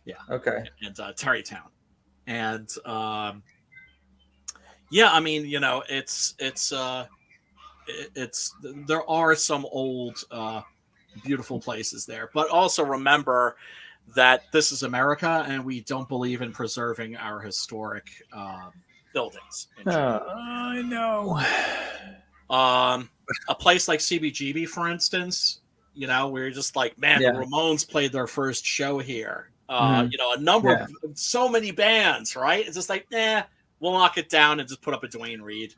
Yeah. Okay. And Tarrytown. And I mean, it's there are some old beautiful places there, but also remember that this is America, and we don't believe in preserving our historic buildings. I know. A place like CBGB, for instance, we're just like, man, the Ramones played their first show here. A number of so many bands, right? It's just like, we'll knock it down and just put up a Duane Reade.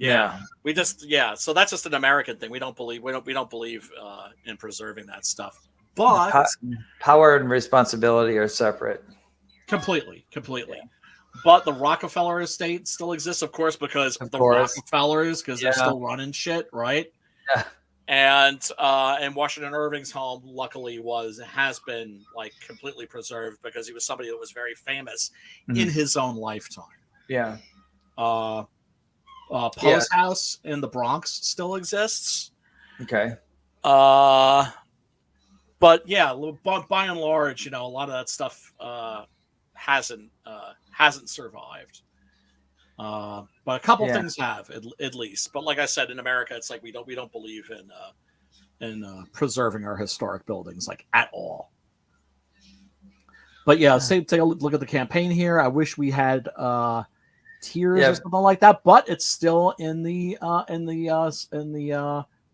We just so that's just an American thing. We don't believe in preserving that stuff. But power and responsibility are separate. Completely. But the Rockefeller estate still exists, of course, because of the Rockefellers, because they're still running shit, right? Yeah. And Washington Irving's home, luckily, has been like completely preserved because he was somebody that was very famous in his own lifetime. Yeah. Poe's house in the Bronx still exists. Okay. But by and large, a lot of that stuff hasn't survived. But a couple things have, at least. But like I said, in America, it's like we don't believe in preserving our historic buildings, like, at all. But take a look at the campaign here. I wish we had tiers or something like that, but it's still in the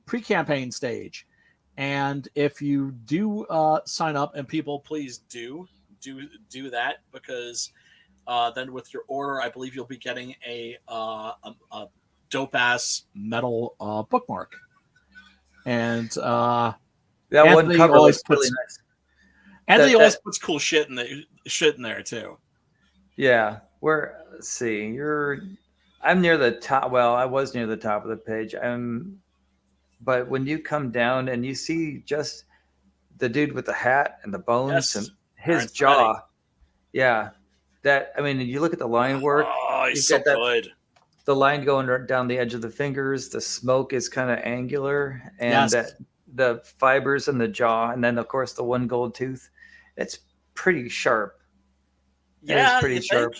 pre-campaign stage. And if you do sign up, and people, please do that, because then with your order, I believe you'll be getting a dope ass metal bookmark. And that one cover was really nice. Anthony always puts cool shit in there too. Yeah. Let's see. I'm near the top. Well, I was near the top of the page. But when you come down and you see just the dude with the hat and the bones and his jaw, you look at the line work. Oh, he's so good. The line going down the edge of the fingers, the smoke is kind of angular, and the fibers in the jaw, and then of course the one gold tooth. It's pretty sharp. Yeah, pretty sharp.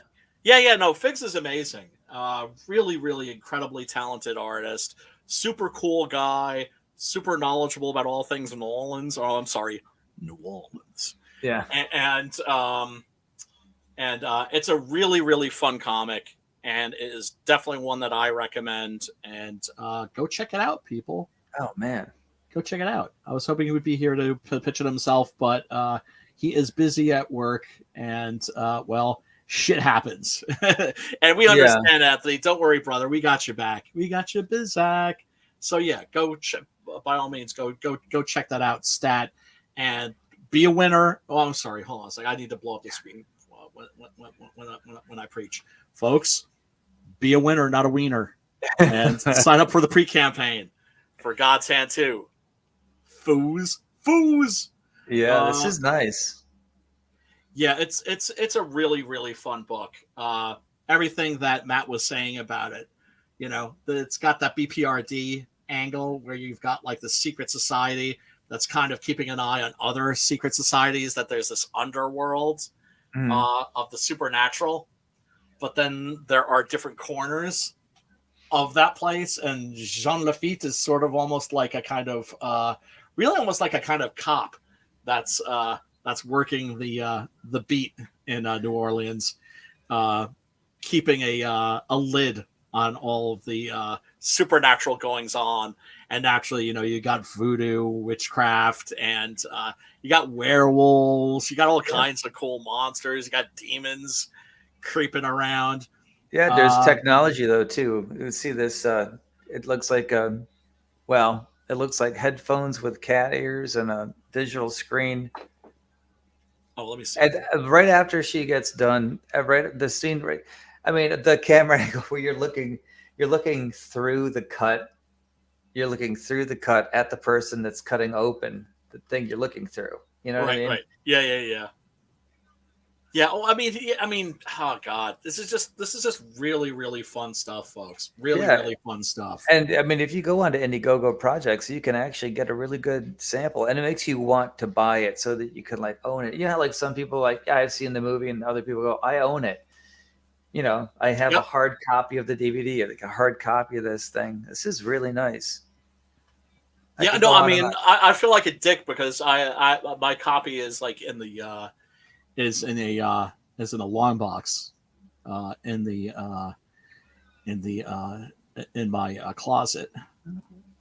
No, Figs is amazing. Really, really incredibly talented artist. Super cool guy, super knowledgeable about all things New Orleans. Oh, I'm sorry, New Orleans. Yeah. And it's a really, really fun comic, and it is definitely one that I recommend. And go check it out, people. Oh man, go check it out. I was hoping he would be here to pitch it himself, but he is busy at work, and well, shit happens. And we understand, Anthony. Don't worry, brother. We got you back. We got you, Bizak. So yeah, by all means, go check that out. Stat and be a winner. Oh, I'm sorry. Hold on a second. I need to blow up the screen when I preach, folks. Be a winner, not a wiener, and sign up for the pre-campaign for God's Hand 2. Foos. Yeah, this is nice. Yeah, it's a really, really fun book. Everything that Matt was saying about it, it's got that BPRD angle where you've got like the secret society that's kind of keeping an eye on other secret societies, that there's this underworld of the supernatural, but then there are different corners of that place, and Jean Lafitte is sort of almost like a kind of really almost like a kind of cop that's working the beat in New Orleans, keeping a lid on all of the supernatural goings on. And actually, you got voodoo, witchcraft, and you got werewolves. You got all kinds of cool monsters. You got demons creeping around. Yeah, there's technology though too. You see this. It looks like it looks like headphones with cat ears and a digital screen. Oh, let me see. And right after she gets done, the scene. Right, I mean, the camera angle where you're looking through the cut. You're looking through the cut at the person that's cutting open the thing you're looking through. You know what I mean? Right. Yeah. Yeah. Oh, I mean, oh God, this is just really, really fun stuff, folks. Really fun stuff. And I mean, if you go onto Indiegogo projects, you can actually get a really good sample, and it makes you want to buy it so that you can like own it. Like some people I've seen the movie, and other people go, I own it. I have a hard copy of the DVD, like a hard copy of this thing. This is really nice. I feel like a dick because I my copy is like in the is in a long box in my closet.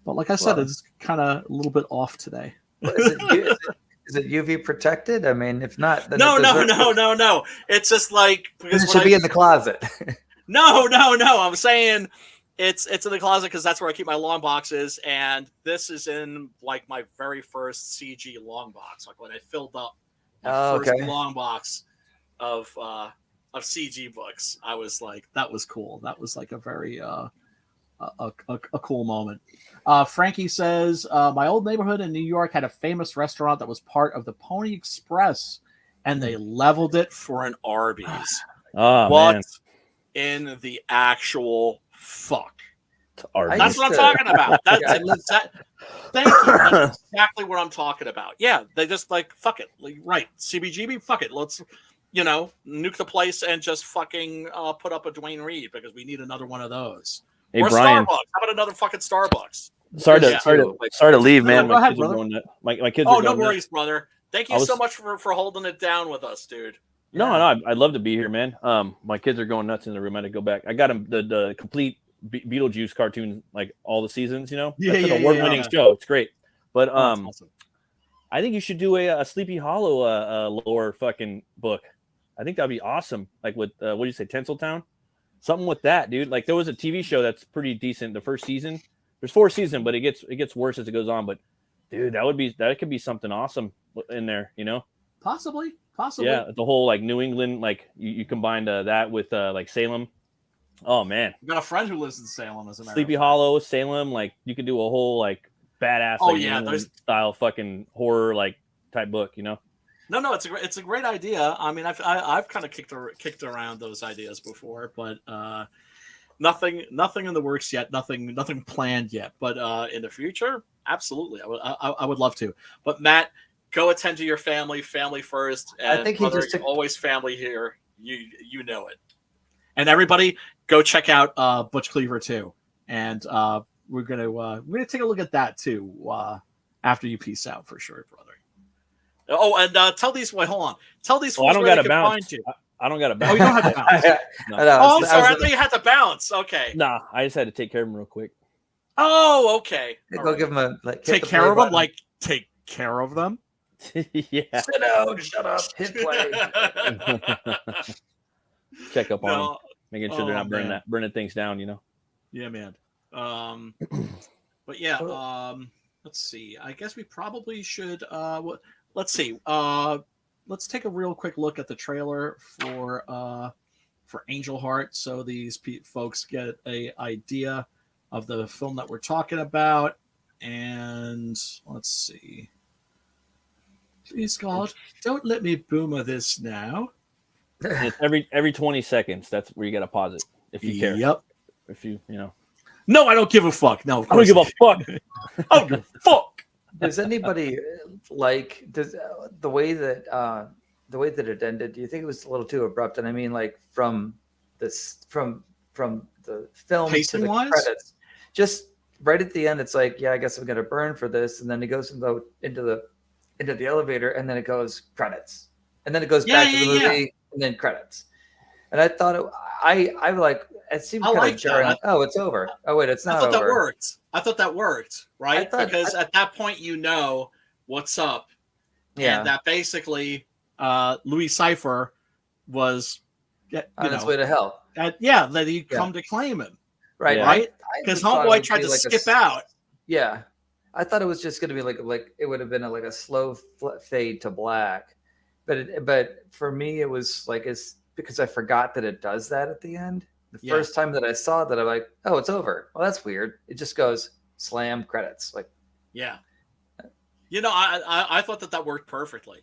But like I said, it's kind of a little bit off today. Is it UV protected? I mean, if not, then no. It's just like because it should be in the closet. No. I'm saying it's in the closet because that's where I keep my long boxes, and this is in like my very first CG long box, like when I filled up my first long box of CG books. I was like, that was cool. That was like a very a cool moment. Frankie says, my old neighborhood in New York had a famous restaurant that was part of the Pony Express, and they leveled it for an Arby's. What man. In the actual fuck? That's what I'm talking about. Thank you. That's exactly what I'm talking about. Yeah, they just like, fuck it. Like, right. CBGB, fuck it. Let's, nuke the place and just fucking put up a Dwayne Reed because we need another one of those. Hey, or Brian. Starbucks. How about another fucking Starbucks? Sorry to leave, man. Go ahead, brother. My kids. Oh, no worries, brother. Thank you so much for holding it down with us, dude. No, I'd love to be here, man. My kids are going nuts in the room. I had to go back. I got them the complete Beetlejuice cartoon, like all the seasons. That's an award-winning show. It's great. But awesome. I think you should do a Sleepy Hollow lore fucking book. I think that'd be awesome. Like with what do you say, Tinseltown? Something with that, dude. Like there was a TV show that's pretty decent. The first season, there's 4 seasons, but it gets worse as it goes on. But dude, that could be something awesome in there. Possibly. Yeah, the whole like New England, like you combined that with like Salem. Oh man, I've got a friend who lives in Salem, as a matter Sleepy Hollow, Salem. Like you could do a whole like badass, there's style fucking horror like type book. No, it's a great idea. I mean, I've kind of kicked around those ideas before, but nothing in the works yet. Nothing planned yet. But in the future, absolutely, I would love to. But Matt, go attend to your family first. And I think he just always family here. You know it. And everybody, go check out Butch Cleaver too. And we're gonna take a look at that too after you peace out for sure, brother. Oh, and tell these. Wait, hold on. Tell these. Oh, I don't where got they to can bounce. find you. I don't got to Oh, bounce. you don't have to bounce. No. Oh, I'm sorry. I thought you had to bounce. Okay. Nah, I just had to take care of him real quick. Oh, okay. Go give him a like. Take care of them. Like take care of them. Yeah. Sit down. Shut up. Hit play. Check up on No. them, making sure they're not man. burning things down. Yeah, man. But yeah. Let's see. I guess we probably should. Let's see. Let's take a real quick look at the trailer for Angel Heart, so these folks get a idea of the film that we're talking about. And let's see. Please God, don't let me boomer this now. It's every 20 seconds. That's where you got to pause it if you care. Yep. If you No, I don't give a fuck. No, I don't give a fuck. I don't give a fuck. Does anybody the way that it ended? Do you think it was a little too abrupt? And I mean, like from the film to Pacing the wise? credits, just right at the end, it's like, yeah, I guess I'm gonna burn for this, and then it goes into the elevator, and then it goes credits, and then it goes back to the movie, and then credits. And I thought I like it seemed kind of jarring. Oh, it's over. Oh wait, it's not over. I thought that worked, right? Because at that point, you know what's up. Yeah. And that basically Louis Cypher was on his way to hell. That he'd come to claim him. Right. Right? Because Homeboy tried to skip out. Yeah. I thought it was just going to be like it would have been like a slow fade to black. But for me, it was like it's because I forgot that it does that at the end. The first time that I saw that, I'm like, oh, it's over. Well, that's weird. It just goes slam credits. Like, yeah. I thought that worked perfectly.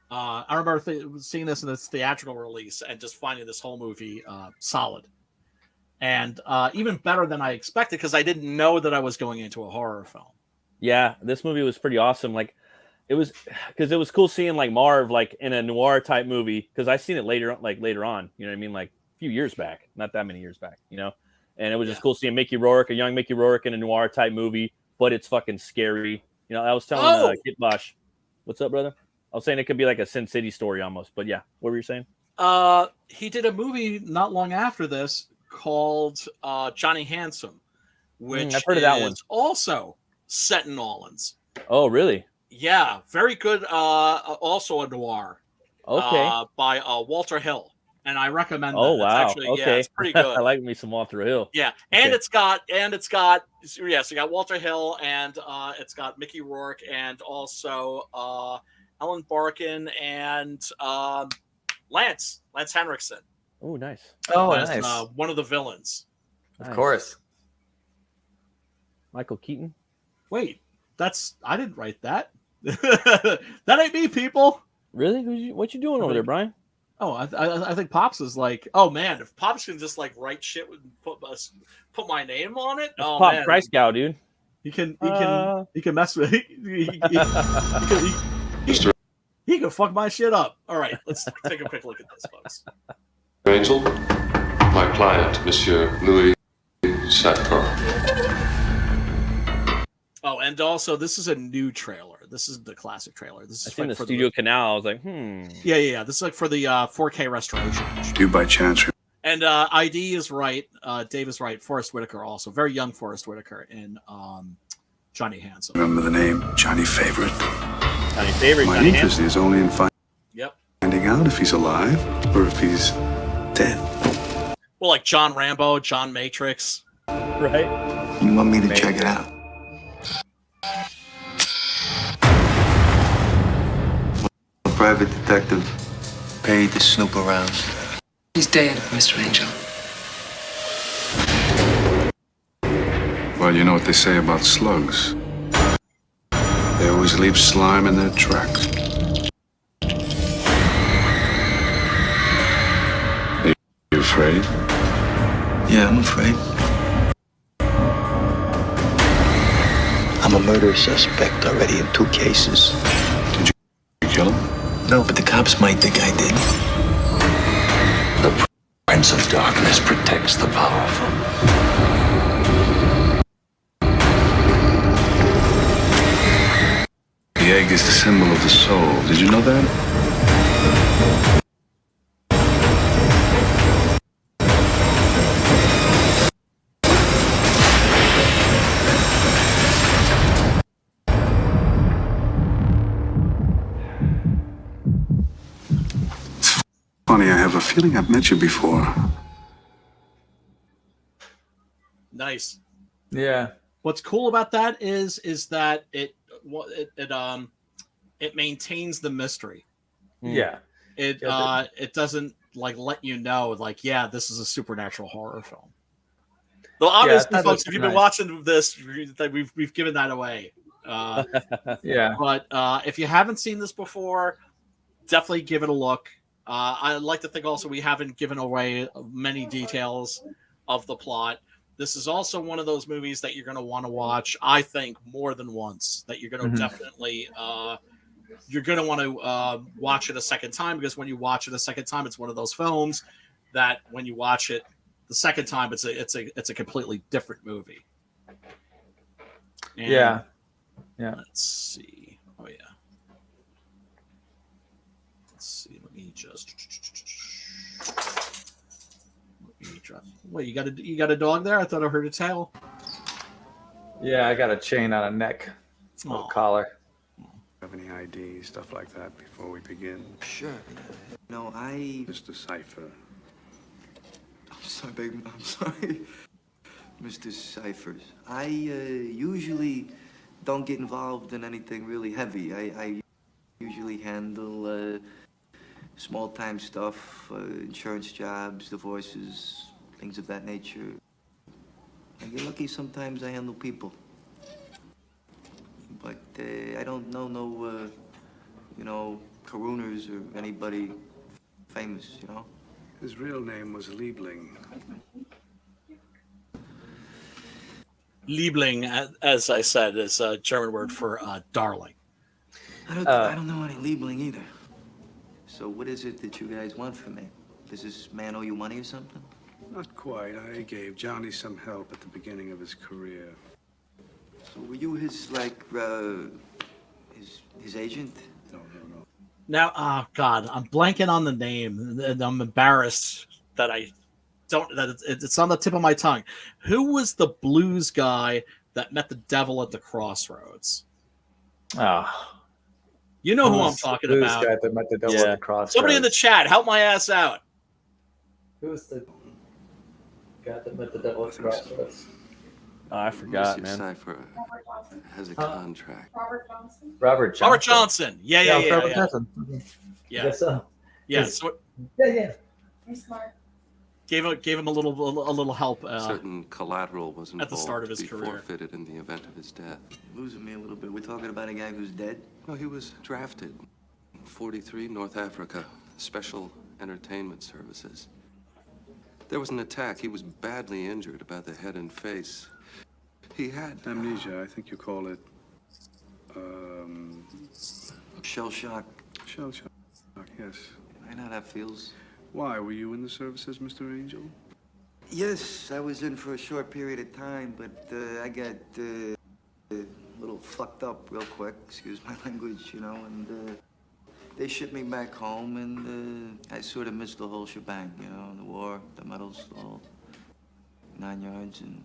I remember seeing this in this theatrical release and just finding this whole movie solid. And even better than I expected, because I didn't know that I was going into a horror film. Yeah, this movie was pretty awesome. Like, it was cool seeing like Marv like in a noir type movie, because I seen it later on. You know what I mean? Like a few years back, not that many years back. And it was just cool seeing a young Mickey Rourke in a noir type movie, but it's fucking scary. I was telling Kit Bosch, what's up, brother? I was saying it could be like a Sin City story almost, but yeah, what were you saying? He did a movie not long after this called Johnny Handsome, which I've heard of that one. Also set in New Orleans. Oh, really? Yeah, very good. Also a noir. Okay. By Walter Hill, and I recommend. Oh that. wow! Actually, okay, yeah, it's pretty good. I like me some Walter Hill. Yeah, and okay. it's got so you got Walter Hill, and it's got Mickey Rourke, and also Ellen Barkin and Lance Henriksen. Oh, nice. Oh, as, nice. One of the villains. Of course. Michael Keaton. Wait, I didn't write that. That ain't me, people. Really? What you doing over there, Brian? Oh, I think Pops is like, oh man, if Pops can just like write shit and put my name on it, That's Pop Christgau, dude. He can mess with he can fuck my shit up. All right, let's take a quick look at this, folks. Angel, my client, Monsieur Louis Cypher. Oh, and also this is a new trailer. This is the classic trailer. This is in the studio canal. I was like, Yeah. This is like for the 4K restoration. Do you by chance? And ID is right. Dave is right. Forrest Whitaker also. Very young Forrest Whitaker in Johnny Handsome. Remember the name? Johnny Favorite. Johnny Favorite. My Johnny interest Handsome. is only in finding out if he's alive or if he's dead. Well, like John Rambo, John Matrix. Right. You want me to check it out? A private detective paid to snoop around. He's dead, Mr. Angel. Well, you know what they say about slugs. They always leave slime in their tracks. Are you afraid? Yeah, I'm afraid. I'm a murder suspect already in 2 cases. Did you kill him? No, but the cops might think I did. The Prince of Darkness protects the powerful. The egg is the symbol of the soul. Did you know that? It's funny, I have a feeling I've met you before. Nice. Yeah. What's cool about that is that it maintains the mystery. Yeah. It doesn't like let you know like, yeah, this is a supernatural horror film. Though obviously, folks, if you've been watching this, we've given that away. Yeah. But if you haven't seen this before, definitely give it a look. I'd like to think also we haven't given away many details of the plot. This is also one of those movies that you're going to want to watch, I think, more than once. That you're going to definitely you're going to want to watch it a second time, because when you watch it a second time, it's one of those films that when you watch it the second time, it's a completely different movie. And Yeah. Let's see. Oh yeah. Let's see. Let me just. Wait, you got a dog there? I thought I heard a tail. Yeah, I got a chain on a neck, a collar. Have any ID, stuff like that, before we begin? Sure. No, Mr. Cypher. I'm sorry, baby. I'm sorry. Mr. Cyphers. I usually don't get involved in anything really heavy. I usually handle small-time stuff, insurance jobs, divorces, things of that nature. I get lucky sometimes I handle people. But I don't know no, Karooners or anybody famous, you know? His real name was Liebling. Liebling, as I said, is a German word for darling. I don't know any Liebling either. So what is it that you guys want from me? Does this man owe you money or something? Not quite. I gave Johnny some help at the beginning of his career. So were you his, his agent? No. Now, oh God, I'm blanking on the name, and I'm embarrassed that it's on the tip of my tongue. Who was the blues guy that met the devil at the crossroads? Oh. You know who I'm talking about. Guy that met the devil at the crossroads. Somebody in the chat, help my ass out. Who's the guy that met the devil at the crossroads? Oh, I forgot, Mr. man. Cypher has a contract. Robert Johnson. Robert Johnson. Yeah. Robert Johnson. Yeah. Yes, so. Yeah. So Yeah. He's smart. gave him a little help. Certain collateral was involved at the start of his to be career. forfeited in the event of his death. Losing me a little bit. We're talking about a guy who's dead? No, he was drafted. 43, North Africa. Special Entertainment Services. There was an attack. He was badly injured about the head and face. He had amnesia. I think you call it shell shock. Shell shock. Yes. I know how that feels. Why were you in the services, Mr. Angel? Yes, I was in for a short period of time, but I got a little fucked up real quick. Excuse my language, you know, and they shipped me back home, and I sort of missed the whole shebang, you know, the war, the medals, the whole 9 yards, and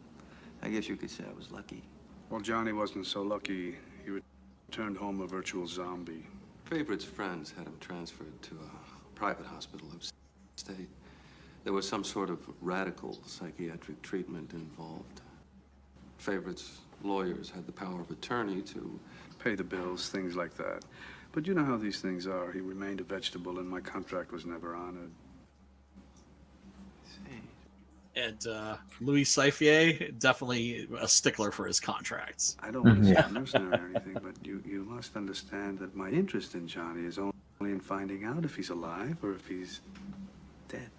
I guess you could say I was lucky. Well, Johnny wasn't so lucky. He returned home a virtual zombie. Favorite's friends had him transferred to a private hospital upstate. There was some sort of radical psychiatric treatment involved. Favorite's lawyers had the power of attorney to pay the bills, things like that. But you know how these things are. He remained a vegetable, and my contract was never honored. And Louis Cypher, definitely a stickler for his contracts. I don't want to sound mercenary or anything, but you must understand that my interest in Johnny is only in finding out if he's alive or if he's dead.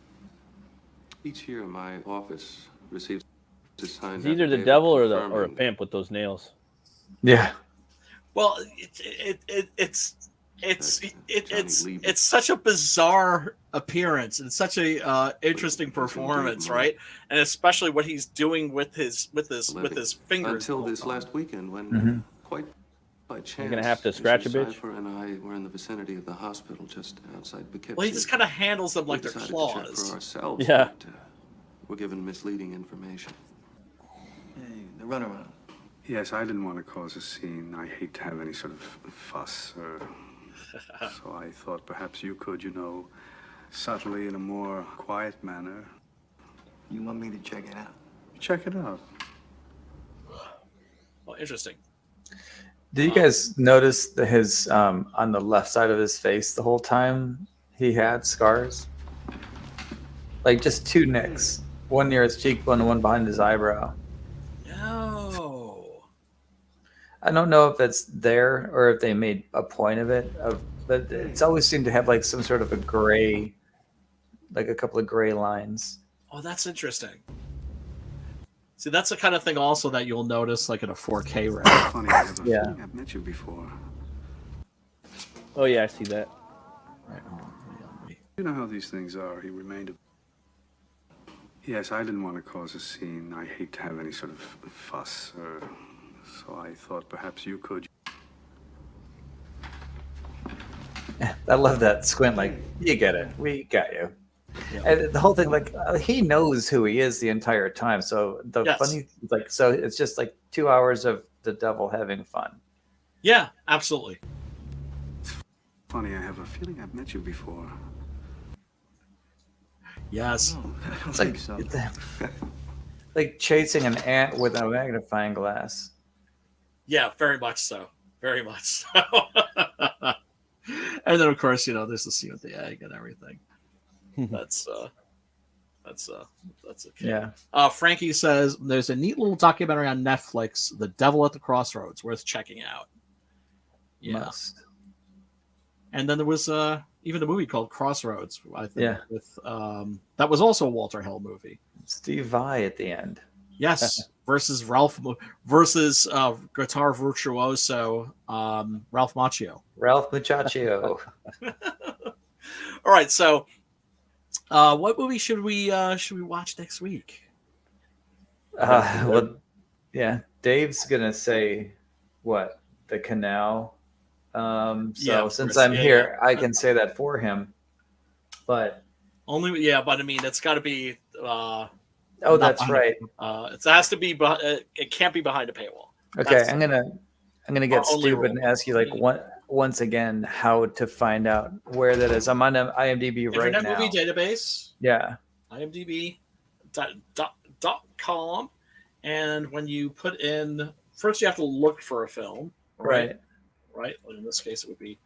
Each year, my office receives a signed It's either the affidavit devil or a confirming pimp with those nails. Yeah. Well, it's such a bizarre appearance and such a interesting performance, right? And especially what he's doing with his fingers until this last weekend when quite By chance, You're gonna have to scratch a Mr. bitch. Cipher and I were in the vicinity of the hospital just outside Poughkeepsie. Well, he just kind of handles them like We they're decided to check claws. for ourselves, Yeah. but, we're given misleading information. Hey, the runaround. Yes, I didn't want to cause a scene. I hate to have any sort of fuss. So I thought perhaps you could, subtly, in a more quiet manner. You want me to check it out? Check it out. Well, interesting. Did you guys notice his on the left side of his face the whole time he had scars? Like just 2 nicks. One near his cheekbone and one behind his eyebrow. No. I don't know if it's there or if they made a point of it. But it's always seemed to have like some sort of a gray, like a couple of gray lines. Oh, that's interesting. See, that's the kind of thing also that you'll notice like in a 4K render. Funny, I have a Yeah. feeling I've met you before. Oh yeah, I see that. You know how these things are. He remained. Yes, I didn't want to cause a scene. I hate to have any sort of fuss. So I thought perhaps you could. I love that squint. Like you get it. We got you. Yeah. And the whole thing, like he knows who he is the entire time. So the funny, like, so it's just like 2 hours of the devil having fun. Yeah, absolutely. Funny, I have a feeling I've met you before. Yes. It's like so. Like chasing an ant with a magnifying glass. Yeah, very much so. Very much so. And then of course, there's the scene with the egg and everything. That's okay. Yeah. Frankie says there's a neat little documentary on Netflix, The Devil at the Crossroads, worth checking out. Yeah. Must. And then there was even a movie called Crossroads, I think. Yeah. With that was also a Walter Hill movie. Steve Vai at the end. Yes, versus guitar virtuoso Ralph Macchio. Ralph Muchacho. All right, so what movie should we watch next week? Well, yeah, Dave's gonna say what? The Canal. Since I'm here, I can say that for him. But but I mean, it's got to be. Oh, that's right. It has to be. It can't be behind a paywall. Okay, I'm gonna get stupid and ask you like once again how to find out where that is. I'm on IMDb right now. Internet Movie Database. Yeah. IMDb.com, and when you put in first, you have to look for a film. Right. Right. In this case, it would be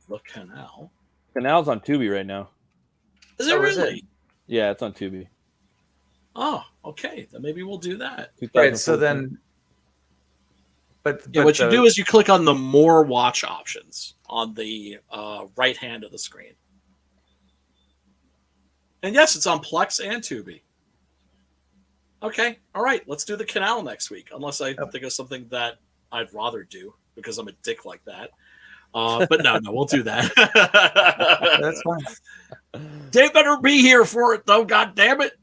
The Canal. Canal's on Tubi right now. Is it really? Yeah, it's on Tubi. Oh, okay. Then maybe we'll do that. Right. So then, but what you do is you click on the more watch options on the right hand of the screen. And yes, it's on Plex and Tubi. Okay. All right. Let's do The Canal next week, unless I think of something that I'd rather do because I'm a dick like that. But no, we'll do that. That's fine. They better be here for it, though. God damn it.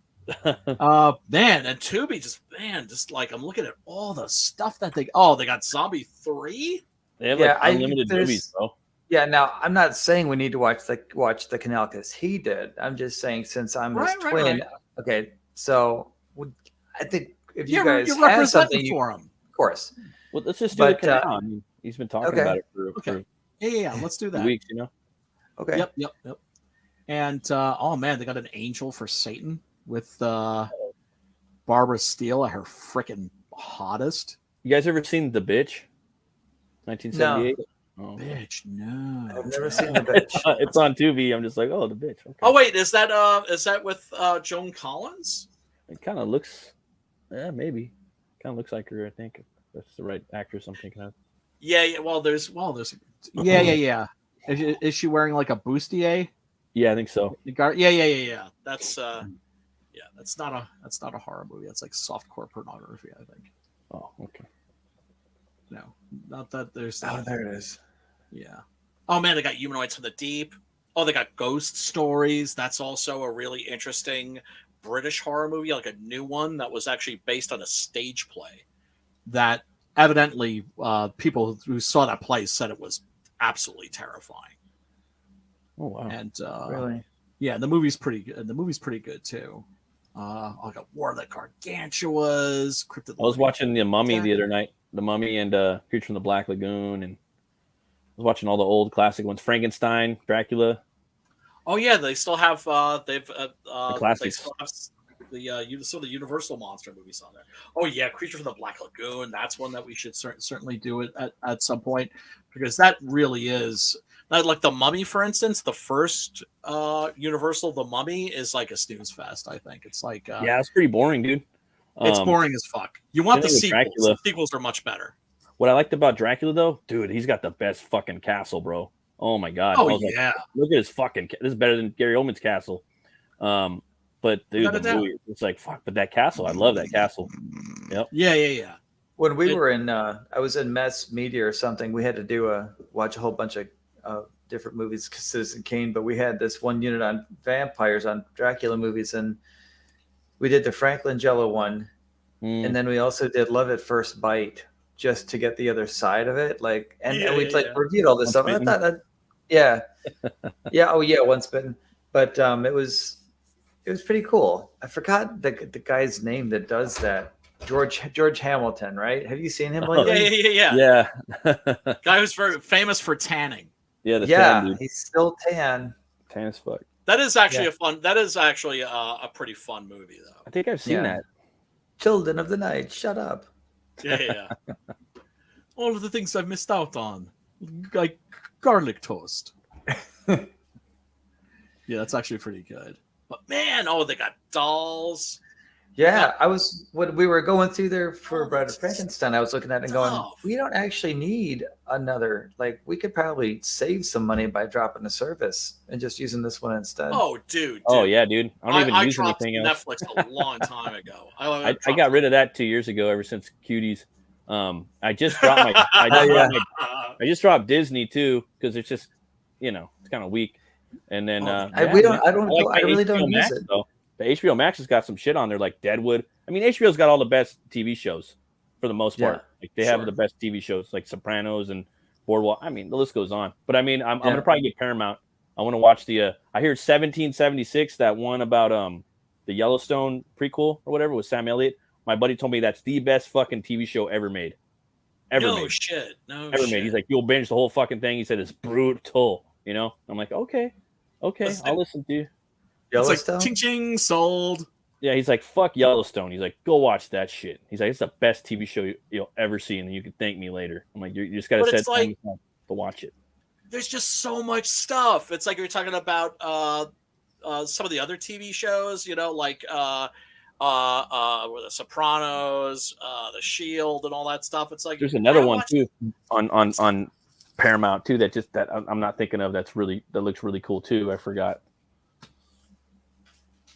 Man, and Tubi just like I'm looking at all the stuff that they got Zombie 3. They have like unlimited movies, though. Yeah, now I'm not saying we need to watch the Canal because he did. I'm just saying since I'm his twin. Right. Okay, so I think if you guys have something for him, of course. Well, let's just do the Canal. I mean, he's been talking about it for yeah. Let's do that. Weeks, Okay. Yep. And oh man, they got an Angel for Satan with Barbara Steele at her freaking hottest. You guys ever seen The Bitch? 1978. No. Oh. Bitch, no. I've never seen The Bitch. It's on Tubi. I'm just like, oh, The Bitch. Okay. Oh wait, is that with Joan Collins? It kind of looks, maybe. Kind of looks like her. I think if that's the right actress I'm thinking of. Yeah. Well, there's. Yeah. Is she wearing like a bustier? Yeah, I think so. Yeah. That's that's not a horror movie. That's like softcore pornography, I think. Oh, okay. No, not that there's. Oh, there it is. Yeah. Oh man, they got Humanoids from the Deep. Oh, they got Ghost Stories. That's also a really interesting British horror movie, like a new one that was actually based on a stage play that evidently, people who saw that play said it was absolutely terrifying. Oh wow! And Really? yeah, the movie's pretty good. The movie's pretty good too. I got War of the Gargantuas. Crypt of the I was Living watching The Mummy Dead. the other night. The Mummy and Creature from the Black Lagoon, and I was watching all the old classic ones. Frankenstein, Dracula. Oh yeah, they still have they've The they classics. still have the Universal monster movies on there. Oh yeah, Creature from the Black Lagoon. That's one that we should certainly do it at some point, because that really is like The Mummy, for instance. The first Universal The Mummy is like a snooze fest. I think it's like Yeah, it's pretty boring, dude. it's boring as fuck. You want the same thing with sequels? Dracula. The sequels are much better. What I liked about Dracula, though, dude, he's got the best fucking castle, bro. Oh my god! Oh I was like, yeah, look at his fucking. This is better than Gary Oldman's castle. But dude, Without a the doubt. movie, it's like fuck. But that castle, I love that castle. Yep. yeah. When we were in, I was in Mass Media or something. We had to do watch a whole bunch of different movies, Citizen Kane. But we had this one unit on vampires, on Dracula movies, and we did the Franklin Jello one, and then we also did Love at First Bite, just to get the other side of it. Like, and we reviewed all this stuff. I thought that, yeah, oh yeah, Once Bitten. But it was pretty cool. I forgot the guy's name that does that. George Hamilton, right? Have you seen him lately? Yeah. Guy who's very famous for tanning. Yeah, tan dude. He's still tan. Tan as fuck. That is actually a pretty fun movie, though. I think I've seen that. Children of the Night, shut up. Yeah. All of the things I've missed out on, like garlic toast. Yeah, that's actually pretty good. But man, they got dolls. Yeah, when we were going through there for Bride of Frankenstein, I was looking at it and going, we don't actually need another. Like, we could probably save some money by dropping the service and just using this one instead. Oh, dude. Oh yeah, dude. I don't even use dropped anything else. Netflix a long time ago. I got rid of that 2 years ago. Ever since Cuties, I just dropped my. I just dropped Disney too, because it's just, it's kind of weak. And then I really don't use it though. The HBO Max has got some shit on there, like Deadwood. I mean, HBO's got all the best TV shows for the most part. Like they have the best TV shows, like Sopranos and Boardwalk. I mean, the list goes on. But I mean, I'm gonna probably get Paramount. I want to watch the. I hear 1776, that one about the Yellowstone prequel or whatever with Sam Elliott. My buddy told me that's the best fucking TV show ever made. No Shit. Ever made. He's like, you'll binge the whole fucking thing. He said it's brutal. I'm like, okay, I'll listen to you. It's like ching ching sold. Yeah, he's like, fuck Yellowstone. He's like, go watch that shit. He's like, it's the best TV show you'll ever see, and you can thank me later. I'm like, you just gotta set time to watch it. There's just so much stuff. It's like you're talking about some of the other TV shows, like The Sopranos, The Shield, and all that stuff. It's like there's another one too on Paramount too that I'm not thinking of. That looks really cool too. I forgot.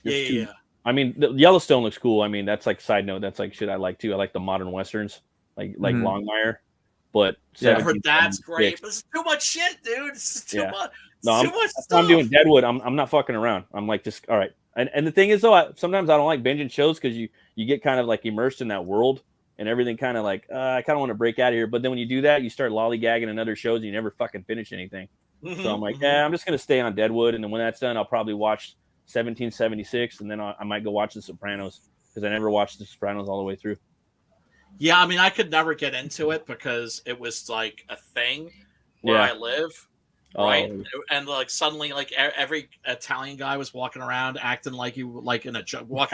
Yeah. I mean, the Yellowstone looks cool. I mean, that's like side note. That's like shit I like too. I like the modern westerns, like Longmire. But I've heard that's great. But it's too much shit, dude. It's too much. No, too much stuff. stuff. I'm doing Deadwood. I'm not fucking around. I'm like, just all right. And the thing is, though, sometimes I don't like binging shows because you get kind of like immersed in that world and everything. Kind of like I kind of want to break out of here. But then when you do that, you start lollygagging in other shows and you never fucking finish anything. So I'm like, I'm just gonna stay on Deadwood, and then when that's done, I'll probably watch 1776, and then I might go watch The Sopranos because I never watched The Sopranos all the way through. Yeah, I mean, I could never get into it because it was like a thing where I live, right? And like suddenly, like every Italian guy was walking around acting like walking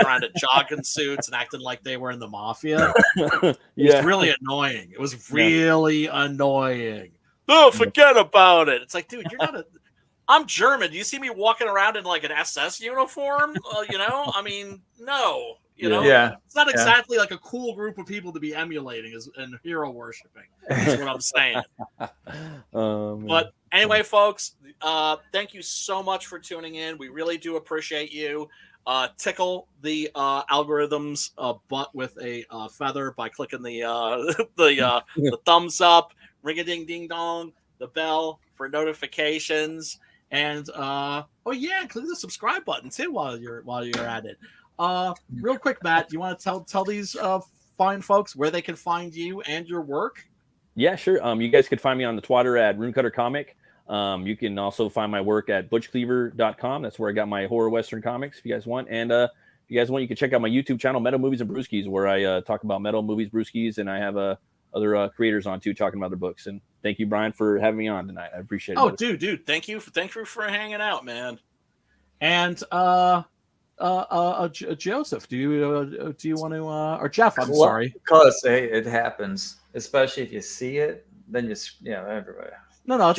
around in jogging suits and acting like they were in the mafia. It was really annoying. It was really annoying. Oh, forget about it. It's like, dude, you're not I'm German. Do you see me walking around in like an SS uniform? I mean, no. It's not exactly like a cool group of people to be emulating and hero worshiping. Is what I'm saying. But anyway, folks, thank you so much for tuning in. We really do appreciate you. Tickle the algorithm's butt with a feather by clicking the thumbs up, ring a ding ding dong, the bell for notifications. And click the subscribe button too while you're at it. Real quick, Matt, you want to tell these fine folks where they can find you and your work? Yeah, sure. You guys could find me on the Twitter at Runecutter Comic. You can also find my work at butchcleaver.com. That's where I got my horror western comics if you guys want. And if you guys want, you can check out my YouTube channel, Metal Movies and Brewskis, where I talk about metal movies, brewskis, and I have other creators on too talking about their books. And thank you, Brian, for having me on tonight. I appreciate it. Oh, dude, thank you for hanging out, man. And Joseph, do you want to or Jeff? I'm sorry. Close. Hey, it happens, especially if you see it. Then everybody. No,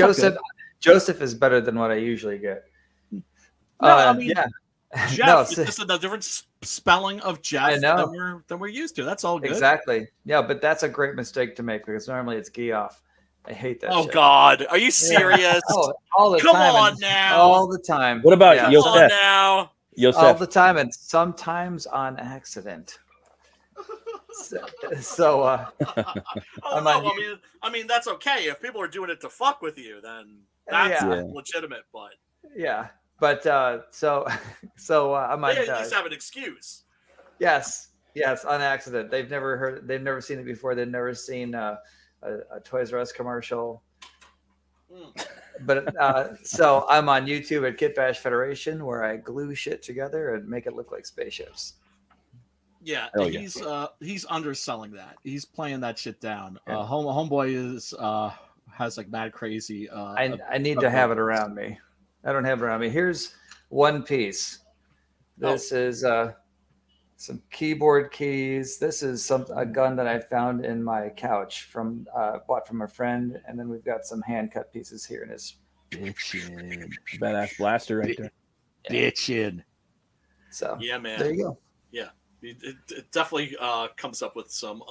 Joseph is better than what I usually get. No, I mean, yeah. Jeff, it's just a different spelling of Jeff than we're used to. That's all good. Exactly. Yeah, but that's a great mistake to make because normally it's Geoff. I hate that. Oh shit. God, are you serious? All the Come time. on now. All the time. What about Come on now? Yosef? All the time and sometimes on accident. I mean that's okay. If people are doing it to fuck with you, then that's legitimate. But so I might at least have an excuse. Yes, on accident. They've never seen it before. They've never seen a Toys R Us commercial. But so I'm on YouTube at Kit Bash Federation, where I glue shit together and make it look like spaceships. Yeah, he's underselling that. He's playing that shit down. Homeboy has like mad crazy. I need to have it around me. I don't have it around me. Here's one piece. This is some keyboard keys. This is a gun that I found in my couch bought from a friend, and then we've got some hand cut pieces here in his badass blaster right there. Bitchin'. So yeah, man. There you go. Yeah, it definitely comes up with some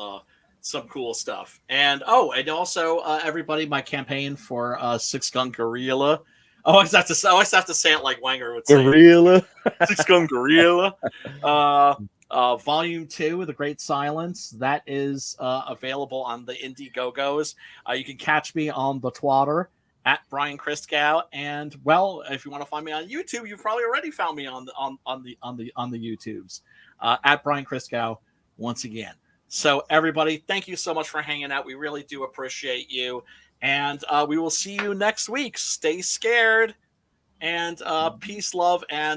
cool stuff. And also everybody, my campaign for Six Gun Gorilla. I always have to say it like Wanger would say. Gorilla. Six Gun Gorilla. Volume 2, The Great Silence, that is available on the Indiegogos. You can catch me on the Twitter at Brian Christgau, and if you want to find me on YouTube, you've probably already found me on the YouTubes at Brian Christgau once again. So everybody, thank you so much for hanging out. We really do appreciate you, and we will see you next week. Stay scared, and peace, love, and